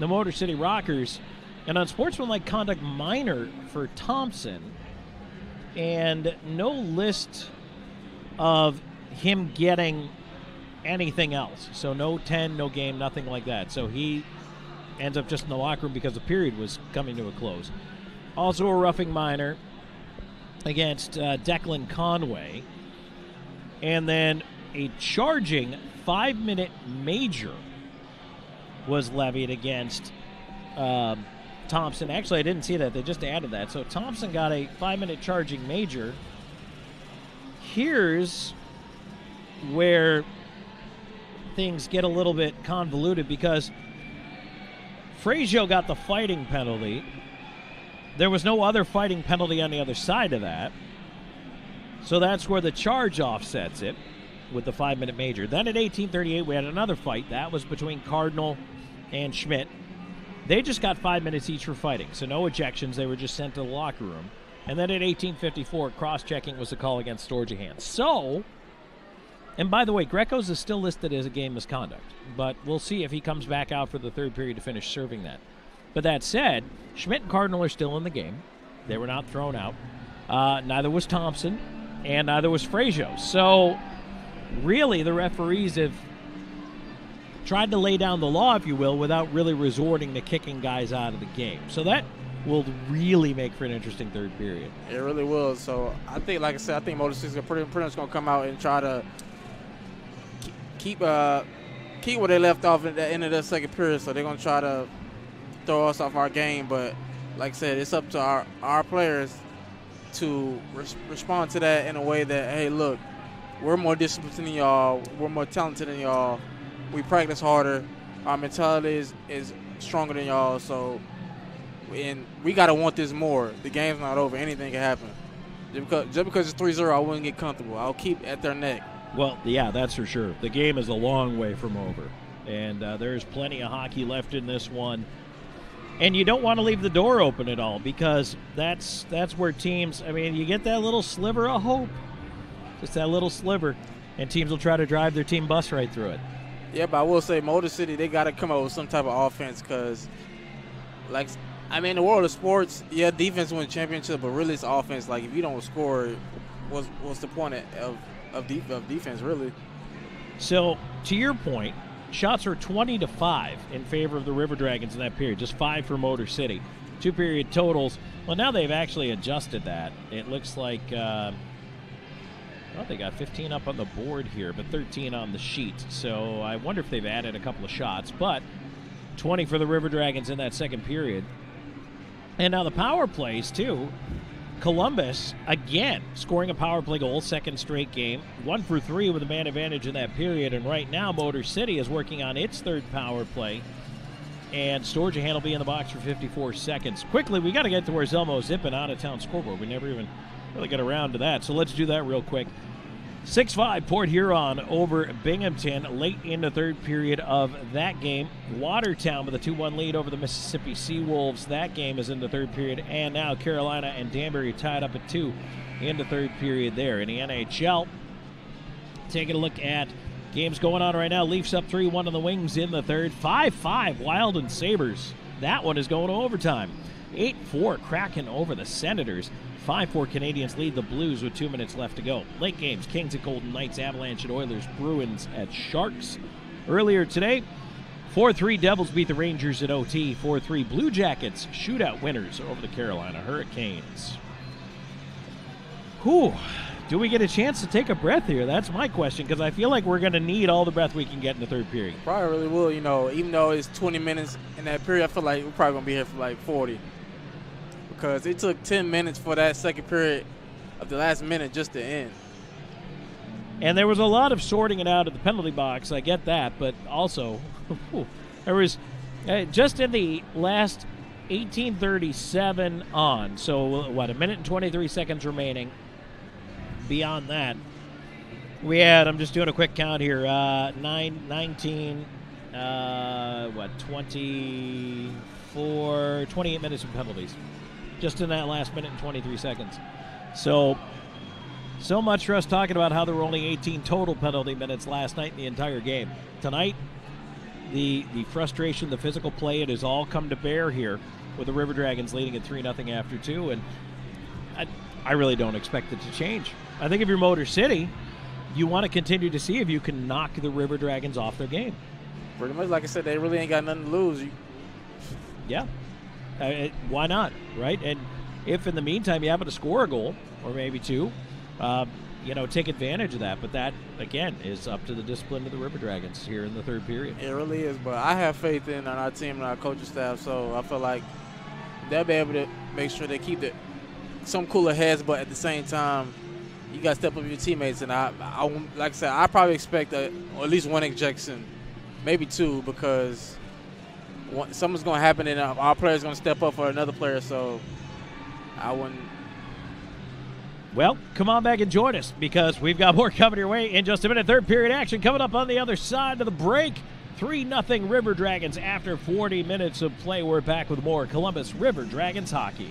the Motor City Rockers, an unsportsmanlike conduct minor for Thompson, and no list of him getting anything else. So no 10, no game, nothing like that. So he ends up just in the locker room because the period was coming to a close. Also a roughing minor against Declan Conway. And then a charging 5-minute major was levied against Thompson. Actually, I didn't see that. They just added that. So Thompson got a 5-minute charging major. Here's where things get a little bit convoluted because Frasio got the fighting penalty. There was no other fighting penalty on the other side of that. So that's where the charge offsets it with the 5-minute major. Then at 18:38, we had another fight. That was between Cardinal and Schmidt. They just got 5 minutes each for fighting, so no ejections. They were just sent to the locker room. And then at 18:54, cross-checking was the call against Storjahan. So, and by the way, Greco's is still listed as a game misconduct, but we'll see if he comes back out for the third period to finish serving that. But that said, Schmidt and Cardinal are still in the game. They were not thrown out. Neither was Thompson, and neither was Frasio. So, really, the referees have tried to lay down the law, if you will, without really resorting to kicking guys out of the game. So that will really make for an interesting third period. It really will. So I think, like I said, I think Motor City's pretty much going to come out and try to keep where they left off at the end of the second period. So they're going to try to throw us off our game. But like I said, it's up to our players to respond to that in a way that, hey, look, we're more disciplined than y'all. We're more talented than y'all. We practice harder. Our mentality is stronger than y'all. So, and we got to want this more. The game's not over. Anything can happen. Just because it's 3-0, I wouldn't get comfortable. I'll keep at their neck. Well, yeah, that's for sure. The game is a long way from over. And there's plenty of hockey left in this one. And you don't want to leave the door open at all because that's where teams, I mean, you get that little sliver of hope. Just that little sliver. And teams will try to drive their team bus right through it. Yeah, but I will say Motor City, they got to come up with some type of offense because, like, I mean, in the world of sports, yeah, defense wins championship, but really it's offense. Like, if you don't score, what's the point of defense, really? So, to your point, shots are 20-5 in favor of the River Dragons in that period, just 5 for Motor City. 2-period totals. Well, now they've actually adjusted that. It looks like well, they got 15 up on the board here, but 13 on the sheet. So I wonder if they've added a couple of shots. But 20 for the River Dragons in that second period. And now the power plays, too. Columbus, again, scoring a power play goal, second straight game. 1 for 3 with a man advantage in that period. And right now, Motor City is working on its third power play. And Sturgeon will be in the box for 54 seconds. Quickly, we got to get to where Zelmo's zipping out-of-town scoreboard. We never even really got around to that. So let's do that real quick. 6-5 Port Huron over Binghamton late in the third period of that game. Watertown with a 2-1 lead over the Mississippi Seawolves. That game is in the third period. And now Carolina and Danbury tied up at 2 in the third period there. In the NHL, taking a look at games going on right now. Leafs up 3-1 on the Wings in the third. 5-5 Wild and Sabres. That one is going to overtime. 8-4 Kraken over the Senators. 5-4 Canadians lead the Blues with 2 minutes left to go. Late games, Kings at Golden Knights, Avalanche at Oilers, Bruins at Sharks. Earlier today, 4-3 Devils beat the Rangers at OT. 4-3 Blue Jackets shootout winners over the Carolina Hurricanes. Whew. Do we get a chance to take a breath here? That's my question, because I feel like we're going to need all the breath we can get in the third period. Probably really will, even though it's 20 minutes in that period, I feel like we're probably going to be here for like 40. Because it took 10 minutes for that second period of the last minute just to end. And there was a lot of sorting it out of the penalty box. I get that, but also there was just in the last 18:37 on. So what, a minute and 23 seconds remaining. Beyond that, we had, I'm just doing a quick count here, 28 minutes of penalties. Just in that last minute and 23 seconds. So much for us talking about how there were only 18 total penalty minutes last night in the entire game. Tonight, the frustration, the physical play, it has all come to bear here with the River Dragons leading at 3-0 after 2, and I really don't expect it to change. I think if you're Motor City, you want to continue to see if you can knock the River Dragons off their game. Pretty much, like I said, they really ain't got nothing to lose. Yeah. Why not, right? And if in the meantime you happen to score a goal or maybe two, take advantage of that. But that, again, is up to the discipline of the River Dragons here in the third period. It really is, but I have faith in our team and our coaching staff, so I feel like they'll be able to make sure they keep some cooler heads, but at the same time, you got to step up your teammates. And I like I said, I probably expect at least one ejection, maybe two, because something's going to happen and our player's going to step up for another player, so I wouldn't. Well, come on back and join us because we've got more coming your way in just a minute. Third period action coming up on the other side of the break. 3-0 River Dragons after 40 minutes of play. We're back with more Columbus River Dragons hockey.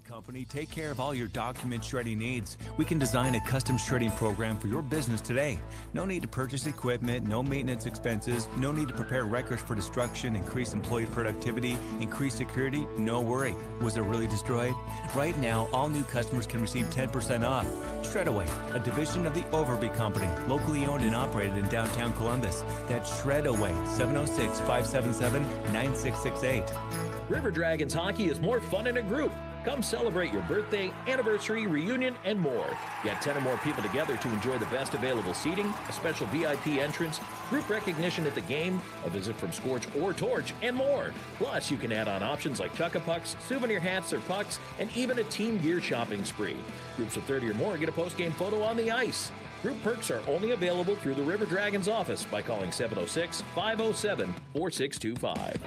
Company, take care of all your document shredding needs. We can design a custom shredding program for your business today. No need to purchase equipment, no maintenance expenses, no need to prepare records for destruction, increase employee productivity, increase security. No worry. Was it really destroyed? Right now, all new customers can receive 10% off. Shredaway, a division of the Overby Company, locally owned and operated in downtown Columbus. That's Shredaway, 706-577-9668. River Dragons hockey is more fun in a group. Come celebrate your birthday, anniversary, reunion, and more. Get 10 or more people together to enjoy the best available seating, a special VIP entrance, group recognition at the game, a visit from Scorch or Torch, and more. Plus, you can add on options like Chuck-a-Pucks, souvenir hats or pucks, and even a team gear shopping spree. Groups of 30 or more get a post-game photo on the ice. Group perks are only available through the River Dragons office by calling 706-507-4625.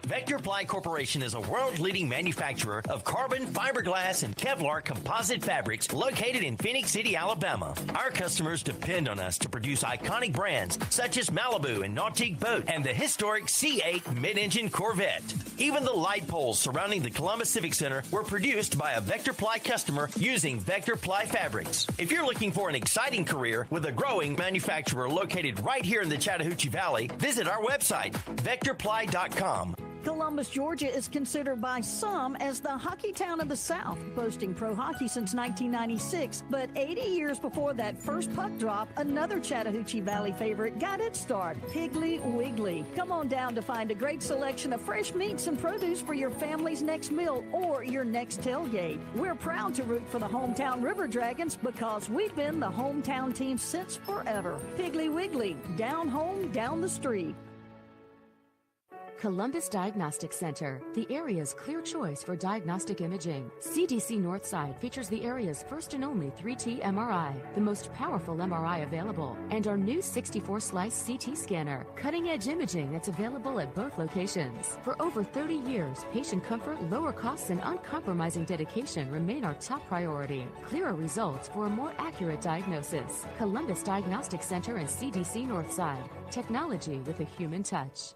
Vector Ply Corporation is a world-leading manufacturer of carbon, fiberglass, and Kevlar composite fabrics located in Phoenix City, Alabama. Our customers depend on us to produce iconic brands such as Malibu and Nautique Boat and the historic C8 mid-engine Corvette. Even the light poles surrounding the Columbus Civic Center were produced by a Vector Ply customer using Vector Ply fabrics. If you're looking for an exciting career with a growing manufacturer located right here in the Chattahoochee Valley, visit our website, vectorply.com. Columbus, Georgia is considered by some as the hockey town of the South, boasting pro hockey since 1996. But 80 years before that first puck drop, another Chattahoochee Valley favorite got its start, Piggly Wiggly. Come on down to find a great selection of fresh meats and produce for your family's next meal or your next tailgate. We're proud to root for the hometown River Dragons because we've been the hometown team since forever. Piggly Wiggly, down home, down the street. Columbus Diagnostic Center, the area's clear choice for diagnostic imaging. CDC Northside features the area's first and only 3T MRI, the most powerful MRI available, and our new 64-slice CT scanner, cutting-edge imaging that's available at both locations. For over 30 years, patient comfort, lower costs, and uncompromising dedication remain our top priority. Clearer results for a more accurate diagnosis. Columbus Diagnostic Center and CDC Northside. Technology with a human touch.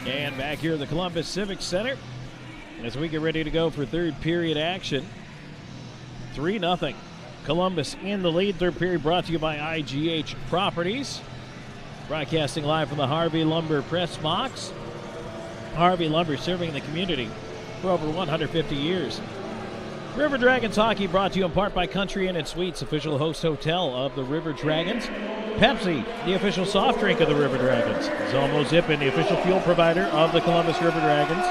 And back here at the Columbus Civic Center as we get ready to go for third period action. 3-0. Columbus in the lead. Third period brought to you by IGH Properties. Broadcasting live from the Harvey Lumber Press Box. Harvey Lumber serving the community for over 150 years. River Dragons hockey brought to you in part by Country Inn & Suites, official host hotel of the River Dragons. Pepsi, the official soft drink of the River Dragons. Zelmo Zippin, the official fuel provider of the Columbus River Dragons.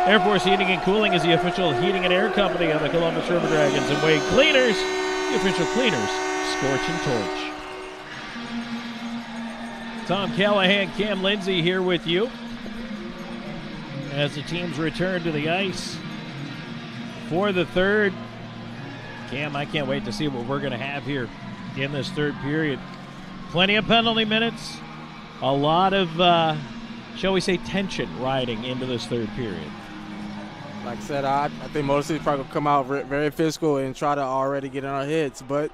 Air Force Heating and Cooling is the official heating and air company of the Columbus River Dragons. And Wade Cleaners, the official cleaners, Scorch and Torch. Tom Callahan, Cam Lindsay here with you as the teams return to the ice for the third. Cam, I can't wait to see what we're going to have here in this third period. Plenty of penalty minutes. A lot of, shall we say, tension riding into this third period. Like I said, I think Motor City probably will come out very physical and try to already get in our heads, but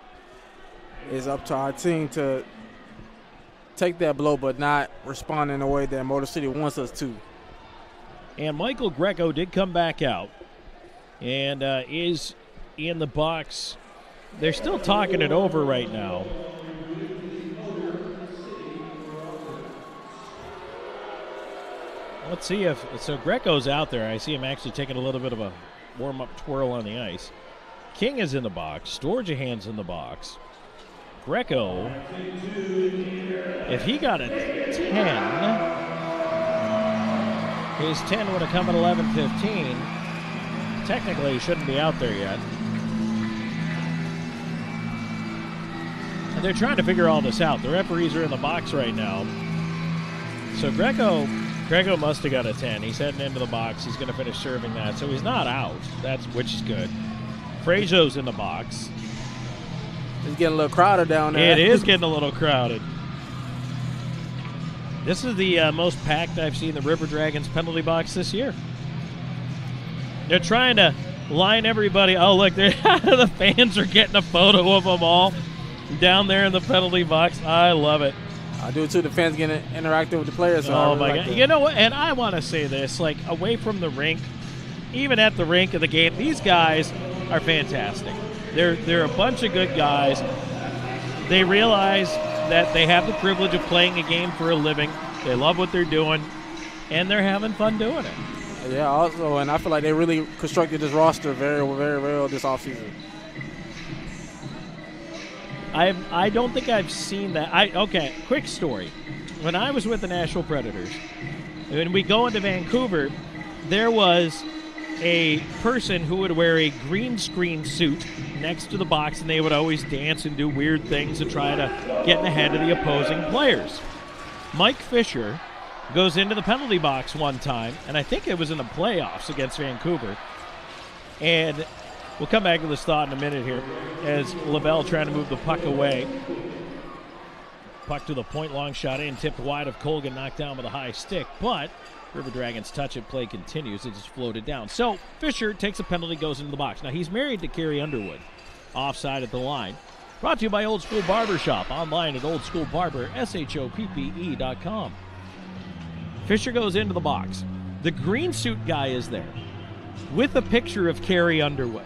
it's up to our team to take that blow but not respond in a way that Motor City wants us to. And Michael Greco did come back out and is in the box. They're still talking it over right now. Let's see if, so Greco's out there. I see him actually taking a little bit of a warm-up twirl on the ice. King is in the box. Storjahan's in the box. Greco, if he got a 10, his 10 would have come at 11:15. Technically, he shouldn't be out there yet. And they're trying to figure all this out. The referees are in the box right now. So Greco must have got a 10. He's heading into the box. He's going to finish serving that. So he's not out, which is good. Frazo's in the box. It's getting a little crowded down there. It is getting a little crowded. This is the most packed I've seen the River Dragons penalty box this year. They're trying to line everybody. Oh, look, the fans are getting a photo of them all down there in the penalty box. I love it. I do too. The fans getting interactive with the players. So oh, my God. You know what? And I want to say this, like, away from the rink, even at the rink of the game, these guys are fantastic. They're a bunch of good guys. They realize that they have the privilege of playing a game for a living. They love what they're doing, and they're having fun doing it. Yeah, also, and I feel like they really constructed this roster very, very well this offseason. I don't think I've seen that. Okay, quick story. When I was with the Nashville Predators, when we go into Vancouver, there was a person who would wear a green screen suit next to the box, and they would always dance and do weird things to try to get in the head of the opposing players. Mike Fisher goes into the penalty box one time, and I think it was in the playoffs against Vancouver. And we'll come back to this thought in a minute here as LaBelle trying to move the puck away. Puck to the point, long shot in, tipped wide of Colgan, knocked down with a high stick, but River Dragons touch it, play continues. It just floated down. So Fisher takes a penalty, goes into the box. Now he's married to Carrie Underwood, offside at the line. Brought to you by Old School Barbershop, online at oldschoolbarber.com. Fisher goes into the box. The green suit guy is there with a picture of Carrie Underwood.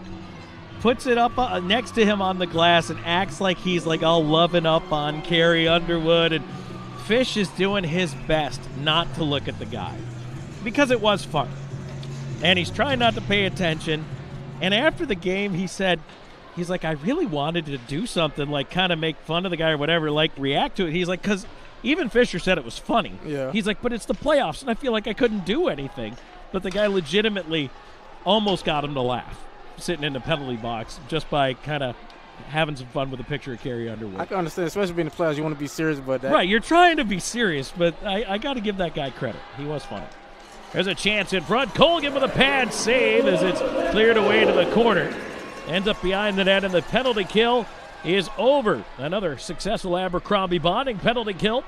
Puts it up next to him on the glass and acts like he's like all loving up on Carrie Underwood. And Fish is doing his best not to look at the guy because it was fun. And he's trying not to pay attention. And after the game, he said, he's like, I really wanted to do something, like kind of make fun of the guy or whatever, like react to it. He's like, because Even Fisher said it was funny. Yeah. He's like, but it's the playoffs, and I feel like I couldn't do anything. But the guy legitimately almost got him to laugh, sitting in the penalty box, just by kind of having some fun with a picture of Carrie Underwood. I can understand, especially being the playoffs, you want to be serious, but that. Right, you're trying to be serious, but I got to give that guy credit. He was funny. There's a chance in front. Colgan with a pad save as it's cleared away to the corner. Ends up behind the net, and the penalty kill is over. Another successful Abercrombie bonding penalty kill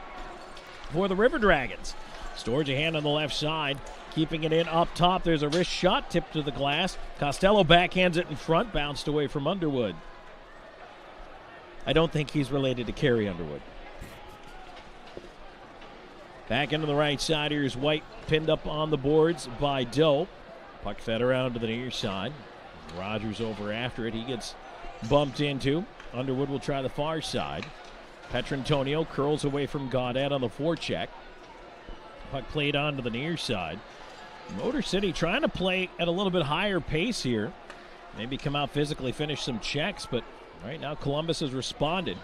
for the River Dragons. Storjahan on the left side, keeping it in up top. There's a wrist shot tipped to the glass. Costello backhands it in front, bounced away from Underwood. I don't think he's related to Carrie Underwood. Back into the right side. Here's White pinned up on the boards by Doe. Puck fed around to the near side. Rogers over after it. He gets bumped into. Underwood will try the far side. Petrantonio curls away from Gaudette on the forecheck. Puck played on to the near side. Motor City trying to play at a little bit higher pace here. Maybe come out physically, finish some checks, but right now Columbus has responded.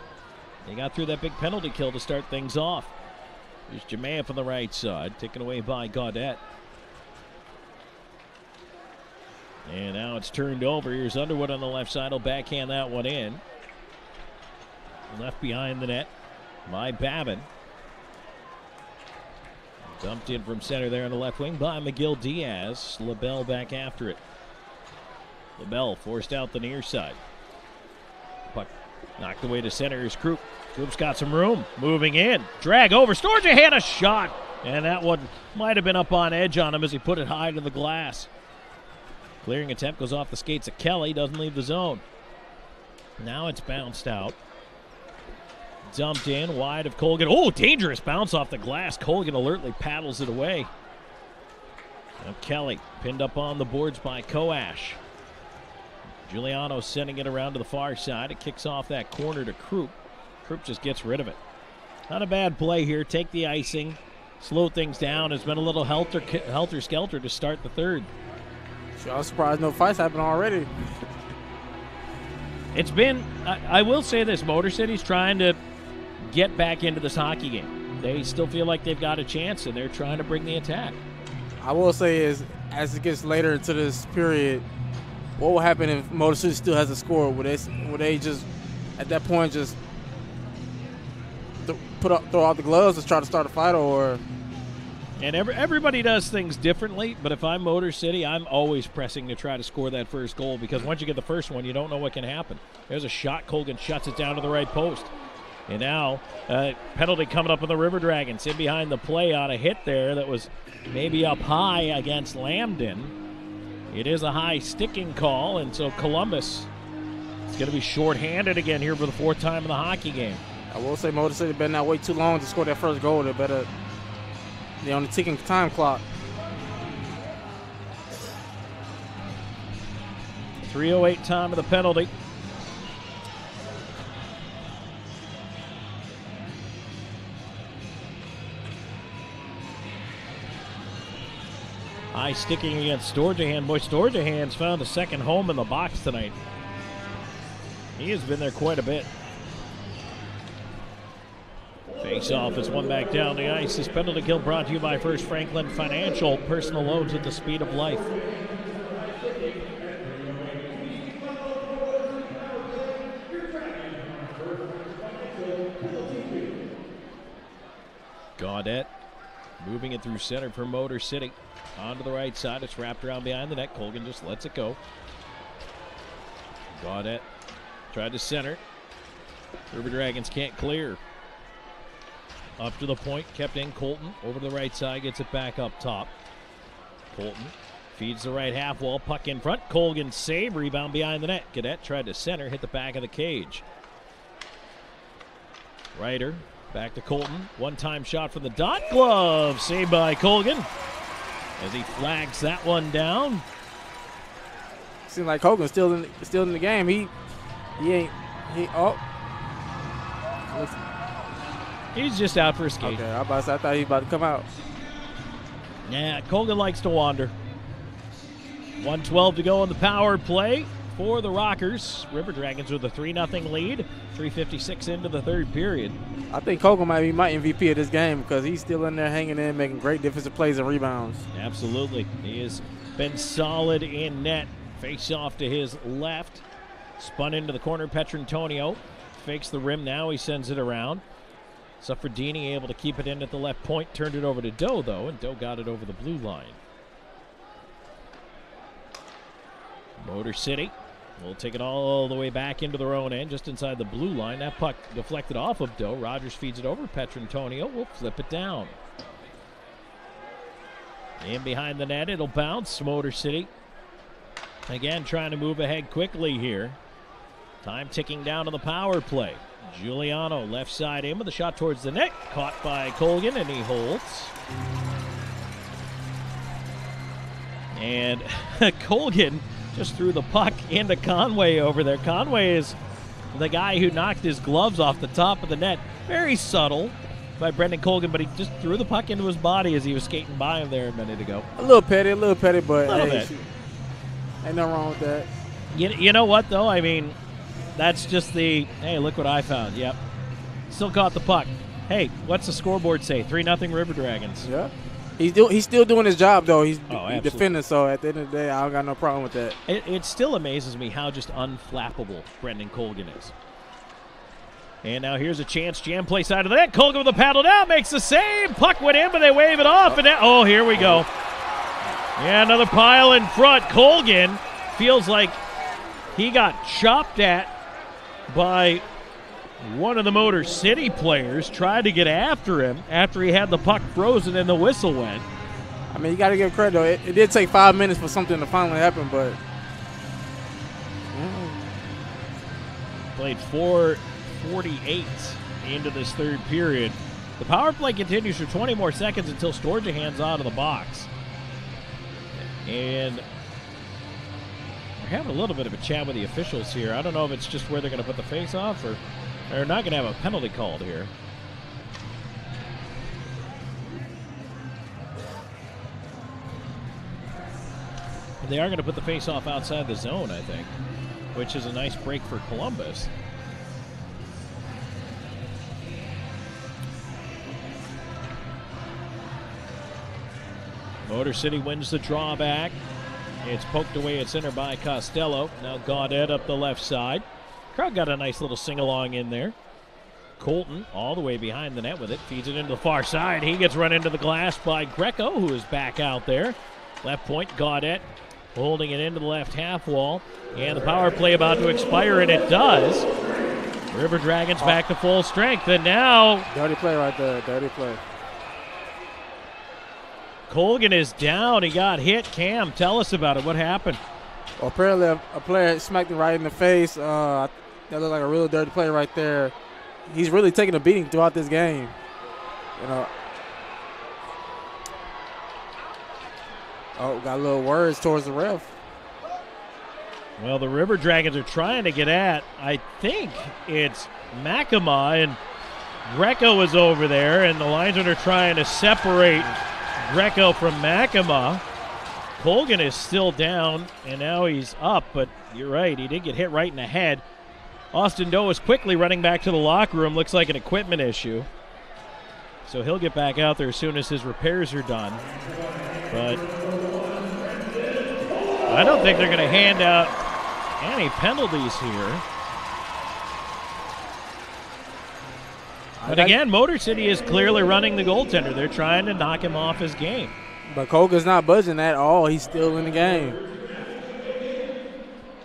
They got through that big penalty kill to start things off. Here's Jemea from the right side, taken away by Gaudette. And now it's turned over. Here's Underwood on the left side. He'll backhand that one in. Left behind the net by Babin. Dumped in from center there on the left wing by McGill Diaz. LaBelle back after it. LaBelle forced out the near side. Puck knocked away to center. Here's Krupp. Krupp's got some room. Moving in. Drag over. Storjahan a shot. And that one might have been up on edge on him as he put it high to the glass. Clearing attempt goes off the skates of Kelly. Doesn't leave the zone. Now it's bounced out. Dumped in wide of Colgan. Oh, dangerous bounce off the glass. Colgan alertly paddles it away. Now Kelly pinned up on the boards by Koash. Giuliano sending it around to the far side. It kicks off that corner to Krupp. Krupp just gets rid of it. Not a bad play here. Take the icing. Slow things down. It's been a little helter-skelter to start the third. Sure, I was surprised no fights happened already. It's been, I will say this, Motor City's trying to get back into this hockey game. They still feel like they've got a chance, and they're trying to bring the attack. I will say is, as it gets later into this period, what will happen if Motor City still has a score? Would they just, at that point, just throw out the gloves and try to start a fight, or? And everybody does things differently, but if I'm Motor City, I'm always pressing to try to score that first goal, because once you get the first one, you don't know what can happen. There's a shot. Colgan shuts it down to the right post. And now, penalty coming up on the River Dragons. In behind the play on a hit there that was maybe up high against Lambden. It is a high sticking call, and so Columbus is going to be shorthanded again here for the fourth time in the hockey game. I will say Motor City better not wait too long to score that first goal. They're on the ticking time clock. 3:08 time of the penalty. High sticking against Storjahan. Boy, Storjahan's found a second home in the box tonight. He has been there quite a bit. Face off is one back down the ice. This penalty kill brought to you by First Franklin Financial. Personal loans at the speed of life. Gaudette moving it through center for Motor City. Onto the right side. It's wrapped around behind the net. Colgan just lets it go. Gaudette tried to center. River Dragons can't clear. Up to the point, kept in Colton. Over to the right side, gets it back up top. Colton feeds the right half wall, puck in front. Colgan save, rebound behind the net. Gaudette tried to center, hit the back of the cage. Ryder back to Colton. One-time shot from the dot glove. Saved by Colgan as he flags that one down. Seems like Colgan's still in the game. He's just out for a skate. Okay, I thought he was about to come out. Yeah, Colgan likes to wander. 1:12 to go on the power play. for the Rockers. River Dragons with a 3-0 lead. 3:56 into the third period. I think Colgan might be my MVP of this game because he's still in there hanging in, making great defensive plays and rebounds. Absolutely. He has been solid in net. Face off to his left. Spun into the corner, Petrantonio. Fakes the rim now, he sends it around. Suffredini able to keep it in at the left point. Turned it over to Doe, though, and Doe got it over the blue line. Motor City will take it all the way back into their own end, just inside the blue line. That puck deflected off of Doe. Rogers feeds it over. Petrantonio will flip it down. In behind the net, it'll bounce. Motor City again trying to move ahead quickly here. Time ticking down to the power play. Giuliano left side in with a shot towards the net. Caught by Colgan, and he holds. And Colgan just threw the puck into Conway over there. Conway is the guy who knocked his gloves off the top of the net. Very subtle by Brendan Colgan, but he just threw the puck into his body as he was skating by him there a minute ago. A little petty, but hey, ain't nothing wrong with that. You know what, though? I mean, that's just the, hey, look what I found. Yep. Still caught the puck. Hey, what's the scoreboard say? 3-0 River Dragons. Yeah. He's still doing his job, though. He's defending, so at the end of the day, I don't got no problem with that. It still amazes me how just unflappable Brendan Colgan is. And now here's a chance. Jam play side of the net. Colgan with a paddle down. Makes the save. Puck went in, but they wave it off. And now, here we go. Yeah, another pile in front. Colgan feels like he got chopped at by one of the Motor City players. Tried to get after him after he had the puck frozen and the whistle went. I mean, you got to give credit, though. It did take 5 minutes for something to finally happen, but... Played 4:48 into this third period. The power play continues for 20 more seconds until Storjahan's out of the box. And we're having a little bit of a chat with the officials here. I don't know if it's just where they're going to put the face off or they're not going to have a penalty called here. They are going to put the face off outside the zone, I think, which is a nice break for Columbus. Motor City wins the drawback. It's poked away at center by Costello. Now Gaudet up the left side. Crowd got a nice little sing-along in there. Colton all the way behind the net with it. Feeds it into the far side. He gets run into the glass by Greco, who is back out there. Left point, Gaudet holding it into the left half wall. And the power play about to expire, and it does. River Dragons back to full strength, and now... Dirty play right there, dirty play. Colgan is down. He got hit. Cam, tell us about it. What happened? Well, apparently a player smacked him right in the face. That looked like a real dirty play right there. He's really taking a beating throughout this game. You know. Oh, got a little words towards the ref. Well, the River Dragons are trying to get at, I think it's Makema, and Greco is over there, and the linesmen are trying to separate Greco from Makema. Colgan is still down, and now he's up, but you're right, he did get hit right in the head. Austin Doe is quickly running back to the locker room. Looks like an equipment issue. So he'll get back out there as soon as his repairs are done. But I don't think they're going to hand out any penalties here. But again, Motor City is clearly running the goaltender. They're trying to knock him off his game. But Colgan's not budging at all. He's still in the game.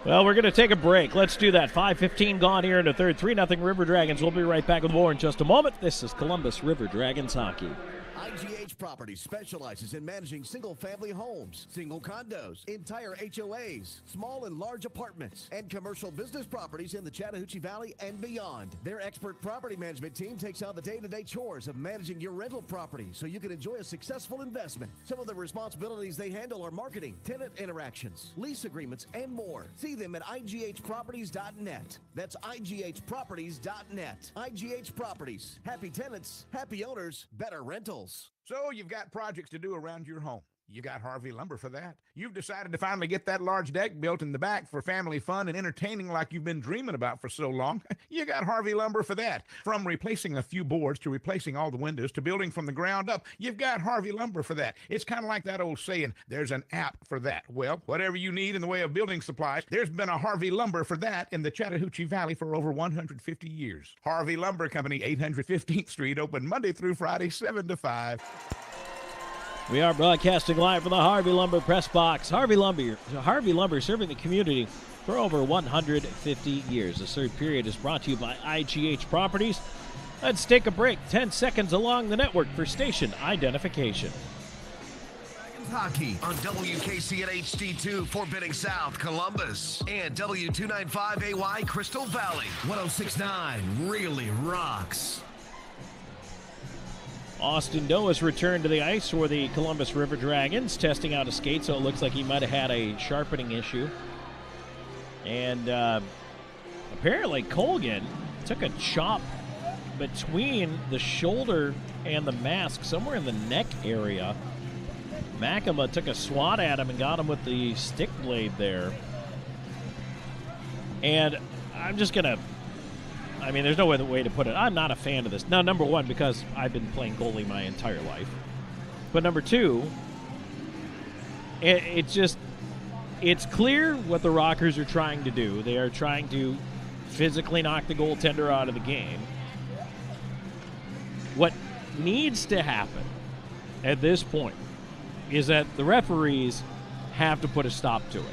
Well, we're going to take a break. Let's do that. 5:15 gone here in the third. 3-0 River Dragons. We'll be right back with more in just a moment. This is Columbus River Dragons hockey. IGH Properties specializes in managing single-family homes, single condos, entire HOAs, small and large apartments, and commercial business properties in the Chattahoochee Valley and beyond. Their expert property management team takes on the day-to-day chores of managing your rental property so you can enjoy a successful investment. Some of the responsibilities they handle are marketing, tenant interactions, lease agreements, and more. See them at IGHproperties.net. That's IGHproperties.net. IGH Properties. Happy tenants, happy owners, better rentals. So you've got projects to do around your home. You got Harvey Lumber for that. You've decided to finally get that large deck built in the back for family fun and entertaining like you've been dreaming about for so long. You got Harvey Lumber for that. From replacing a few boards to replacing all the windows to building from the ground up, you've got Harvey Lumber for that. It's kind of like that old saying, there's an app for that. Well, whatever you need in the way of building supplies, there's been a Harvey Lumber for that in the Chattahoochee Valley for over 150 years. Harvey Lumber Company, 815th Street, open Monday through Friday, 7 to 5. We are broadcasting live from the Harvey Lumber Press Box. Harvey Lumber serving the community for over 150 years. This third period is brought to you by IGH Properties. Let's take a break. 10 seconds along the network for station identification. Hockey on WKC at HD2 Fort Benning South, Columbus, and W295AY Crystal Valley. 106.9 really rocks. Austin Doe has returned to the ice for the Columbus River Dragons, testing out a skate, so it looks like he might have had a sharpening issue. And apparently Colgan took a chop between the shoulder and the mask, somewhere in the neck area. Makema took a swat at him and got him with the stick blade there. And I'm just going to, there's no other way to put it. I'm not a fan of this. Now, number one, because I've been playing goalie my entire life. But number two, it's clear what the Rockers are trying to do. They are trying to physically knock the goaltender out of the game. What needs to happen at this point is that the referees have to put a stop to it.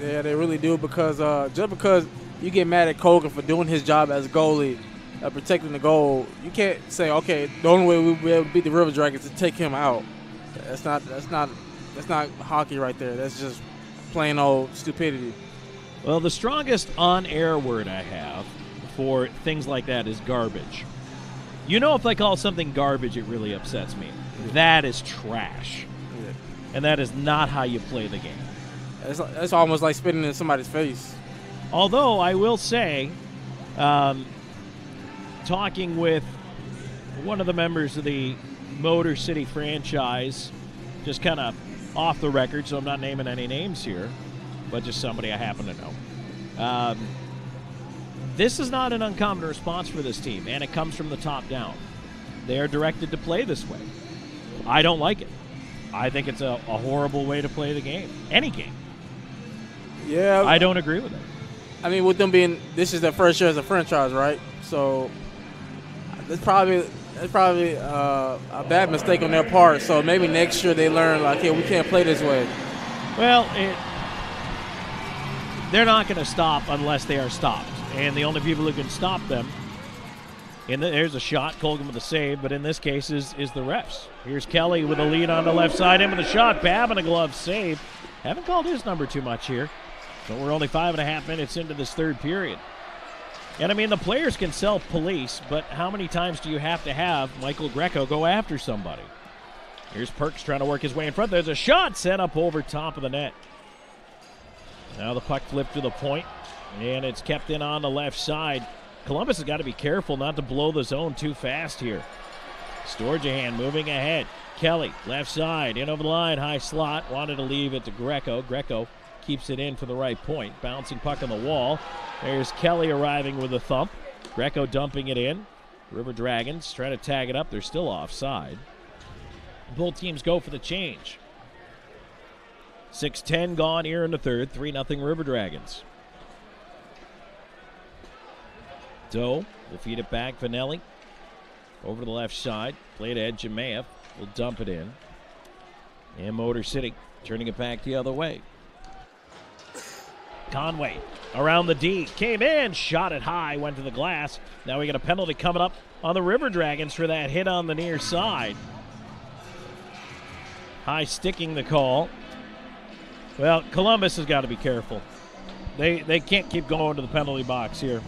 Yeah, they really do, because just because you get mad at Colgan for doing his job as a goalie, protecting the goal, you can't say, okay, the only way we'll be able to beat the River Dragons is to take him out. That's not hockey right there. That's just plain old stupidity. Well, the strongest on-air word I have for things like that is garbage. You know, if I call something garbage, it really upsets me. That is trash. Yeah. And that is not how you play the game. It's almost like spitting in somebody's face. Although I will say, talking with one of the members of the Motor City franchise, just kind of off the record, so I'm not naming any names here, but just somebody I happen to know. This is not an uncommon response for this team, and it comes from the top down. They are directed to play this way. I don't like it. I think it's a horrible way to play the game. Any game. Yeah. I don't agree with it. I mean, with them being, this is their first year as a franchise, right? So it's probably a bad mistake on their part. So maybe next year they learn, like, hey, we can't play this way. Well, they're not going to stop unless they are stopped. And the only people who can stop them, there's a shot, Colgan with a save, but in this case is the refs. Here's Kelly with a lead on the left side, in with a shot, Babb and a glove save. Haven't called his number too much here. So we're only 5.5 minutes into this third period. And, the players can self-police, but how many times do you have to have Michael Greco go after somebody? Here's Perks trying to work his way in front. There's a shot set up over top of the net. Now the puck flipped to the point, and it's kept in on the left side. Columbus has got to be careful not to blow the zone too fast here. Storjahan moving ahead. Kelly, left side, in over the line, high slot. Wanted to leave it to Greco. Greco keeps it in for the right point. Bouncing puck on the wall. There's Kelly arriving with a thump. Greco dumping it in. River Dragons trying to tag it up. They're still offside. Both teams go for the change. 6:10 gone here in the third. 3-0 River Dragons. Doe will feed it back. Vanelli over to the left side. Played ahead. Jemayev will dump it in. And Motor City turning it back the other way. Conway around the D. Came in. Shot it high. Went to the glass. Now we got a penalty coming up on the River Dragons for that hit on the near side. High sticking the call. Well, Columbus has got to be careful. They can't keep going to the penalty box here.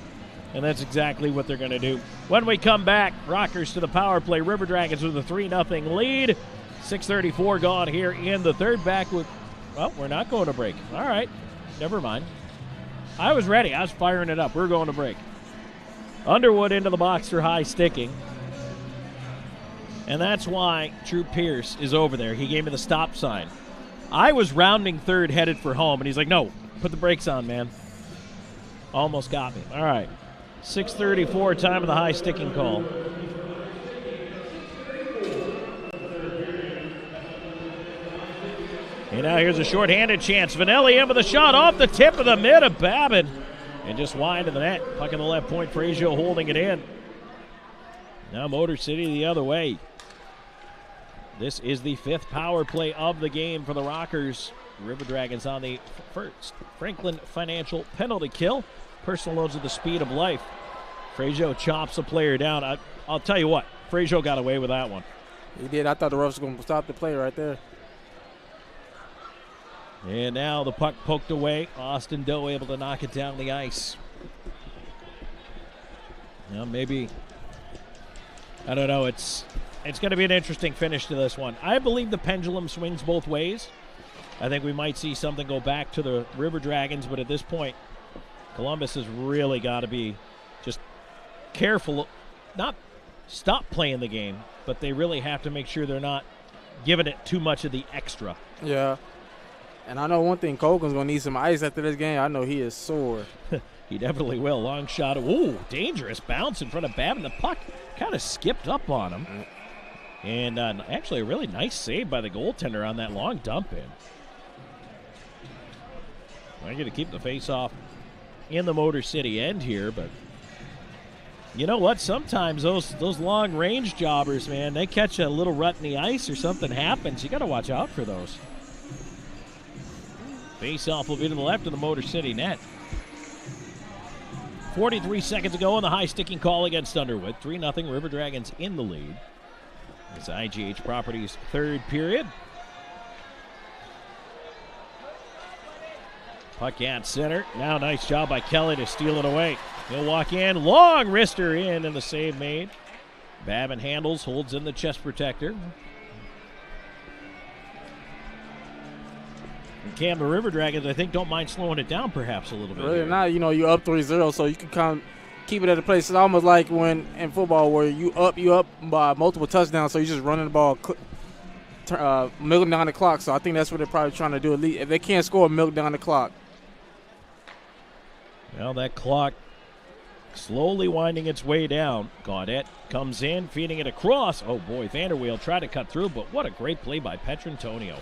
And that's exactly what they're going to do. When we come back, Rockers to the power play. River Dragons with a 3-0 lead. 6:34 gone here in the third. Back with, well, we're not going to break. All right, never mind. I was ready. I was firing it up. We're going to break. Underwood into the box for high sticking. And that's why Drew Pierce is over there. He gave me the stop sign. I was rounding third, headed for home, and he's like, no, put the brakes on, man. Almost got me. All right. 6:34, time of the high sticking call. And now here's a short-handed chance. Vanelli in with a shot off the tip of the mid of Babin. And just wide of the net. Puck in the left point, Frazier holding it in. Now Motor City the other way. This is the 5th power play of the game for the Rockers. River Dragons on the first Franklin Financial penalty kill. Personal loads at the speed of life. Frazier chops a player down. I'll tell you what, Frazier got away with that one. He did. I thought the refs was going to stop the play right there. And now the puck poked away. Austin Doe able to knock it down the ice. Now maybe, I don't know, it's going to be an interesting finish to this one. I believe the pendulum swings both ways. I think we might see something go back to the River Dragons, but at this point, Columbus has really got to be just careful, not stop playing the game, but they really have to make sure they're not giving it too much of the extra. Yeah. And I know one thing, Colgan's going to need some ice after this game. I know he is sore. He definitely will. Long shot. Ooh, dangerous bounce in front of Babin. The puck kind of skipped up on him. And actually a really nice save by the goaltender on that long dump in. I'm going to keep the face-off in the Motor City end here, but you know what? Sometimes those long-range jobbers, man, they catch a little rut in the ice or something happens. You got to watch out for those. Face-off will be to the left of the Motor City net. 43 seconds ago on the high sticking call against Underwood. 3-0 River Dragons in the lead. It's IGH Properties' third period. Puck at center. Now nice job by Kelly to steal it away. He'll walk in. Long wrister in and the save made. Babin handles, holds in the chest protector. And Cam, the River Dragons, I think, don't mind slowing it down perhaps a little bit. Really not. You know, you're up 3-0, so you can kind of keep it at a place. It's almost like when in football where you up by multiple touchdowns, so you're just running the ball, milking down the clock. So I think that's what they're probably trying to do. At least if they can't score, milk down the clock. Well, that clock slowly winding its way down. Gaudette comes in, feeding it across. Oh, boy, Vanderweel tried to cut through, but what a great play by Petrantonio.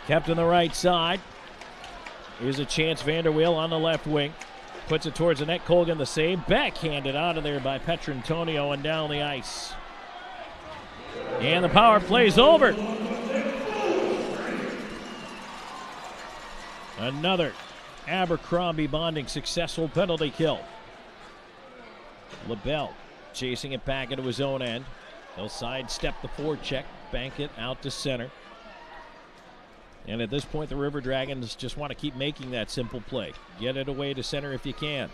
Kept on the right side. Here's a chance. Vanderweel on the left wing. Puts it towards the net. Colgan the save. Backhanded out of there by Petrantonio and down the ice. And the power play's over. Another Abercrombie Bonding successful penalty kill. LaBelle chasing it back into his own end. He'll sidestep the forecheck, bank it out to center. And at this point, the River Dragons just want to keep making that simple play. Get it away to center if you can.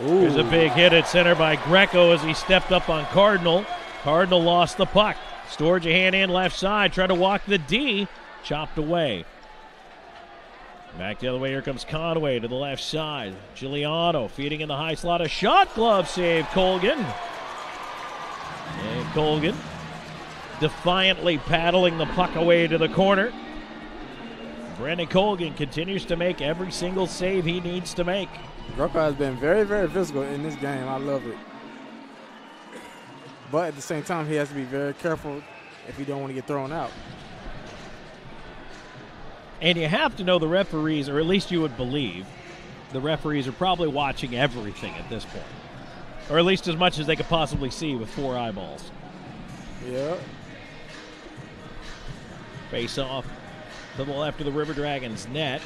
Ooh. Here's a big hit at center by Greco as he stepped up on Cardinal. Cardinal lost the puck. Storjahan in left side, try to walk the D. Chopped away. Back the other way, here comes Conway to the left side. Giuliano feeding in the high slot. A shot glove save, Colgan. And Colgan defiantly paddling the puck away to the corner. Brandon Colgan continues to make every single save he needs to make. Greco has been very, very physical in this game. I love it. But at the same time, he has to be very careful if he don't want to get thrown out. And you have to know the referees, or at least you would believe, the referees are probably watching everything at this point. Or at least as much as they could possibly see with 4 eyeballs. Yeah. Face off to the left of the River Dragons net.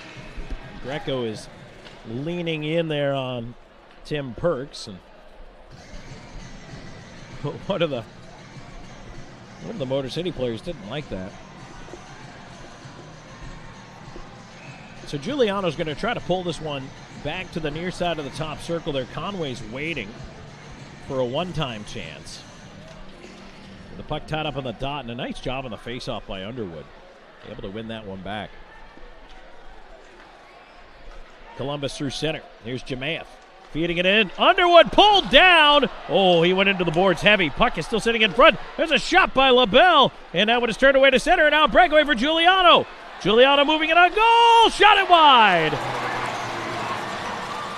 Greco is leaning in there on Tim Perks. And one of the Motor City players didn't like that. So Giuliano's going to try to pull this one back to the near side of the top circle there. Conway's waiting for a one-time chance. The puck tied up on the dot, and a nice job on the face-off by Underwood. Able to win that one back. Columbus through center. Here's Jemayev. Feeding it in. Underwood pulled down. Oh, he went into the boards heavy. Puck is still sitting in front. There's a shot by LaBelle. And that one is turned away to center. And now a breakaway for Giuliano. Giuliano moving it on goal. Shot it wide.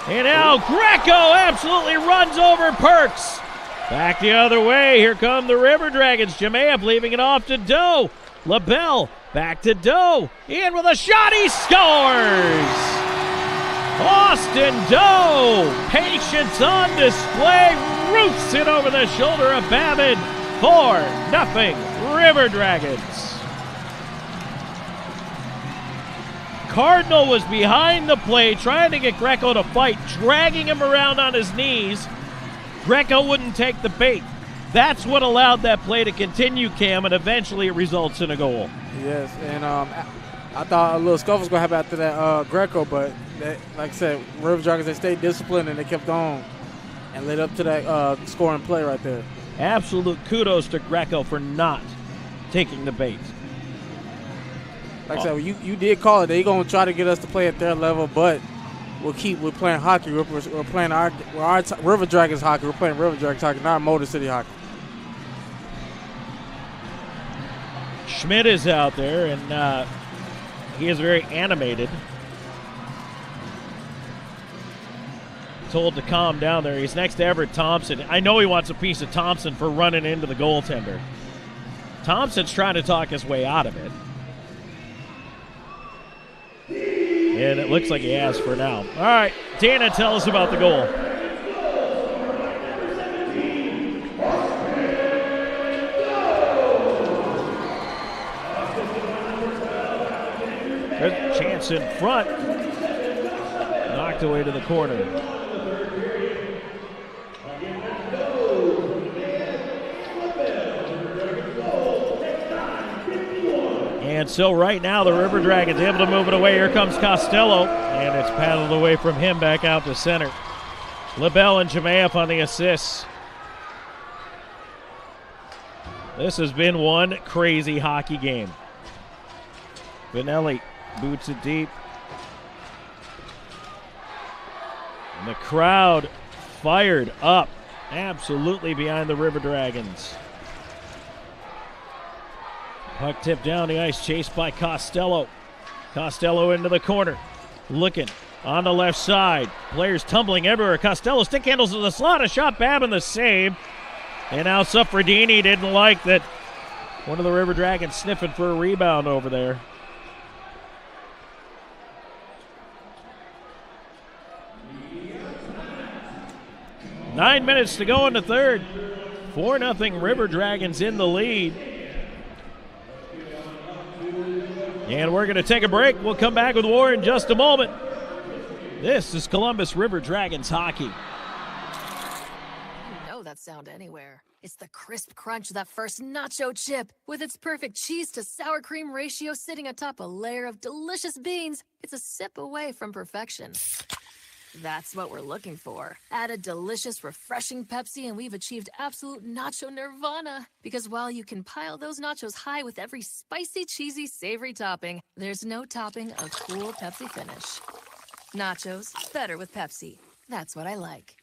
And now Greco absolutely runs over Perks. Back the other way. Here come the River Dragons. Jamaev leaving it off to Doe. LaBelle back to Doe. In with a shot. He scores. Austin Doe, patience on display, roots it over the shoulder of Babbitt. 4-0 River Dragons. Cardinal was behind the play, trying to get Greco to fight, dragging him around on his knees. Greco wouldn't take the bait. That's what allowed that play to continue, Cam, and eventually it results in a goal. Yes, and I thought a little scuffle was going to happen after that Greco, but like I said, River Dragons, they stayed disciplined and they kept on and led up to that scoring play right there. Absolute kudos to Greco for not taking the bait. Like I said, you did call it. They're going to try to get us to play at their level, but we're playing hockey. We're playing our River Dragons hockey. We're playing River Dragons hockey, not Motor City hockey. Schmidt is out there, and he is very animated. Told to calm down there. He's next to Everett Thompson. I know he wants a piece of Thompson for running into the goaltender. Thompson's trying to talk his way out of it. And it looks like he has for now. All right, Dana, tell us about the goal. There's a chance in front. Knocked away to the corner. And so right now the River Dragons able to move it away. Here comes Costello, and it's paddled away from him back out to center. LaBelle and Jamaev on the assists. This has been one crazy hockey game. Vanelli boots it deep. And the crowd fired up, absolutely behind the River Dragons. Puck tipped down the ice, chased by Costello. Costello into the corner, looking on the left side. Players tumbling everywhere. Costello stick handles to the slot, a shot, Babin the save. And now Suffredini didn't like that one of the River Dragons sniffing for a rebound over there. Nine minutes to go in the third. 4-0 River Dragons in the lead. And we're going to take a break. We'll come back with more in just a moment. This is Columbus River Dragons hockey. You know that sound anywhere. It's the crisp crunch of that first nacho chip. With its perfect cheese to sour cream ratio sitting atop a layer of delicious beans, it's a sip away from perfection. That's what we're looking for. Add a delicious, refreshing Pepsi and we've achieved absolute nacho nirvana. Because while you can pile those nachos high with every spicy, cheesy, savory topping, there's no topping a cool Pepsi finish. Nachos, better with Pepsi. That's what I like.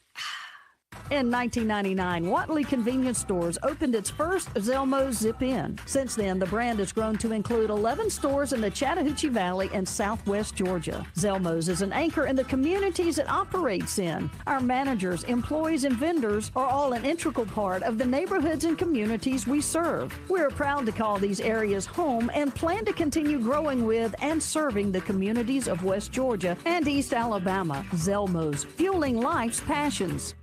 In 1999, Watley Convenience Stores opened its first Zelmo's Zip-In. Since then, the brand has grown to include 11 stores in the Chattahoochee Valley and southwest Georgia. Zelmo's is an anchor in the communities it operates in. Our managers, employees, and vendors are all an integral part of the neighborhoods and communities we serve. We're proud to call these areas home and plan to continue growing with and serving the communities of West Georgia and East Alabama. Zelmo's, fueling life's passions.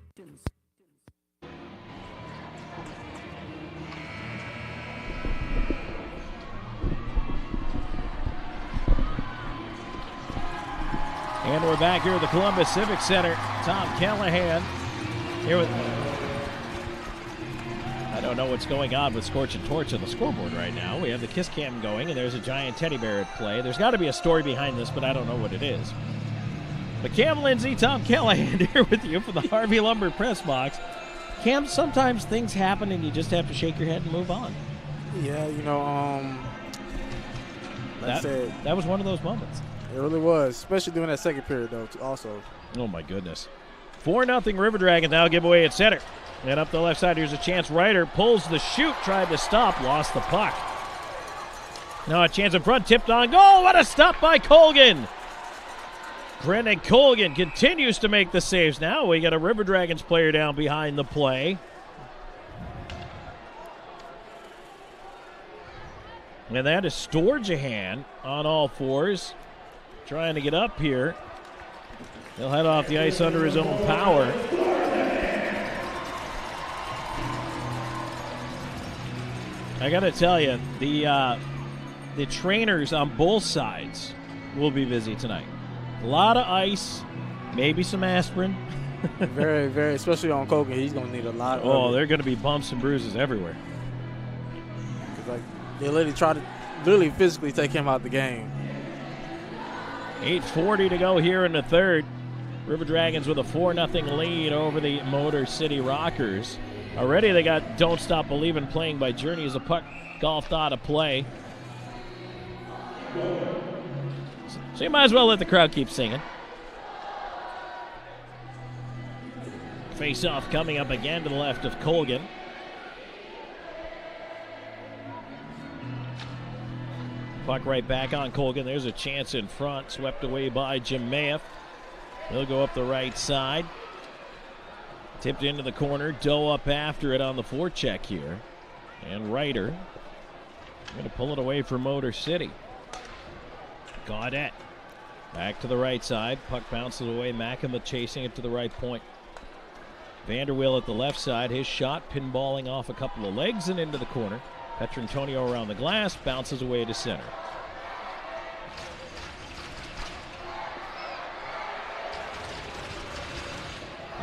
And we're back here at the Columbus Civic Center. Tom Callahan here with... I don't know what's going on with Scorch and Torch on the scoreboard right now. We have the kiss cam going, and there's a giant teddy bear at play. There's got to be a story behind this, but I don't know what it is. But Cam Lindsay, Tom Callahan here with you for the Harvey Lumber Press Box. Cam, sometimes things happen and you just have to shake your head and move on. Yeah, you know, that was one of those moments. It really was, especially during that second period, though, also. Oh, my goodness. 4-0 River Dragons now give away at center. And up the left side, here's a chance. Ryder pulls the shoot, tried to stop, lost the puck. Now a chance in front, tipped on goal. What a stop by Colgan. Brendan Colgan continues to make the saves. Now we got a River Dragons player down behind the play. And that is Storjahan on all fours, trying to get up here. He'll head off the ice under his own power. I got to tell you, the trainers on both sides will be busy tonight. A lot of ice, maybe some aspirin. Very, very, especially on Colgan, he's going to need a lot of Oh, there are going to be bumps and bruises everywhere. Like, they literally try to physically take him out the game. 8:40 to go here in the third. River Dragons with a 4-0 lead over the Motor City Rockers. Already they got Don't Stop Believin' playing by Journey as a puck golfed out of play. So you might as well let the crowd keep singing. Face-off coming up again to the left of Colgan. Puck right back on Colgan. There's a chance in front. Swept away by Jemayev. He'll go up the right side. Tipped into the corner. Doe up after it on the forecheck here. And Ryder going to pull it away for Motor City. Gaudette back to the right side. Puck bounces away. Makema chasing it to the right point. Vanderweel at the left side. His shot pinballing off a couple of legs and into the corner. Petrantonio around the glass. Bounces away to center.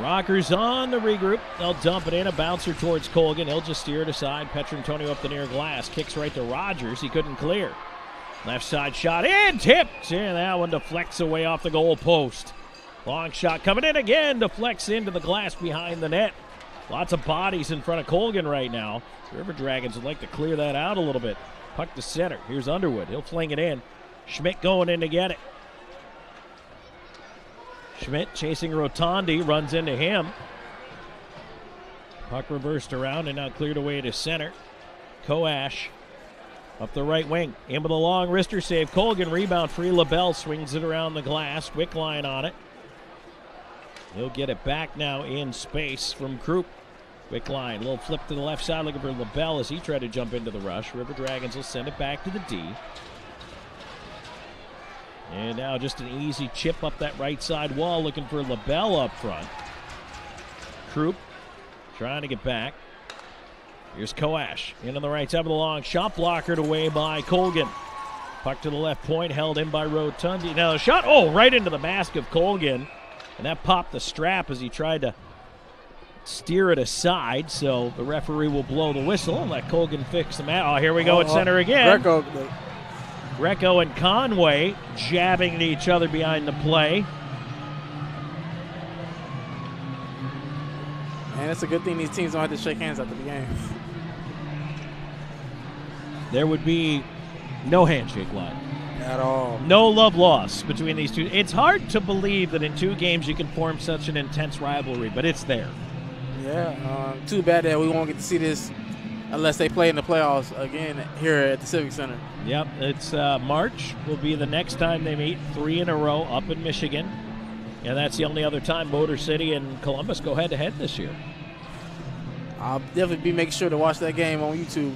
Rockers on the regroup. They'll dump it in. A bouncer towards Colgan. He'll just steer it aside. Petrantonio up the near glass. Kicks right to Rogers. He couldn't clear. Left side shot in. Tipped. And that one deflects away off the goal post. Long shot coming in again. Deflects into the glass behind the net. Lots of bodies in front of Colgan right now. River Dragons would like to clear that out a little bit. Puck to center. Here's Underwood. He'll fling it in. Schmidt going in to get it. Schmidt chasing Rotondi, runs into him. Puck reversed around and now cleared away to center. Koash up the right wing. In with a long wrister save. Colgan rebound free. LaBelle swings it around the glass. Wickline on it. He'll get it back now in space from Krupp. Wickline, little flip to the left side looking for LaBelle as he tried to jump into the rush. River Dragons will send it back to the D. And now just an easy chip up that right side wall looking for LaBelle up front. Krupp trying to get back. Here's Koash in on the right side of the long shot, blockered away by Colgan. Puck to the left point, held in by Rotundi. Now the shot, right into the mask of Colgan. And that popped the strap as he tried to steer it aside. So the referee will blow the whistle and let Colgan fix the match. Oh, here we go at center again. Greco and Conway jabbing at each other behind the play. And it's a good thing these teams don't have to shake hands after the game. There would be no handshake line. At all. No love lost between these two. It's hard to believe that in 2 games you can form such an intense rivalry, but it's there. Yeah, too bad that we won't get to see this unless they play in the playoffs again here at the Civic Center. Yep, it's March will be the next time they meet, 3 in a row up in Michigan. And that's the only other time Motor City and Columbus go head-to-head this year. I'll definitely be making sure to watch that game on YouTube.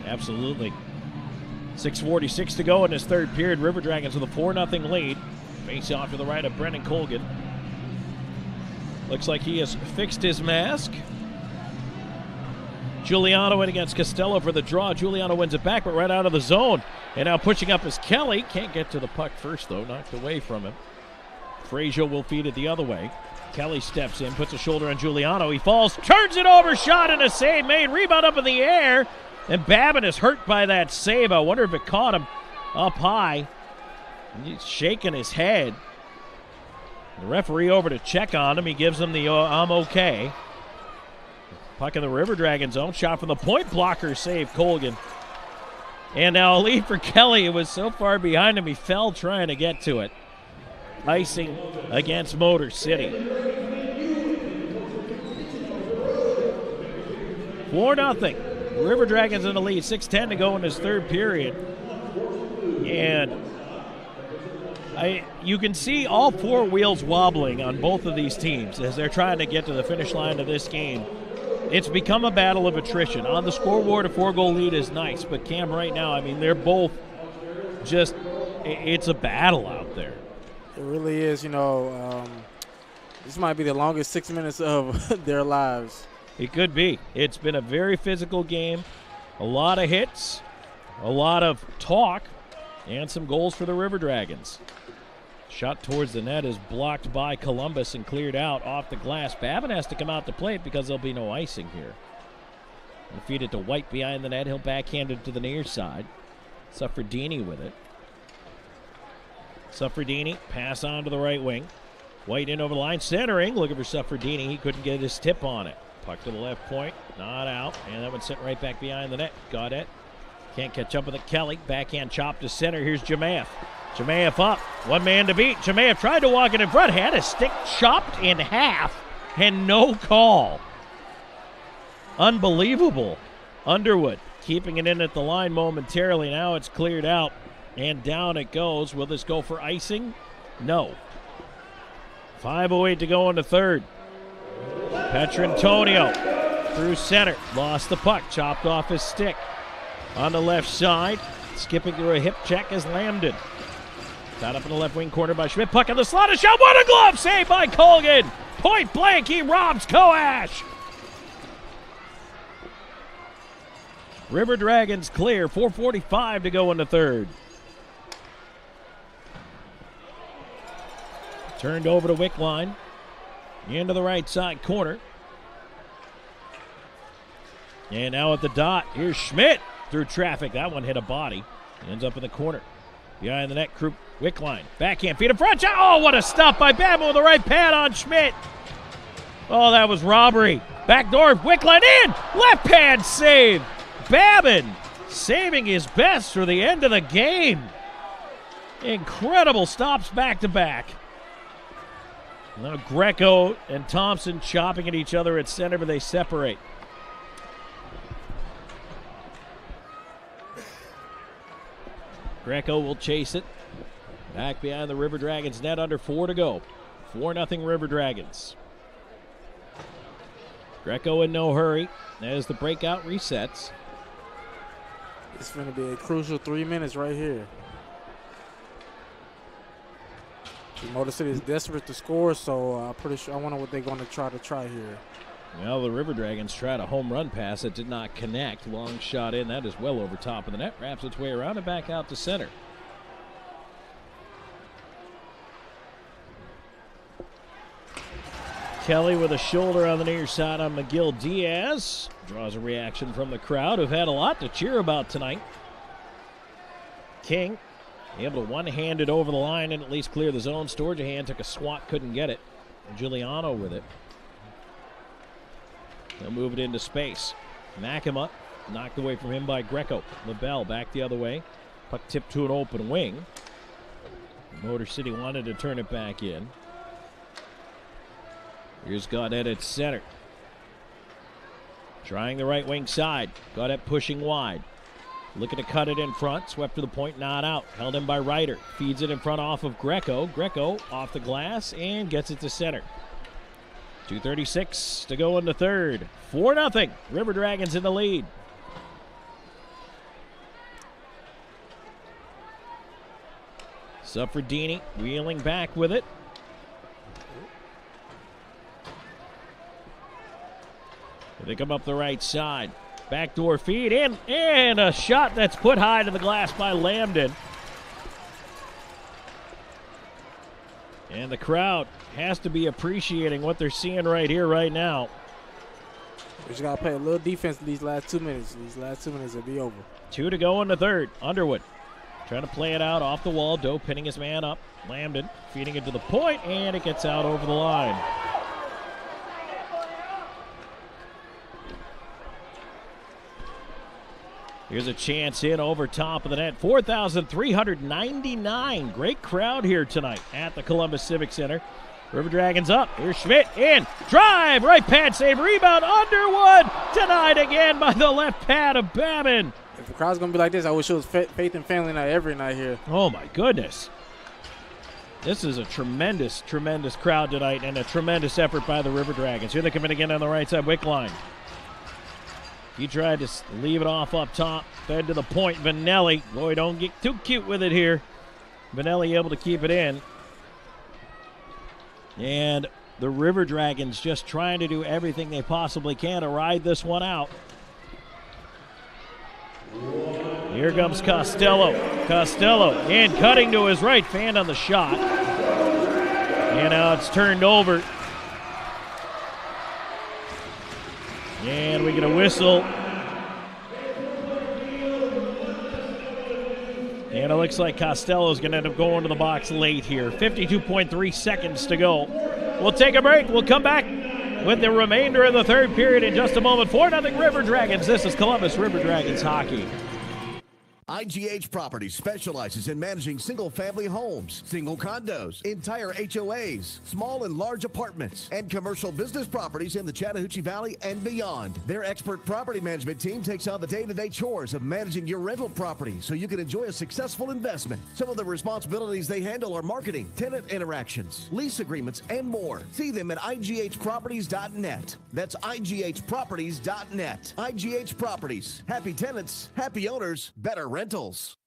Absolutely. 6:46 to go in this third period. River Dragons with a 4-0 lead. Face off to the right of Brendan Colgan. Looks like he has fixed his mask. Giuliano in against Costello for the draw. Giuliano wins it back, but right out of the zone. And now pushing up is Kelly. Can't get to the puck first, though. Knocked away from him. Frazier will feed it the other way. Kelly steps in, puts a shoulder on Giuliano. He falls, turns it over, shot and a save made. Rebound up in the air. And Babin is hurt by that save. I wonder if it caught him up high. He's shaking his head. The referee over to check on him. He gives him the I'm okay. Puck in the River Dragon zone. Shot from the point blocker. Save Colgan. And now a lead for Kelly. It was so far behind him he fell trying to get to it. icing against Motor City. 4-0. River Dragons in the lead. 6:10 to go in this third period. And you can see all four wheels wobbling on both of these teams as they're trying to get to the finish line of this game. It's become a battle of attrition. On the scoreboard, a 4-goal lead is nice, but Cam, right now, I mean, they're both just, it's a battle out there. It really is. This might be the longest 6 minutes of their lives. It could be. It's been a very physical game. A lot of hits, a lot of talk, and some goals for the River Dragons. Shot towards the net is blocked by Columbus and cleared out off the glass. Babin has to come out to play it because there'll be no icing here. And feed it to White behind the net. He'll backhand it to the near side. Suffredini with it. Suffredini, pass on to the right wing. White in over the line, centering, looking for Suffredini. He couldn't get his tip on it. Puck to the left point, not out. And that one sent right back behind the net. Got it. Can't catch up with it. Kelly, backhand chop to center. Here's Jamaev. Jamaev up, one man to beat. Jamaev tried to walk it in front, had his stick chopped in half, and no call. Unbelievable. Underwood keeping it in at the line momentarily. Now it's cleared out, and down it goes. Will this go for icing? No. 5:08 to go in the third. Petrantonio through center, lost the puck, chopped off his stick. On the left side, skipping through a hip check is Lambden. Tied up in the left wing corner by Schmidt. Puck in the slot, a shot, what a glove save by Colgan. Point blank, he robs Coash. River Dragons clear, 4:45 to go in the third. Turned over to Wickline. Into the right side corner. And now at the dot, here's Schmidt through traffic. That one hit a body. Ends up in the corner. Behind the net, Wickline. Backhand, feet in front. Oh, what a stop by Babin with the right pad on Schmidt. Oh, that was robbery. Backdoor, Wickline in. Left pad save. Babin saving his best for the end of the game. Incredible stops back to back. Now Greco and Thompson chopping at each other at center, but they separate. Greco will chase it. Back behind the River Dragons net, under 4 to go. 4-0 River Dragons. Greco in no hurry as the breakout resets. It's going to be a crucial 3 minutes right here. Motor City is desperate to score, so I'm pretty sure. I wonder what they're going to try here. Well, the River Dragons tried a home run pass that did not connect. Long shot in. That is well over top of the net. Wraps its way around and back out to center. Kelly with a shoulder on the near side on McGill Diaz. Draws a reaction from the crowd, who've had a lot to cheer about tonight. King able to one-hand it over the line and at least clear the zone. Storjahan took a swat, couldn't get it. Giuliano with it. They'll move it into space. Makema knocked away from him by Greco. LaBelle back the other way. Puck tipped to an open wing. Motor City wanted to turn it back in. Here's Gaudet at center. Trying the right wing side. Gaudet pushing wide. Looking to cut it in front. Swept to the point, not out. Held in by Ryder. Feeds it in front off of Greco. Greco off the glass and gets it to center. 2:36 to go in the third. 4-0. River Dragons in the lead. Suffredini wheeling back with it. They come up the right side. Backdoor feed in, and a shot that's put high to the glass by Lambden. And the crowd has to be appreciating what they're seeing right here, right now. We just got to play a little defense in these last 2 minutes. These last 2 minutes will be over. 2 to go in the third. Underwood trying to play it out off the wall. Doe pinning his man up. Lambden feeding it to the point, and it gets out over the line. Here's a chance in over top of the net. 4,399. Great crowd here tonight at the Columbus Civic Center. River Dragons up. Here's Schmidt in. Drive. Right pad save. Rebound. Underwood. Denied again by the left pad of Babin. If the crowd's going to be like this, I wish it was Faith and Family Night every night here. Oh, my goodness. This is a tremendous, tremendous crowd tonight and a tremendous effort by the River Dragons. Here they come in again on the right side. Wick line. He tried to leave it off up top. Fed to the point. Vanelli. Boy, don't get too cute with it here. Vanelli able to keep it in. And the River Dragons just trying to do everything they possibly can to ride this one out. Here comes Costello. Costello in, cutting to his right. Fanned on the shot. And now it's turned over. And we get a whistle. And it looks like Costello's going to end up going to the box late here. 52.3 seconds to go. We'll take a break. We'll come back with the remainder of the third period in just a moment. 4-0 River Dragons. This is Columbus River Dragons hockey. IGH Properties specializes in managing single-family homes, single condos, entire HOAs, small and large apartments, and commercial business properties in the Chattahoochee Valley and beyond. Their expert property management team takes on the day-to-day chores of managing your rental property so you can enjoy a successful investment. Some of the responsibilities they handle are marketing, tenant interactions, lease agreements, and more. See them at IGHproperties.net. That's IGHproperties.net. IGH Properties. Happy tenants, happy owners, better rentals.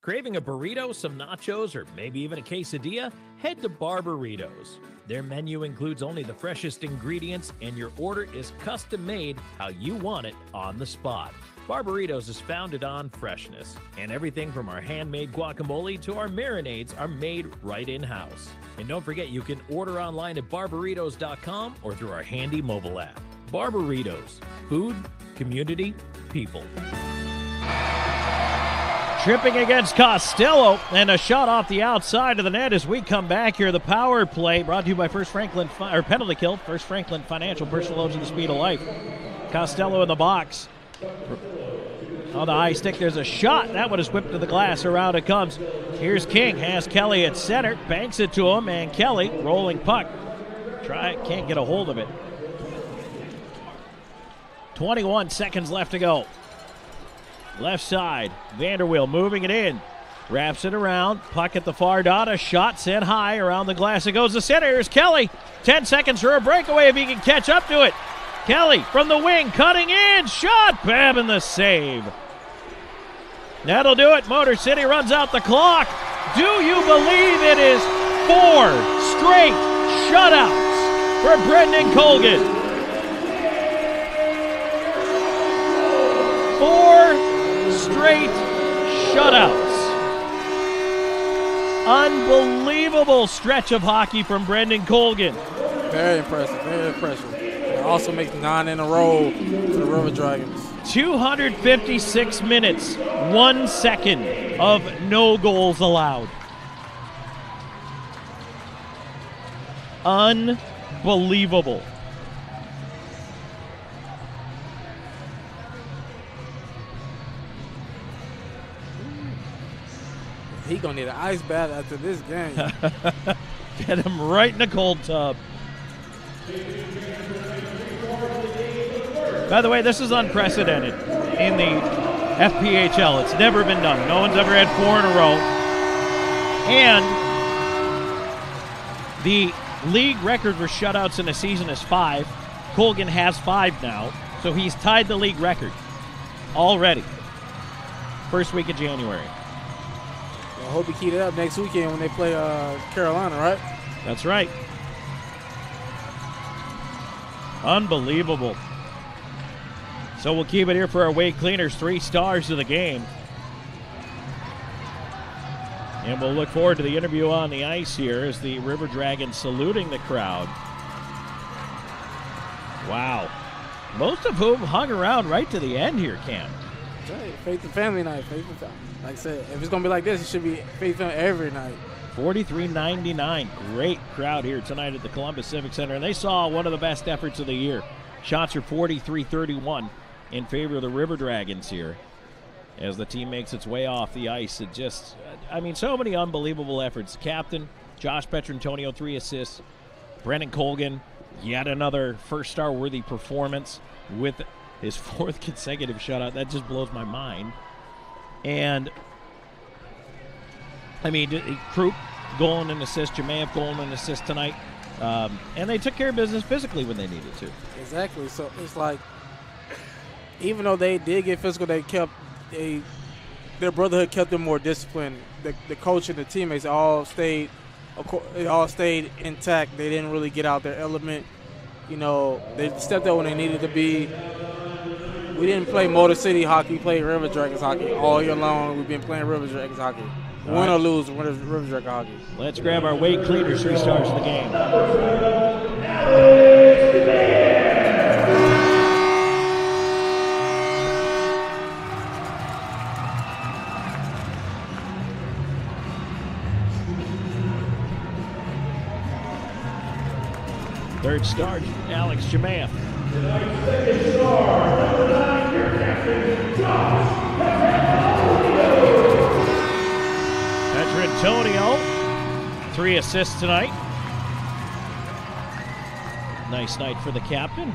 Craving a burrito, some nachos, or maybe even a quesadilla? Head to Barbaritos. Their menu includes only the freshest ingredients, and your order is custom made how you want it on the spot. Barbaritos is founded on freshness, and everything from our handmade guacamole to our marinades are made right in-house. And don't forget, you can order online at barbaritos.com or through our handy mobile app. Barbaritos. Food, community, people. Tripping against Costello, and a shot off the outside of the net as we come back here. The power play brought to you by First Franklin, or penalty kill. First Franklin Financial, personal loans at the speed of life. Costello in the box. On the high stick, there's a shot. That one is whipped to the glass. Around it comes. Here's King. Has Kelly at center. Banks it to him, and Kelly, rolling puck. Can't get a hold of it. 21 seconds left to go. Left side, Vanderweel moving it in. Wraps it around, puck at the far dot, a shot sent high around the glass. It goes to center, here's Kelly. 10 seconds for a breakaway if he can catch up to it. Kelly from the wing, cutting in, shot, Babin the save. That'll do it, Motor City runs out the clock. Do you believe it is 4 straight shutouts for Brendan Colgan? 4 straight shutouts. Unbelievable stretch of hockey from Brendan Colgan. Very impressive, very impressive. It also makes 9 in a row for the River Dragons. 256 minutes, 1 second of no goals allowed. Unbelievable. He gonna need an ice bath after this game. Get him right in the cold tub. By the way, this is unprecedented in the FPHL. It's never been done. No one's ever had 4 in a row. And the league record for shutouts in a season is 5. Colgan has 5 now, so he's tied the league record already. First week of January. I hope he keep it up next weekend when they play Carolina, right? That's right. Unbelievable. So we'll keep it here for our Wade Cleaners 3 stars of the game. And we'll look forward to the interview on the ice here as the River Dragons saluting the crowd. Wow. Most of whom hung around right to the end here, Cam. Right. Faith and Family Night. Faith and Family. Like I said, if it's going to be like this, it should be Faith and every night. 43-99. Great crowd here tonight at the Columbus Civic Center. And they saw one of the best efforts of the year. Shots are 43-31 in favor of the River Dragons here. as the team makes its way off the ice. It just, I mean, so many unbelievable efforts. Captain Josh Petrantonio, 3 assists. Brennan Colgan, yet another first-star worthy performance with his 4th consecutive shutout. That just blows my mind. And, I mean, Krupp, goal and an assist. Jemayev, goal and an assist tonight. And they took care of business physically when they needed to. Exactly. So it's like, even though they did get physical, they kept their brotherhood kept them more disciplined. The coach and the teammates all stayed intact. They didn't really get out their element. You know, they stepped up when they needed to be. We didn't play Motor City hockey. We played River Dragons hockey all year long. We've been playing River Dragons hockey. Win or lose, River Dragon hockey. Let's grab our weight cleaners, 3 stars of the game. Third star, Alex Jemayev. Second star, number 9, your captain, Josh Petrantonio, 3 assists tonight. Nice night for the captain.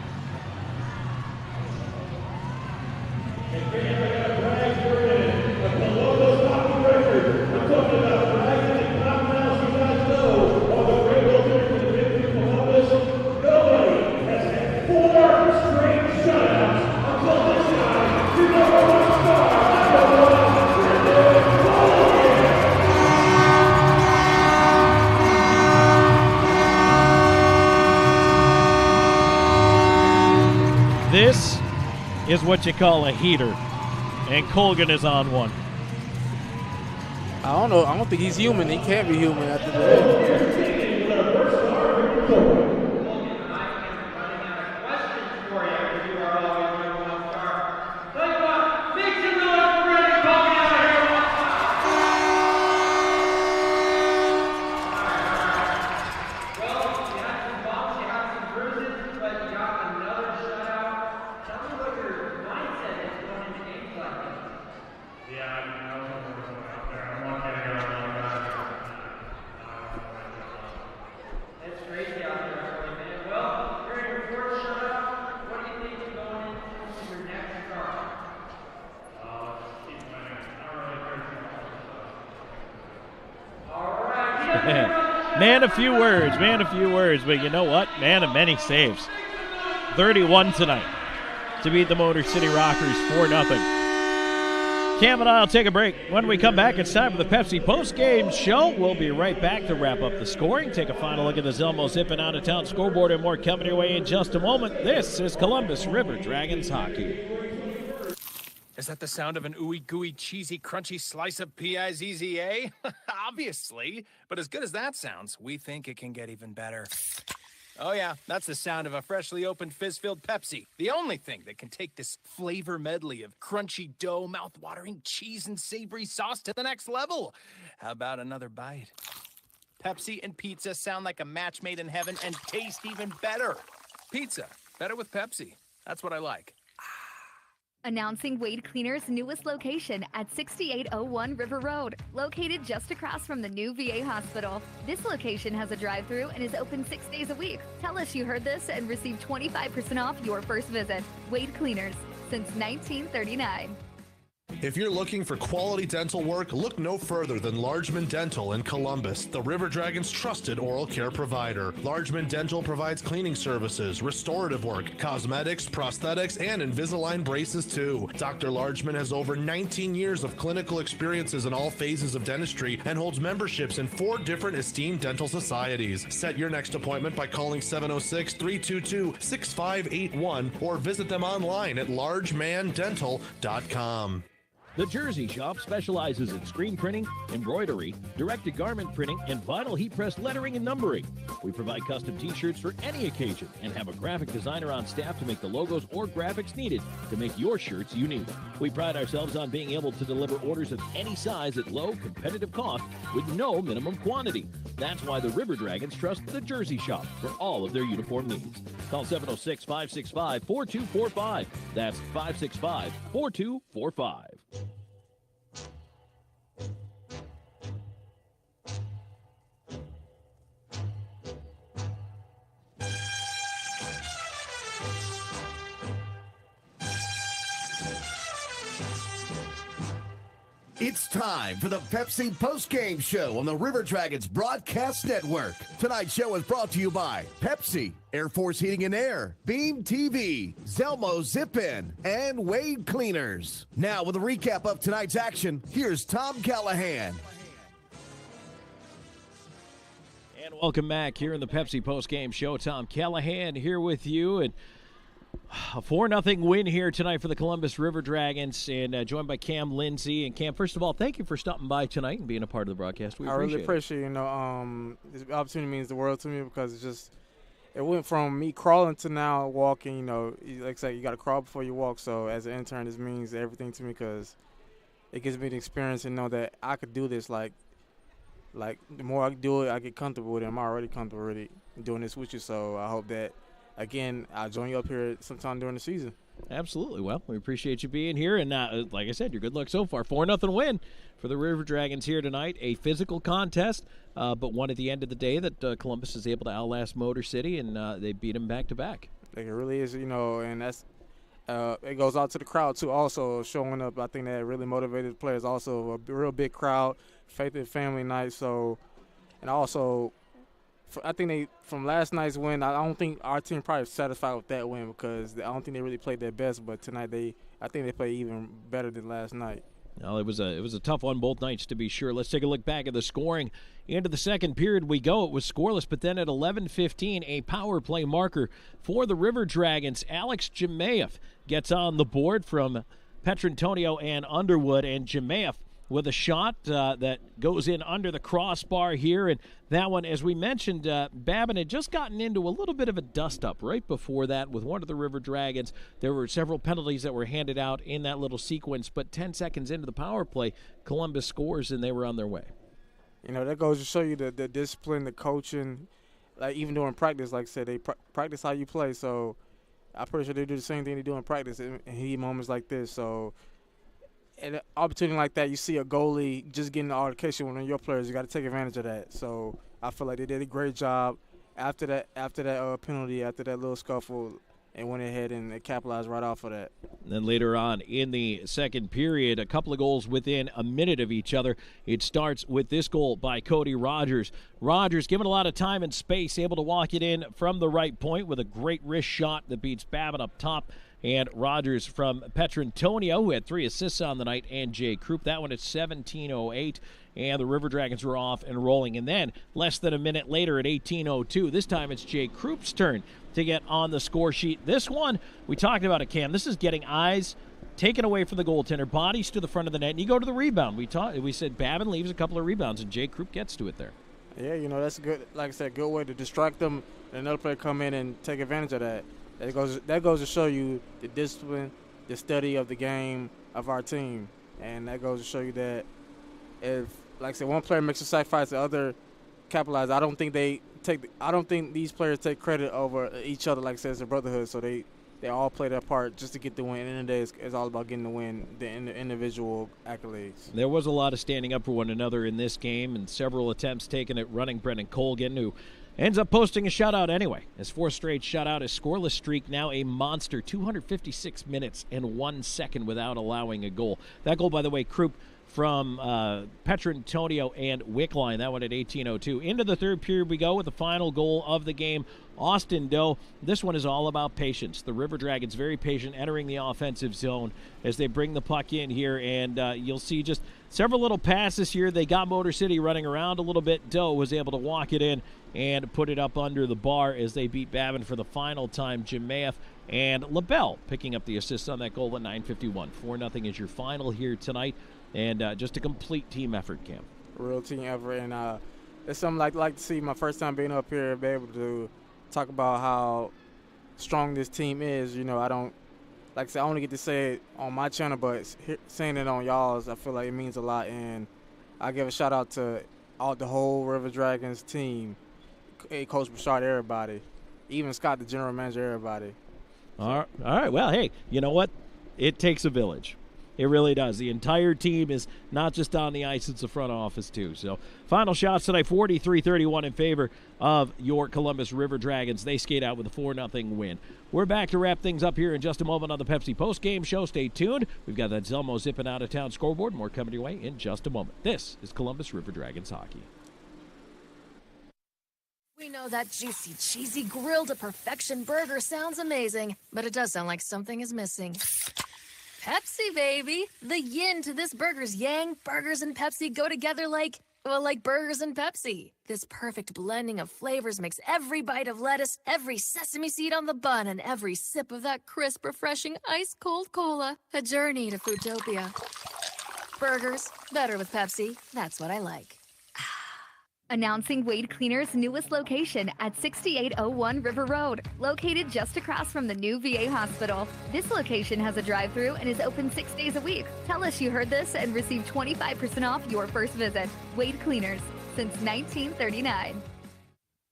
This is what you call a heater, and Colgan is on one. I don't know. I don't think he's human. He can't be human after that. Man of few words, but you know what? Man of many saves. 31 tonight to beat the Motor City Rockers 4-0. Cam and I'll take a break. When we come back, it's time for the Pepsi post-game show. We'll be right back to wrap up the scoring, take a final look at the Zelmo Zippin' out-of-town scoreboard, and more coming your way in just a moment. This is Columbus River Dragons hockey. Is that the sound of an ooey gooey cheesy crunchy slice of P-I-Z-Z-A? Obviously, but as good as that sounds, we think it can get even better. Oh yeah, that's the sound of a freshly opened fizz-filled Pepsi. The only thing that can take this flavor medley of crunchy dough, mouth-watering cheese, and savory sauce to the next level. How about another bite? Pepsi and pizza sound like a match made in heaven and taste even better. Pizza, better with Pepsi. That's what I like. Announcing Wade Cleaner's newest location at 6801 River Road, located just across from the new VA hospital. This location has a drive-thru and is open 6 days a week. Tell us you heard this and receive 25% off your first visit. Wade Cleaners, since 1939. If you're looking for quality dental work, look no further than Largeman Dental in Columbus, the River Dragons' trusted oral care provider. Largeman Dental provides cleaning services, restorative work, cosmetics, prosthetics, and Invisalign braces too. Dr. Largeman has over 19 years of clinical experiences in all phases of dentistry and holds memberships in 4 different esteemed dental societies. Set your next appointment by calling 706-322-6581 or visit them online at largemandental.com. The Jersey Shop specializes in screen printing, embroidery, direct-to-garment printing, and vinyl heat-press lettering and numbering. We provide custom t-shirts for any occasion and have a graphic designer on staff to make the logos or graphics needed to make your shirts unique. We pride ourselves on being able to deliver orders of any size at low, competitive cost with no minimum quantity. That's why the River Dragons trust the Jersey Shop for all of their uniform needs. Call 706-565-4245. That's 565-4245. It's time for the Pepsi Post-Game Show on the River Dragons Broadcast Network. Tonight's show is brought to you by Pepsi, Air Force Heating and Air, Beam TV, Zelmo Zip-In, and Wade Cleaners. Now with a recap of tonight's action, here's Tom Callahan. And welcome back here in the Pepsi Post-Game Show. Tom Callahan here with you, and a 4-0 win here tonight for the Columbus River Dragons, and joined by Cam Lindsay. And Cam, first of all, thank you for stopping by tonight and being a part of the broadcast. I really appreciate it. This opportunity means the world to me because it went from me crawling to now walking. Like I said, you got to crawl before you walk. So as an intern, this means everything to me because it gives me the experience and know that I could do this. Like the more I do it, I get comfortable with it. I'm already comfortable already doing this with you. So I hope that, again, I'll join you up here sometime during the season. Absolutely. Well, we appreciate you being here. And like I said, your good luck so far. 4-0 win for the River Dragons here tonight. A physical contest, but one at the end of the day that Columbus is able to outlast Motor City, and they beat them back-to-back. Like it really is, and that's it goes out to the crowd, too, also showing up. I think that really motivated the players. Also, a real big crowd, faith and family night. So, and also, I think from last night's win, I don't think our team probably satisfied with that win because I don't think they really played their best. But tonight, I think they played even better than last night. Well, it was a tough one both nights, to be sure. Let's take a look back at the scoring. Into the second period we go. It was scoreless, but then at 11:15, a power play marker for the River Dragons. Alex Jemayev gets on the board from Petrantonio and Underwood, and Jemayev with a shot that goes in under the crossbar here. And that one, as we mentioned, Babin had just gotten into a little bit of a dust-up right before that with one of the River Dragons. There were several penalties that were handed out in that little sequence, but 10 seconds into the power play, Columbus scores, and they were on their way. That goes to show you the discipline, the coaching, like even during practice, like I said, they practice how you play. So I'm pretty sure they do the same thing they do in practice in heat moments like this. So at an opportunity like that, you see a goalie just getting the altercation with one of your players, you got to take advantage of that. So I feel like they did a great job after that penalty, after that little scuffle, and went ahead and they capitalized right off of that. And then later on in the second period, a couple of goals within a minute of each other. It starts with this goal by Cody Rogers. Rogers given a lot of time and space, able to walk it in from the right point with a great wrist shot that beats Babin up top. And Rogers from Petrantonio, who had 3 assists on the night, and Jay Krupp. That one at 17:08, and the River Dragons were off and rolling. And then less than a minute later at 18:02, this time it's Jay Krupp's turn to get on the score sheet. This one, we talked about it, Cam. This is getting eyes taken away from the goaltender, bodies to the front of the net, and you go to the rebound. We said Babin leaves a couple of rebounds, and Jay Krupp gets to it there. Yeah, that's a good, like I said, good way to distract them, and another player come in and take advantage of that. That goes to show you the discipline, the study of the game of our team, and that goes to show you that if, like I said, one player makes a sacrifice, the other capitalizes. I don't think these players take credit over each other. Like I said, it's a brotherhood, so they all play their part just to get the win. At the end of the day, it's all about getting the win, the individual accolades. There was a lot of standing up for one another in this game, and several attempts taken at running Brendan Colgan, who ends up posting a shutout anyway. His 4th straight shutout, his scoreless streak now a monster, 256 minutes and 1 second without allowing a goal. That goal, by the way, Krupp from Petrantonio and Wickline. That one at 18:02. Into the third period we go with the final goal of the game. Austin Doe. This one is all about patience. The River Dragons very patient entering the offensive zone as they bring the puck in here, and you'll see just several little passes here. They got Motor City running around a little bit. Doe was able to walk it in and put it up under the bar as they beat Babin for the final time. Jemayev and LaBelle picking up the assist on that goal at 9:51. 4-0 is your final here tonight, and just a complete team effort, Cam. Real team effort, and it's something I'd like to see my first time being up here, be able to talk about how strong this team is. I don't, like I said, I only get to say it on my channel, but saying it on y'all's, I feel like it means a lot, and I give a shout out to the whole River Dragons team, Coach Bouchard, everybody, even Scott, the general manager, everybody. All right. Well, hey, you know what? It takes a village. It really does. The entire team is not just on the ice, it's the front office too. So final shots tonight, 43-31 in favor of your Columbus River Dragons. They skate out with a 4-0 win. We're back to wrap things up here in just a moment on the Pepsi postgame show. Stay tuned. We've got that Zelmo zipping out of town scoreboard. More coming your way in just a moment. This is Columbus River Dragons hockey. We know that juicy, cheesy, grilled to perfection burger sounds amazing, but it does sound like something is missing. Pepsi, baby! The yin to this burger's yang. Burgers and Pepsi go together like burgers and Pepsi. This perfect blending of flavors makes every bite of lettuce, every sesame seed on the bun, and every sip of that crisp, refreshing, ice-cold cola a journey to Foodtopia. Burgers, better with Pepsi. That's what I like. Announcing Wade Cleaner's newest location at 6801 River Road, located just across from the new VA hospital. This location has a drive-thru and is open 6 days a week. Tell us you heard this and receive 25% off your first visit. Wade Cleaners, since 1939.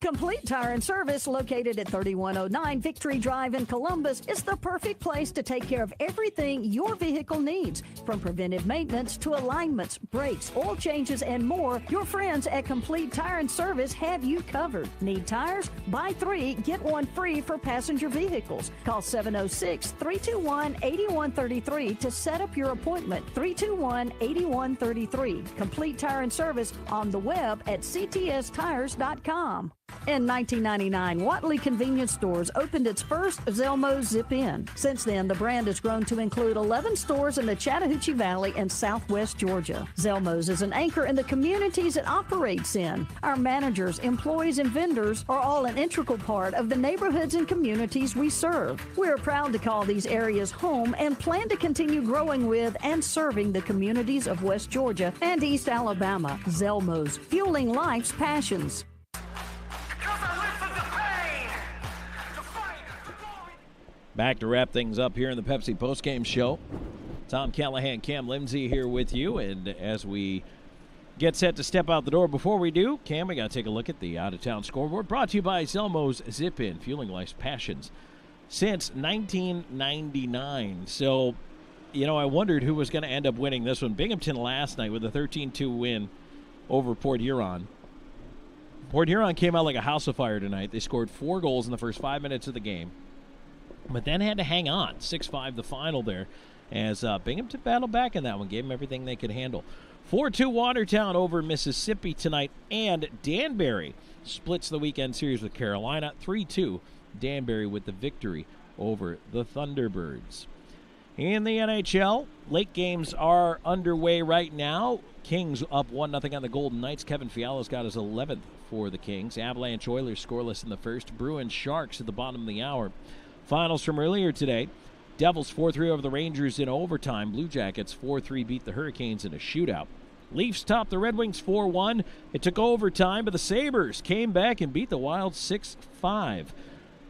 Complete Tire and Service, located at 3109 Victory Drive in Columbus, is the perfect place to take care of everything your vehicle needs. From preventive maintenance to alignments, brakes, oil changes, and more, your friends at Complete Tire and Service have you covered. Need tires? Buy 3, get 1 free for passenger vehicles. Call 706-321-8133 to set up your appointment. 321-8133. Complete Tire and Service on the web at ctstires.com. In 1999, Watley Convenience Stores opened its first Zelmo Zip-In. Since then, the brand has grown to include 11 stores in the Chattahoochee Valley and Southwest Georgia. Zelmo's is an anchor in the communities it operates in. Our managers, employees, and vendors are all an integral part of the neighborhoods and communities we serve. We are proud to call these areas home and plan to continue growing with and serving the communities of West Georgia and East Alabama. Zelmo's, fueling life's passions. Back to wrap things up here in the Pepsi postgame show. Tom Callahan, Cam Lindsay here with you. And as we get set to step out the door, before we do, Cam, we got to take a look at the out-of-town scoreboard. Brought to you by Zelmo's Zip-In, fueling life's passions since 1999. So, I wondered who was going to end up winning this one. Binghamton last night with a 13-2 win over Port Huron. Port Huron came out like a house of fire tonight. They scored 4 goals in the first 5 minutes of the game, but then had to hang on. 6-5 the final there as Binghamton battled back in that one, gave them everything they could handle. 4-2 Watertown over Mississippi tonight, and Danbury splits the weekend series with Carolina. 3-2 Danbury with the victory over the Thunderbirds. In the NHL, late games are underway right now. Kings up 1-0 on the Golden Knights. Kevin Fiala's got his 11th for the Kings. Avalanche Oilers scoreless in the first. Bruins Sharks at the bottom of the hour. Finals from earlier today. Devils 4-3 over the Rangers in overtime. Blue Jackets 4-3 beat the Hurricanes in a shootout. Leafs topped the Red Wings 4-1. It took overtime, but the Sabres came back and beat the Wild 6-5.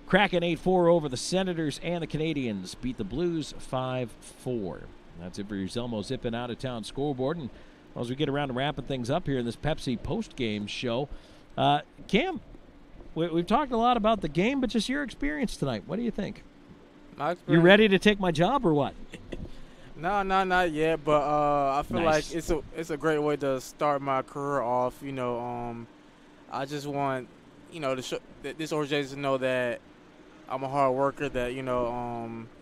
Kraken 8-4 over the Senators, and the Canadiens beat the Blues 5-4. That's it for your Zelmo Zippin' out-of-town scoreboard. And as we get around to wrapping things up here in this Pepsi post-game show, Cam, we've talked a lot about the game, but just your experience tonight. What do you think? My experience. You ready to take my job or what? No, not yet. But I feel Nice. like it's a great way to start my career off. I just want to show this organization to know that I'm a hard worker. That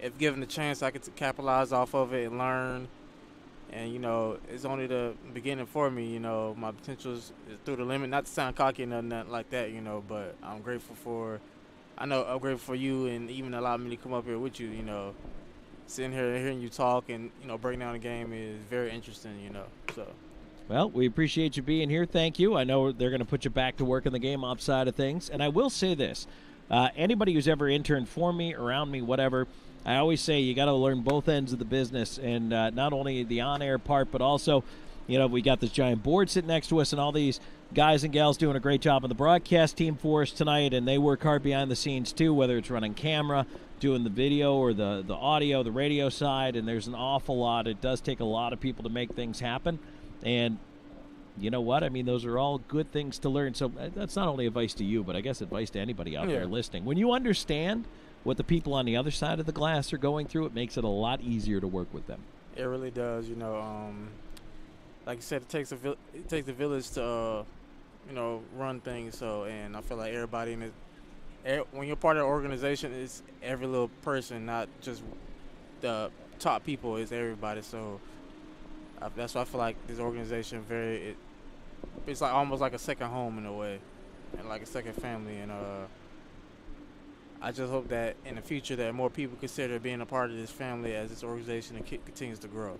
if given the chance, I get to capitalize off of it and learn. And it's only the beginning for me. My potential is through the limit. Not to sound cocky or nothing like that. But I'm grateful for. I'm grateful for you and even allowing me to come up here with you. Sitting here and hearing you talk and breaking down the game is very interesting. So. Well, we appreciate you being here. Thank you. I know they're going to put you back to work in the game ops side of things. And I will say this: anybody who's ever interned for me, around me, whatever. I always say you got to learn both ends of the business, and not only the on-air part, but also, we got this giant board sitting next to us, and all these guys and gals doing a great job on the broadcast team for us tonight, and they work hard behind the scenes too, whether it's running camera, doing the video or the audio, the radio side, and there's an awful lot. It does take a lot of people to make things happen, and you know what? I mean, those are all good things to learn. So that's not only advice to you, but I guess advice to anybody out there listening. When you understand what the people on the other side of the glass are going through, it makes it a lot easier to work with them. It really does. Like you said, it takes a village to run things. So, and I feel like everybody in it, when you're part of the organization, it's every little person, not just the top people. It's everybody. So that's why I feel like this organization it's like almost like a second home in a way, and like a second family. And I just hope that in the future that more people consider being a part of this family as this organization continues to grow.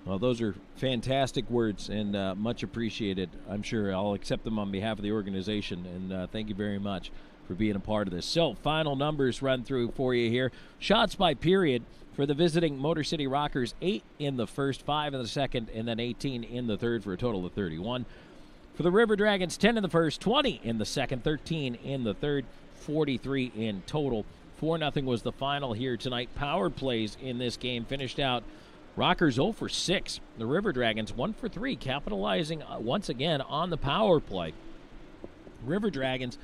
Well, those are fantastic words and much appreciated. I'm sure I'll accept them on behalf of the organization, and thank you very much for being a part of this. So, final numbers run through for you here. Shots by period for the visiting Motor City Rockers, 8 in the first, 5 in the second, and then 18 in the third for a total of 31. For the River Dragons, 10 in the first, 20 in the second, 13 in the third, 43 in total. 4-0 was the final here tonight. Power plays in this game finished out Rockers 0 for 6. The River Dragons 1 for 3, capitalizing once again on the power play. River Dragons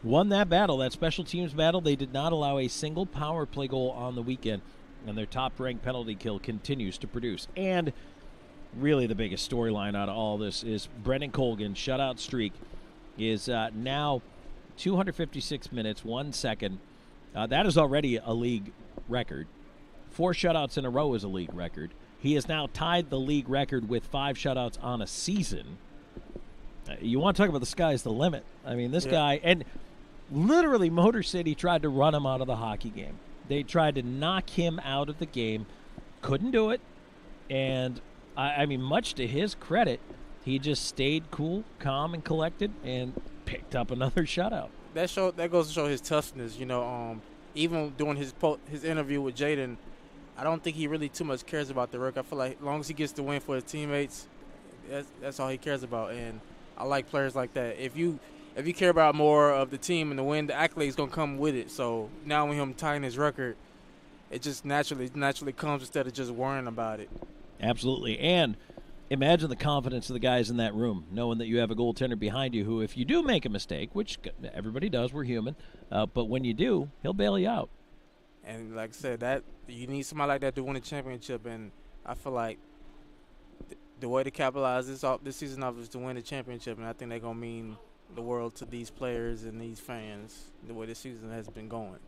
won that battle, that special teams battle. They did not allow a single power play goal on the weekend, and their top-ranked penalty kill continues to produce. And really the biggest storyline out of all this is Brendan Colgan's shutout streak is now 256 minutes, 1 second. That is already a league record. 4 shutouts in a row is a league record. He has now tied the league record with 5 shutouts on a season. You want to talk about the sky's the limit. I mean, this guy, and literally Motor City tried to run him out of the hockey game. They tried to knock him out of the game, couldn't do it, and I mean, much to his credit, he just stayed cool, calm, and collected, and picked up another shutout. That goes to show his toughness. Even doing his interview with Jaden, I don't think he really too much cares about the work. I feel like as long as he gets the win for his teammates, that's all he cares about. And I like players like that. If you care about more of the team and the win, the accolades gonna come with it. So now when him tying his record, it just naturally comes instead of just worrying about it. Absolutely. And imagine the confidence of the guys in that room, knowing that you have a goaltender behind you who, if you do make a mistake, which everybody does, we're human, but when you do, he'll bail you out. And like I said, that you need somebody like that to win a championship, and I feel like the way to capitalize this season off is to win the championship, and I think they're going to mean the world to these players and these fans the way this season has been going.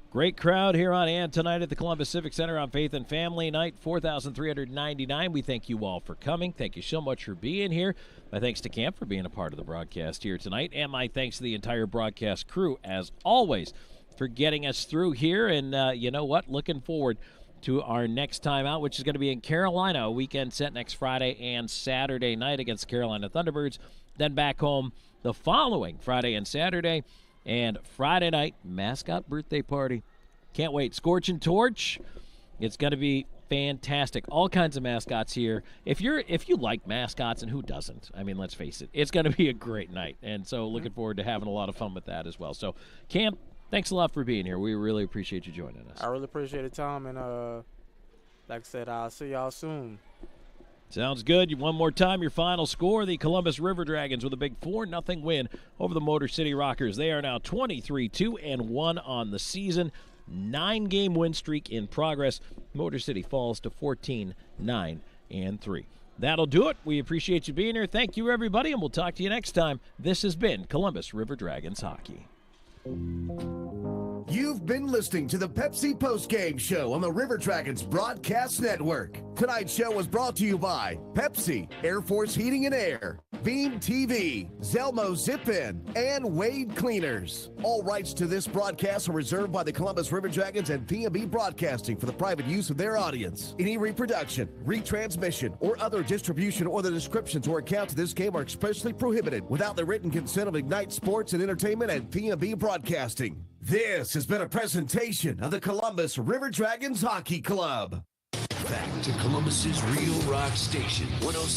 Great crowd here on hand tonight at the Columbus Civic Center on Faith and Family Night, 4,399. We thank you all for coming. Thank you so much for being here. My thanks to Camp for being a part of the broadcast here tonight, and my thanks to the entire broadcast crew, as always, for getting us through here. And you know what? Looking forward to our next time out, which is going to be in Carolina, a weekend set next Friday and Saturday night against the Carolina Thunderbirds. Then back home the following Friday and Saturday. And Friday night, mascot birthday party. Can't wait. Scorch and Torch. It's going to be fantastic. All kinds of mascots here. If you like mascots, and who doesn't? I mean, let's face it. It's going to be a great night. And so looking forward to having a lot of fun with that as well. So, Cam, thanks a lot for being here. We really appreciate you joining us. I really appreciate it, Tom. And like I said, I'll see y'all soon. Sounds good. One more time, your final score, the Columbus River Dragons with a big 4-0 win over the Motor City Rockers. They are now 23-2-1 on the season. 9-game win streak in progress. Motor City falls to 14-9-3. That'll do it. We appreciate you being here. Thank you, everybody, and we'll talk to you next time. This has been Columbus River Dragons Hockey. You've been listening to the Pepsi Postgame Show on the River Dragons Broadcast Network. Tonight's show was brought to you by Pepsi, Air Force Heating and Air, Beam TV, Zelmo Zip-In, and Wade Cleaners. All rights to this broadcast are reserved by the Columbus River Dragons and PMB Broadcasting for the private use of their audience. Any reproduction, retransmission, or other distribution or the descriptions or accounts of this game are expressly prohibited without the written consent of Ignite Sports and Entertainment and PMB Broadcasting. This has been a presentation of the Columbus River Dragons Hockey Club. Back to Columbus's Real Rock Station, 106.